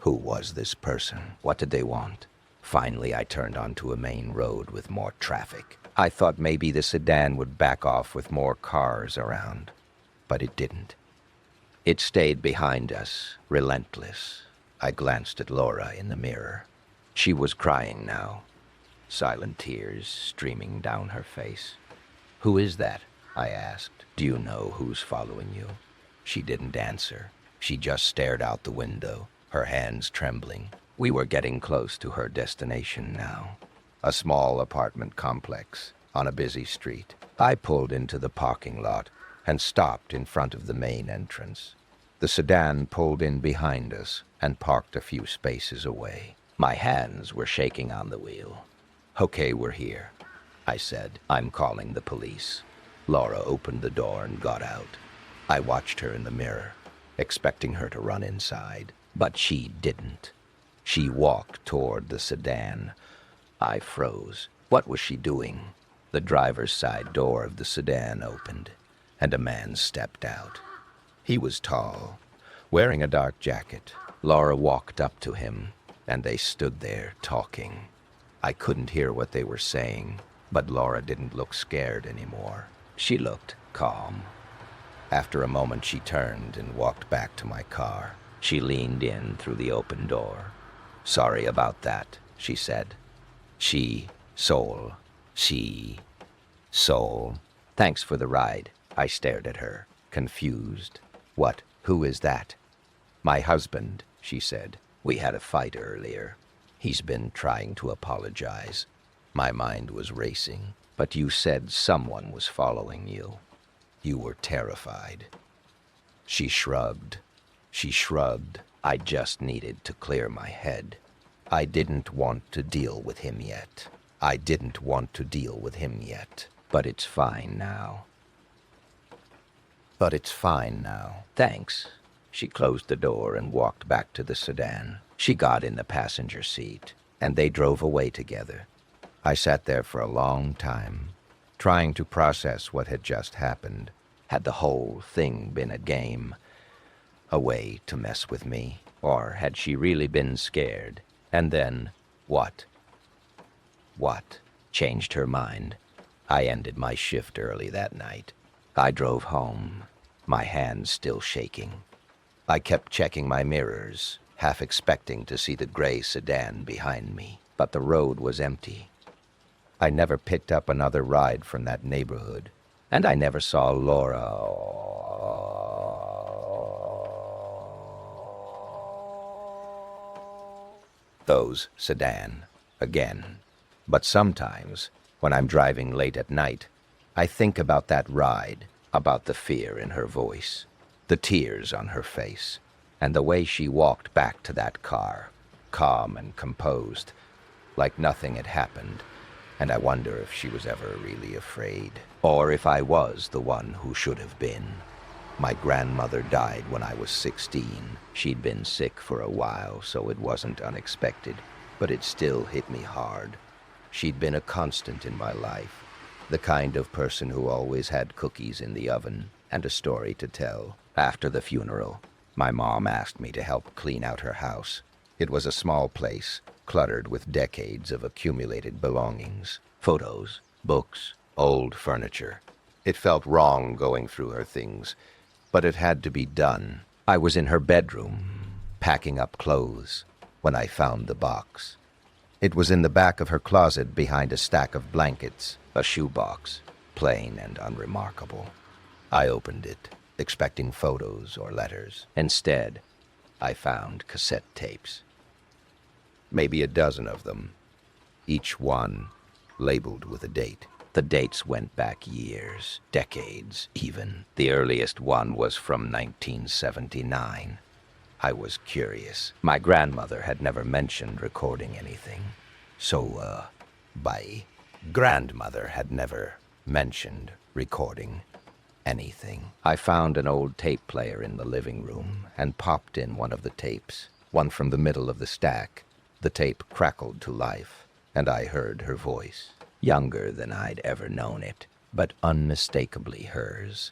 Who was this person? What did they want? Finally, I turned onto a main road with more traffic. I thought maybe the sedan would back off with more cars around, but it didn't. It stayed behind us, relentless. I glanced at Laura in the mirror. She was crying now, silent tears streaming down her face. "Who is that?" I asked. "Do you know who's following you?" She didn't answer. She just stared out the window, her hands trembling. We were getting close to her destination now. A small apartment complex on a busy street. I pulled into the parking lot and stopped in front of the main entrance. The sedan pulled in behind us and parked a few spaces away. My hands were shaking on the wheel. "Okay, we're here," I said. "I'm calling the police." Laura opened the door and got out. I watched her in the mirror, expecting her to run inside, but she didn't. She walked toward the sedan. I froze. What was she doing? The driver's side door of the sedan opened, and a man stepped out. He was tall, wearing a dark jacket. Laura walked up to him, and they stood there talking. I couldn't hear what they were saying, but Laura didn't look scared anymore. She looked calm. After a moment, she turned and walked back to my car. She leaned in through the open door. "Sorry about that," she said. Soul. "Thanks for the ride." I stared at her, confused. "What? Who is that?" "My husband," she said. "We had a fight earlier. He's been trying to apologize." My mind was racing. "But you said someone was following you. You were terrified." She shrugged. I just needed to clear my head. I didn't want to deal with him yet. But it's fine now. "Thanks." She closed the door and walked back to the sedan. She got in the passenger seat, and they drove away together. I sat there for a long time, trying to process what had just happened. Had the whole thing been a game, a way to mess with me? Or had she really been scared? And then, what? Changed her mind. I ended my shift early that night. I drove home, my hands still shaking. I kept checking my mirrors, half expecting to see the gray sedan behind me, but the road was empty. I never picked up another ride from that neighborhood, and I never saw Laura. Those sedan again. But sometimes, when I'm driving late at night, I think about that ride, about the fear in her voice, the tears on her face, and the way she walked back to that car, calm and composed, like nothing had happened. And I wonder if she was ever really afraid, or if I was the one who should have been. My grandmother died when I was 16. She'd been sick for a while, so it wasn't unexpected, but it still hit me hard. She'd been a constant in my life, the kind of person who always had cookies in the oven and a story to tell. After the funeral, my mom asked me to help clean out her house. It was a small place, cluttered with decades of accumulated belongings. Photos, books, old furniture. It felt wrong going through her things, but it had to be done. I was in her bedroom, packing up clothes, when I found the box. It was in the back of her closet behind a stack of blankets, a shoebox, plain and unremarkable. I opened it, expecting photos or letters. Instead, I found cassette tapes. Maybe a dozen of them, each one labeled with a date. The dates went back years, decades even. The earliest one was from 1979. I was curious. My grandmother had never mentioned recording anything. Grandmother had never mentioned recording anything. I found an old tape player in the living room and popped in one of the tapes, one from the middle of the stack. The tape crackled to life, and I heard her voice, younger than I'd ever known it, but unmistakably hers.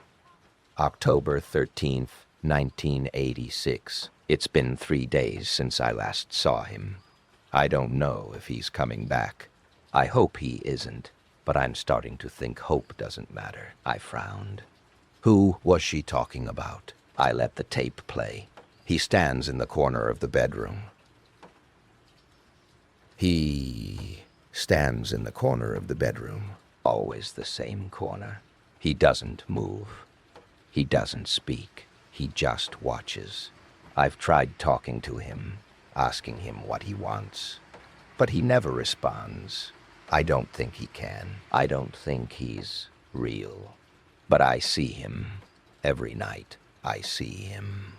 October 13th, 1986. It's been 3 days since I last saw him. I don't know if he's coming back. I hope he isn't, but I'm starting to think hope doesn't matter. I frowned. Who was she talking about? I let the tape play. He stands in the corner of the bedroom. He stands in the corner of the bedroom. Always the same corner. He doesn't move. He doesn't speak. He just watches. I've tried talking to him, asking him what he wants, but he never responds. I don't think he can. I don't think he's real. But I see him. Every night, I see him.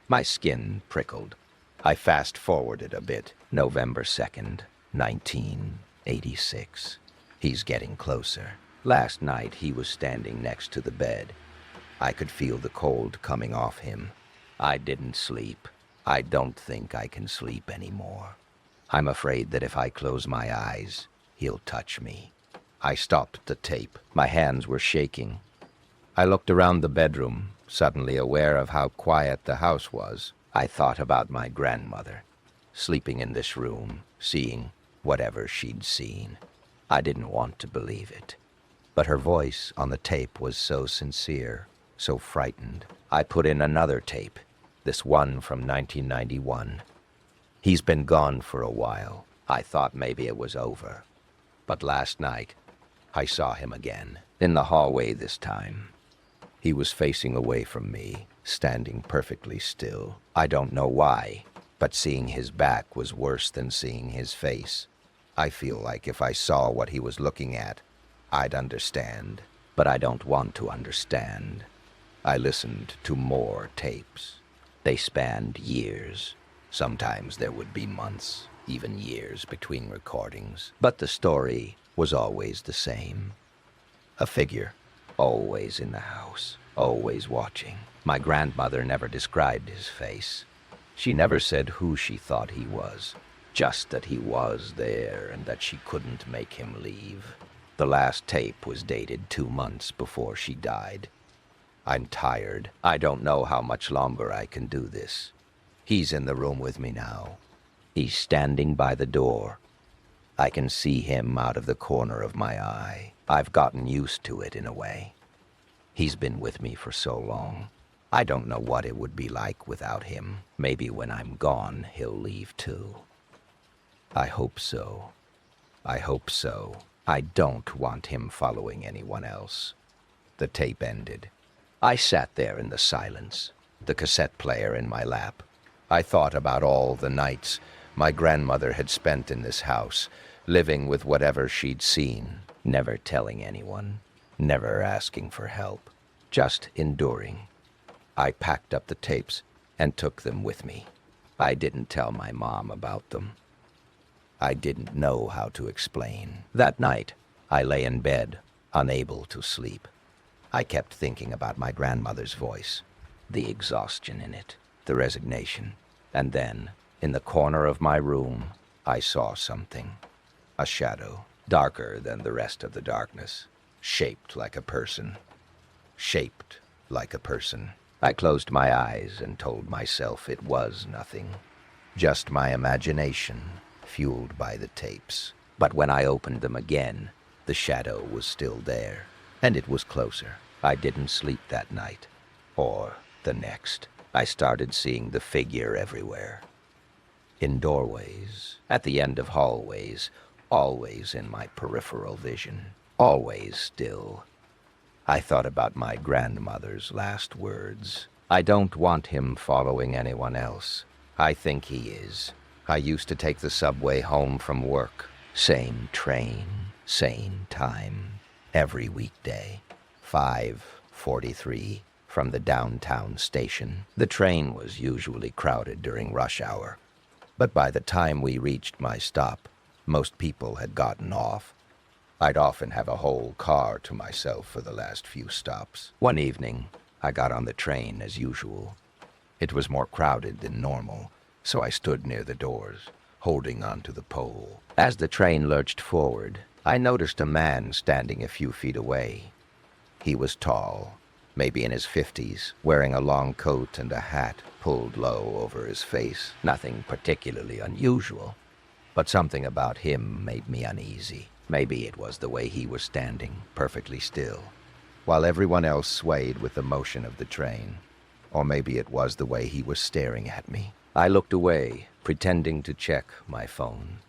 My skin prickled. I fast-forwarded a bit. November 2nd, 1986. He's getting closer. Last night, he was standing next to the bed. I could feel the cold coming off him. I didn't sleep. I don't think I can sleep anymore. I'm afraid that if I close my eyes, he'll touch me. I stopped the tape. My hands were shaking. I looked around the bedroom, suddenly aware of how quiet the house was. I thought about my grandmother, sleeping in this room, seeing whatever she'd seen. I didn't want to believe it. But her voice on the tape was so sincere, so frightened. I put in another tape, this one from 1991. He's been gone for a while. I thought maybe it was over. But last night, I saw him again, in the hallway this time. He was facing away from me, standing perfectly still. I don't know why, but seeing his back was worse than seeing his face. I feel like if I saw what he was looking at, I'd understand. But I don't want to understand. I listened to more tapes. They spanned years. Sometimes there would be months, even years between recordings. But the story was always the same. A figure, always in the house, always watching. My grandmother never described his face. She never said who she thought he was, just that he was there and that she couldn't make him leave. The last tape was dated 2 months before she died. I'm tired. I don't know how much longer I can do this. He's in the room with me now. He's standing by the door. I can see him out of the corner of my eye. I've gotten used to it in a way. He's been with me for so long. I don't know what it would be like without him. Maybe when I'm gone, he'll leave too. I hope so. I hope so. I don't want him following anyone else. The tape ended. I sat there in the silence, the cassette player in my lap. I thought about all the nights my grandmother had spent in this house, living with whatever she'd seen, never telling anyone, never asking for help, just enduring. I packed up the tapes and took them with me. I didn't tell my mom about them. I didn't know how to explain. That night, I lay in bed, unable to sleep. I kept thinking about my grandmother's voice, the exhaustion in it, the resignation. And then, in the corner of my room, I saw something. A shadow, darker than the rest of the darkness, shaped like a person. Shaped like a person. I closed my eyes and told myself it was nothing. Just my imagination, fueled by the tapes. But when I opened them again, the shadow was still there, and it was closer. I didn't sleep that night, or the next. I started seeing the figure everywhere. In doorways, at the end of hallways, always in my peripheral vision, always still. I thought about my grandmother's last words. I don't want him following anyone else. I think he is. I used to take the subway home from work. Same train, same time, every weekday. 5:43 from the downtown station. The train was usually crowded during rush hour, but by the time we reached my stop, most people had gotten off. I'd often have a whole car to myself for the last few stops. One evening, I got on the train as usual. It was more crowded than normal, so I stood near the doors, holding onto the pole. As the train lurched forward, I noticed a man standing a few feet away. He was tall, maybe in his 50s, wearing a long coat and a hat pulled low over his face. Nothing particularly unusual, but something about him made me uneasy. Maybe it was the way he was standing, perfectly still, while everyone else swayed with the motion of the train. Or maybe it was the way he was staring at me. I looked away, pretending to check my phone,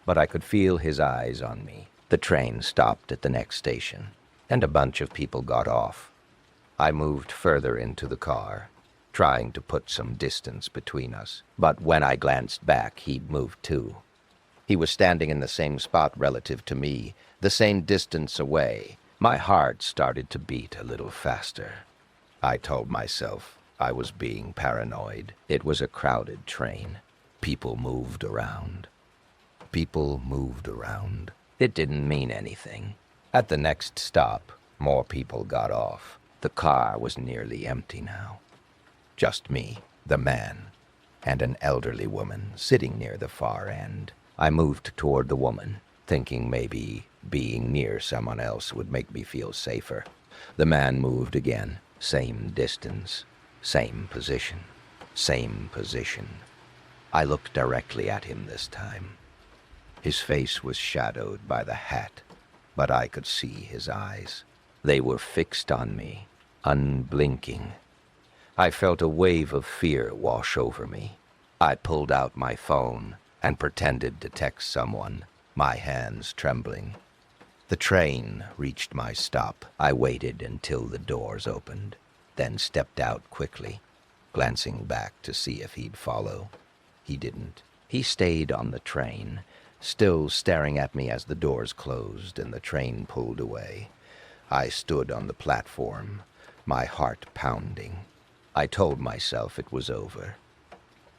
but I could feel his eyes on me. The train stopped at the next station, and a bunch of people got off. I moved further into the car, trying to put some distance between us, but when I glanced back, he moved too. He was standing in the same spot relative to me, the same distance away. My heart started to beat a little faster. I told myself I was being paranoid. It was a crowded train. People moved around. People moved around. It didn't mean anything. At the next stop, more people got off. The car was nearly empty now. Just me, the man, and an elderly woman sitting near the far end. I moved toward the woman, thinking maybe being near someone else would make me feel safer. The man moved again. Same distance, same position, same position. I looked directly at him this time. His face was shadowed by the hat, but I could see his eyes. They were fixed on me, unblinking. I felt a wave of fear wash over me. I pulled out my phone and pretended to text someone, my hands trembling. The train reached my stop. I waited until the doors opened, then stepped out quickly, glancing back to see if he'd follow. He didn't. He stayed on the train, still staring at me as the doors closed and the train pulled away. I stood on the platform, my heart pounding. I told myself it was over.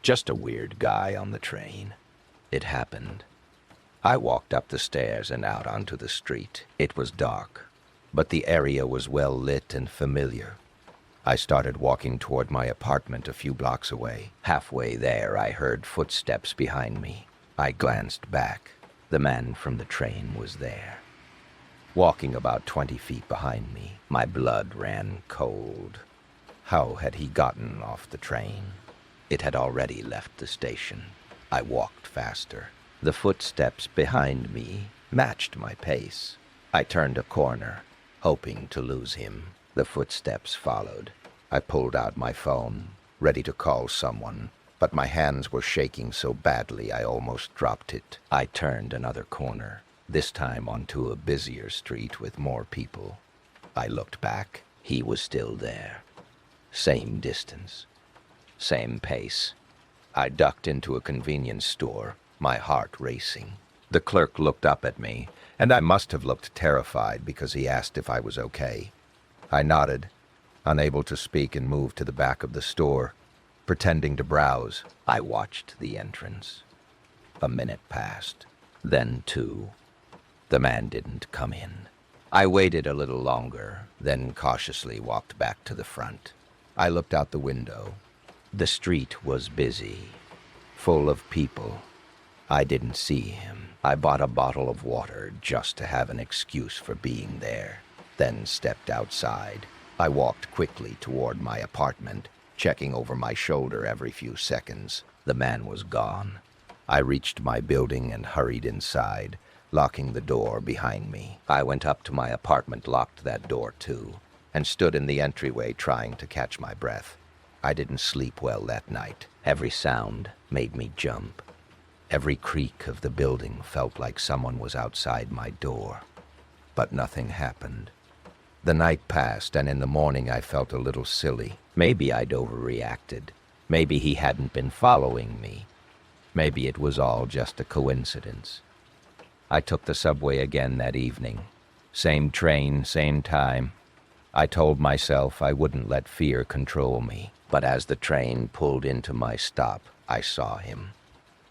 Just a weird guy on the train. It happened. I walked up the stairs and out onto the street. It was dark, but the area was well lit and familiar. I started walking toward my apartment a few blocks away. Halfway there, I heard footsteps behind me. I glanced back. The man from the train was there, walking about 20 feet behind me. My blood ran cold. How had he gotten off the train? It had already left the station. I walked faster. The footsteps behind me matched my pace. I turned a corner, hoping to lose him. The footsteps followed. I pulled out my phone, ready to call someone, but my hands were shaking so badly I almost dropped it. I turned another corner, this time onto a busier street with more people. I looked back. He was still there. Same distance, same pace. I ducked into a convenience store, my heart racing. The clerk looked up at me, and I must have looked terrified because he asked if I was okay. I nodded, unable to speak, and moved to the back of the store, pretending to browse. I watched the entrance. A minute passed, then 2. The man didn't come in. I waited a little longer, then cautiously walked back to the front. I looked out the window. The street was busy, full of people. I didn't see him. I bought a bottle of water just to have an excuse for being there, then stepped outside. I walked quickly toward my apartment, checking over my shoulder every few seconds. The man was gone. I reached my building and hurried inside, locking the door behind me. I went up to my apartment, locked that door too, and stood in the entryway trying to catch my breath. I didn't sleep well that night. Every sound made me jump. Every creak of the building felt like someone was outside my door. But nothing happened. The night passed, and in the morning I felt a little silly. Maybe I'd overreacted. Maybe he hadn't been following me. Maybe it was all just a coincidence. I took the subway again that evening. Same train, same time. I told myself I wouldn't let fear control me. But as the train pulled into my stop, I saw him,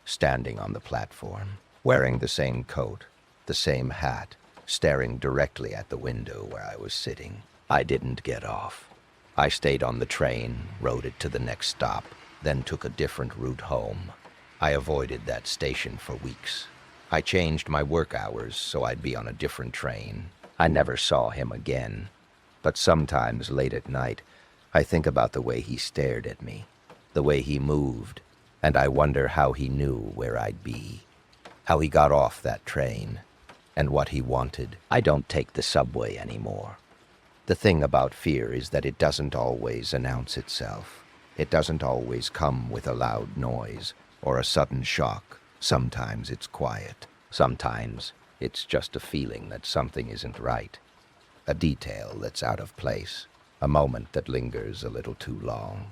standing on the platform, wearing the same coat, the same hat, staring directly at the window where I was sitting. I didn't get off. I stayed on the train, rode it to the next stop, then took a different route home. I avoided that station for weeks. I changed my work hours so I'd be on a different train. I never saw him again. But sometimes late at night, I think about the way he stared at me, the way he moved, and I wonder how he knew where I'd be, how he got off that train, and what he wanted. I don't take the subway anymore. The thing about fear is that it doesn't always announce itself. It doesn't always come with a loud noise or a sudden shock. Sometimes it's quiet. Sometimes it's just a feeling that something isn't right, a detail that's out of place, a moment that lingers a little too long.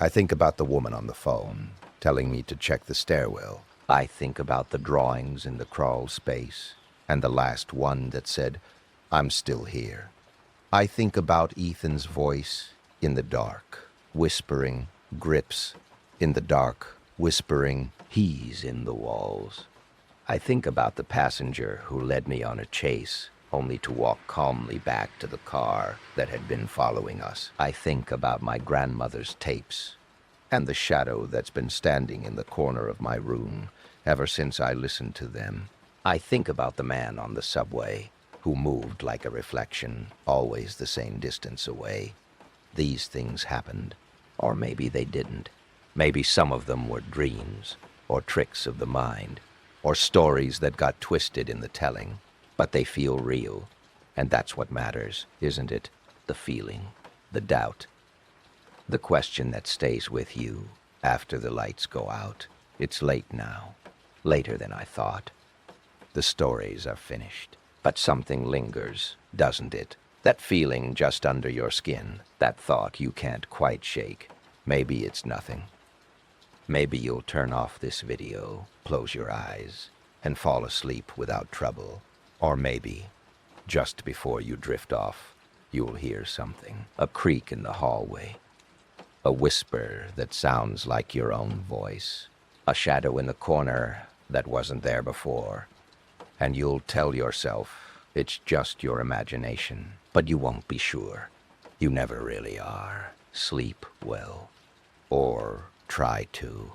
I think about the woman on the phone, telling me to check the stairwell. I think about the drawings in the crawl space, and the last one that said, "I'm still here." I think about Ethan's voice in the dark, whispering, grips in the dark, whispering, "He's in the walls." I think about the passenger who led me on a chase, only to walk calmly back to the car that had been following us. I think about my grandmother's tapes and the shadow that's been standing in the corner of my room ever since I listened to them. I think about the man on the subway who moved like a reflection, always the same distance away. These things happened, or maybe they didn't. Maybe some of them were dreams, or tricks of the mind, or stories that got twisted in the telling. But they feel real, and that's what matters, isn't it? The feeling, the doubt, the question that stays with you after the lights go out. It's late now, later than I thought. The stories are finished, but something lingers, doesn't it? That feeling just under your skin, that thought you can't quite shake. Maybe it's nothing. Maybe you'll turn off this video, close your eyes, and fall asleep without trouble. Or maybe, just before you drift off, you'll hear something. A creak in the hallway. A whisper that sounds like your own voice. A shadow in the corner that wasn't there before. And you'll tell yourself it's just your imagination. But you won't be sure. You never really are. Sleep well. Or try to.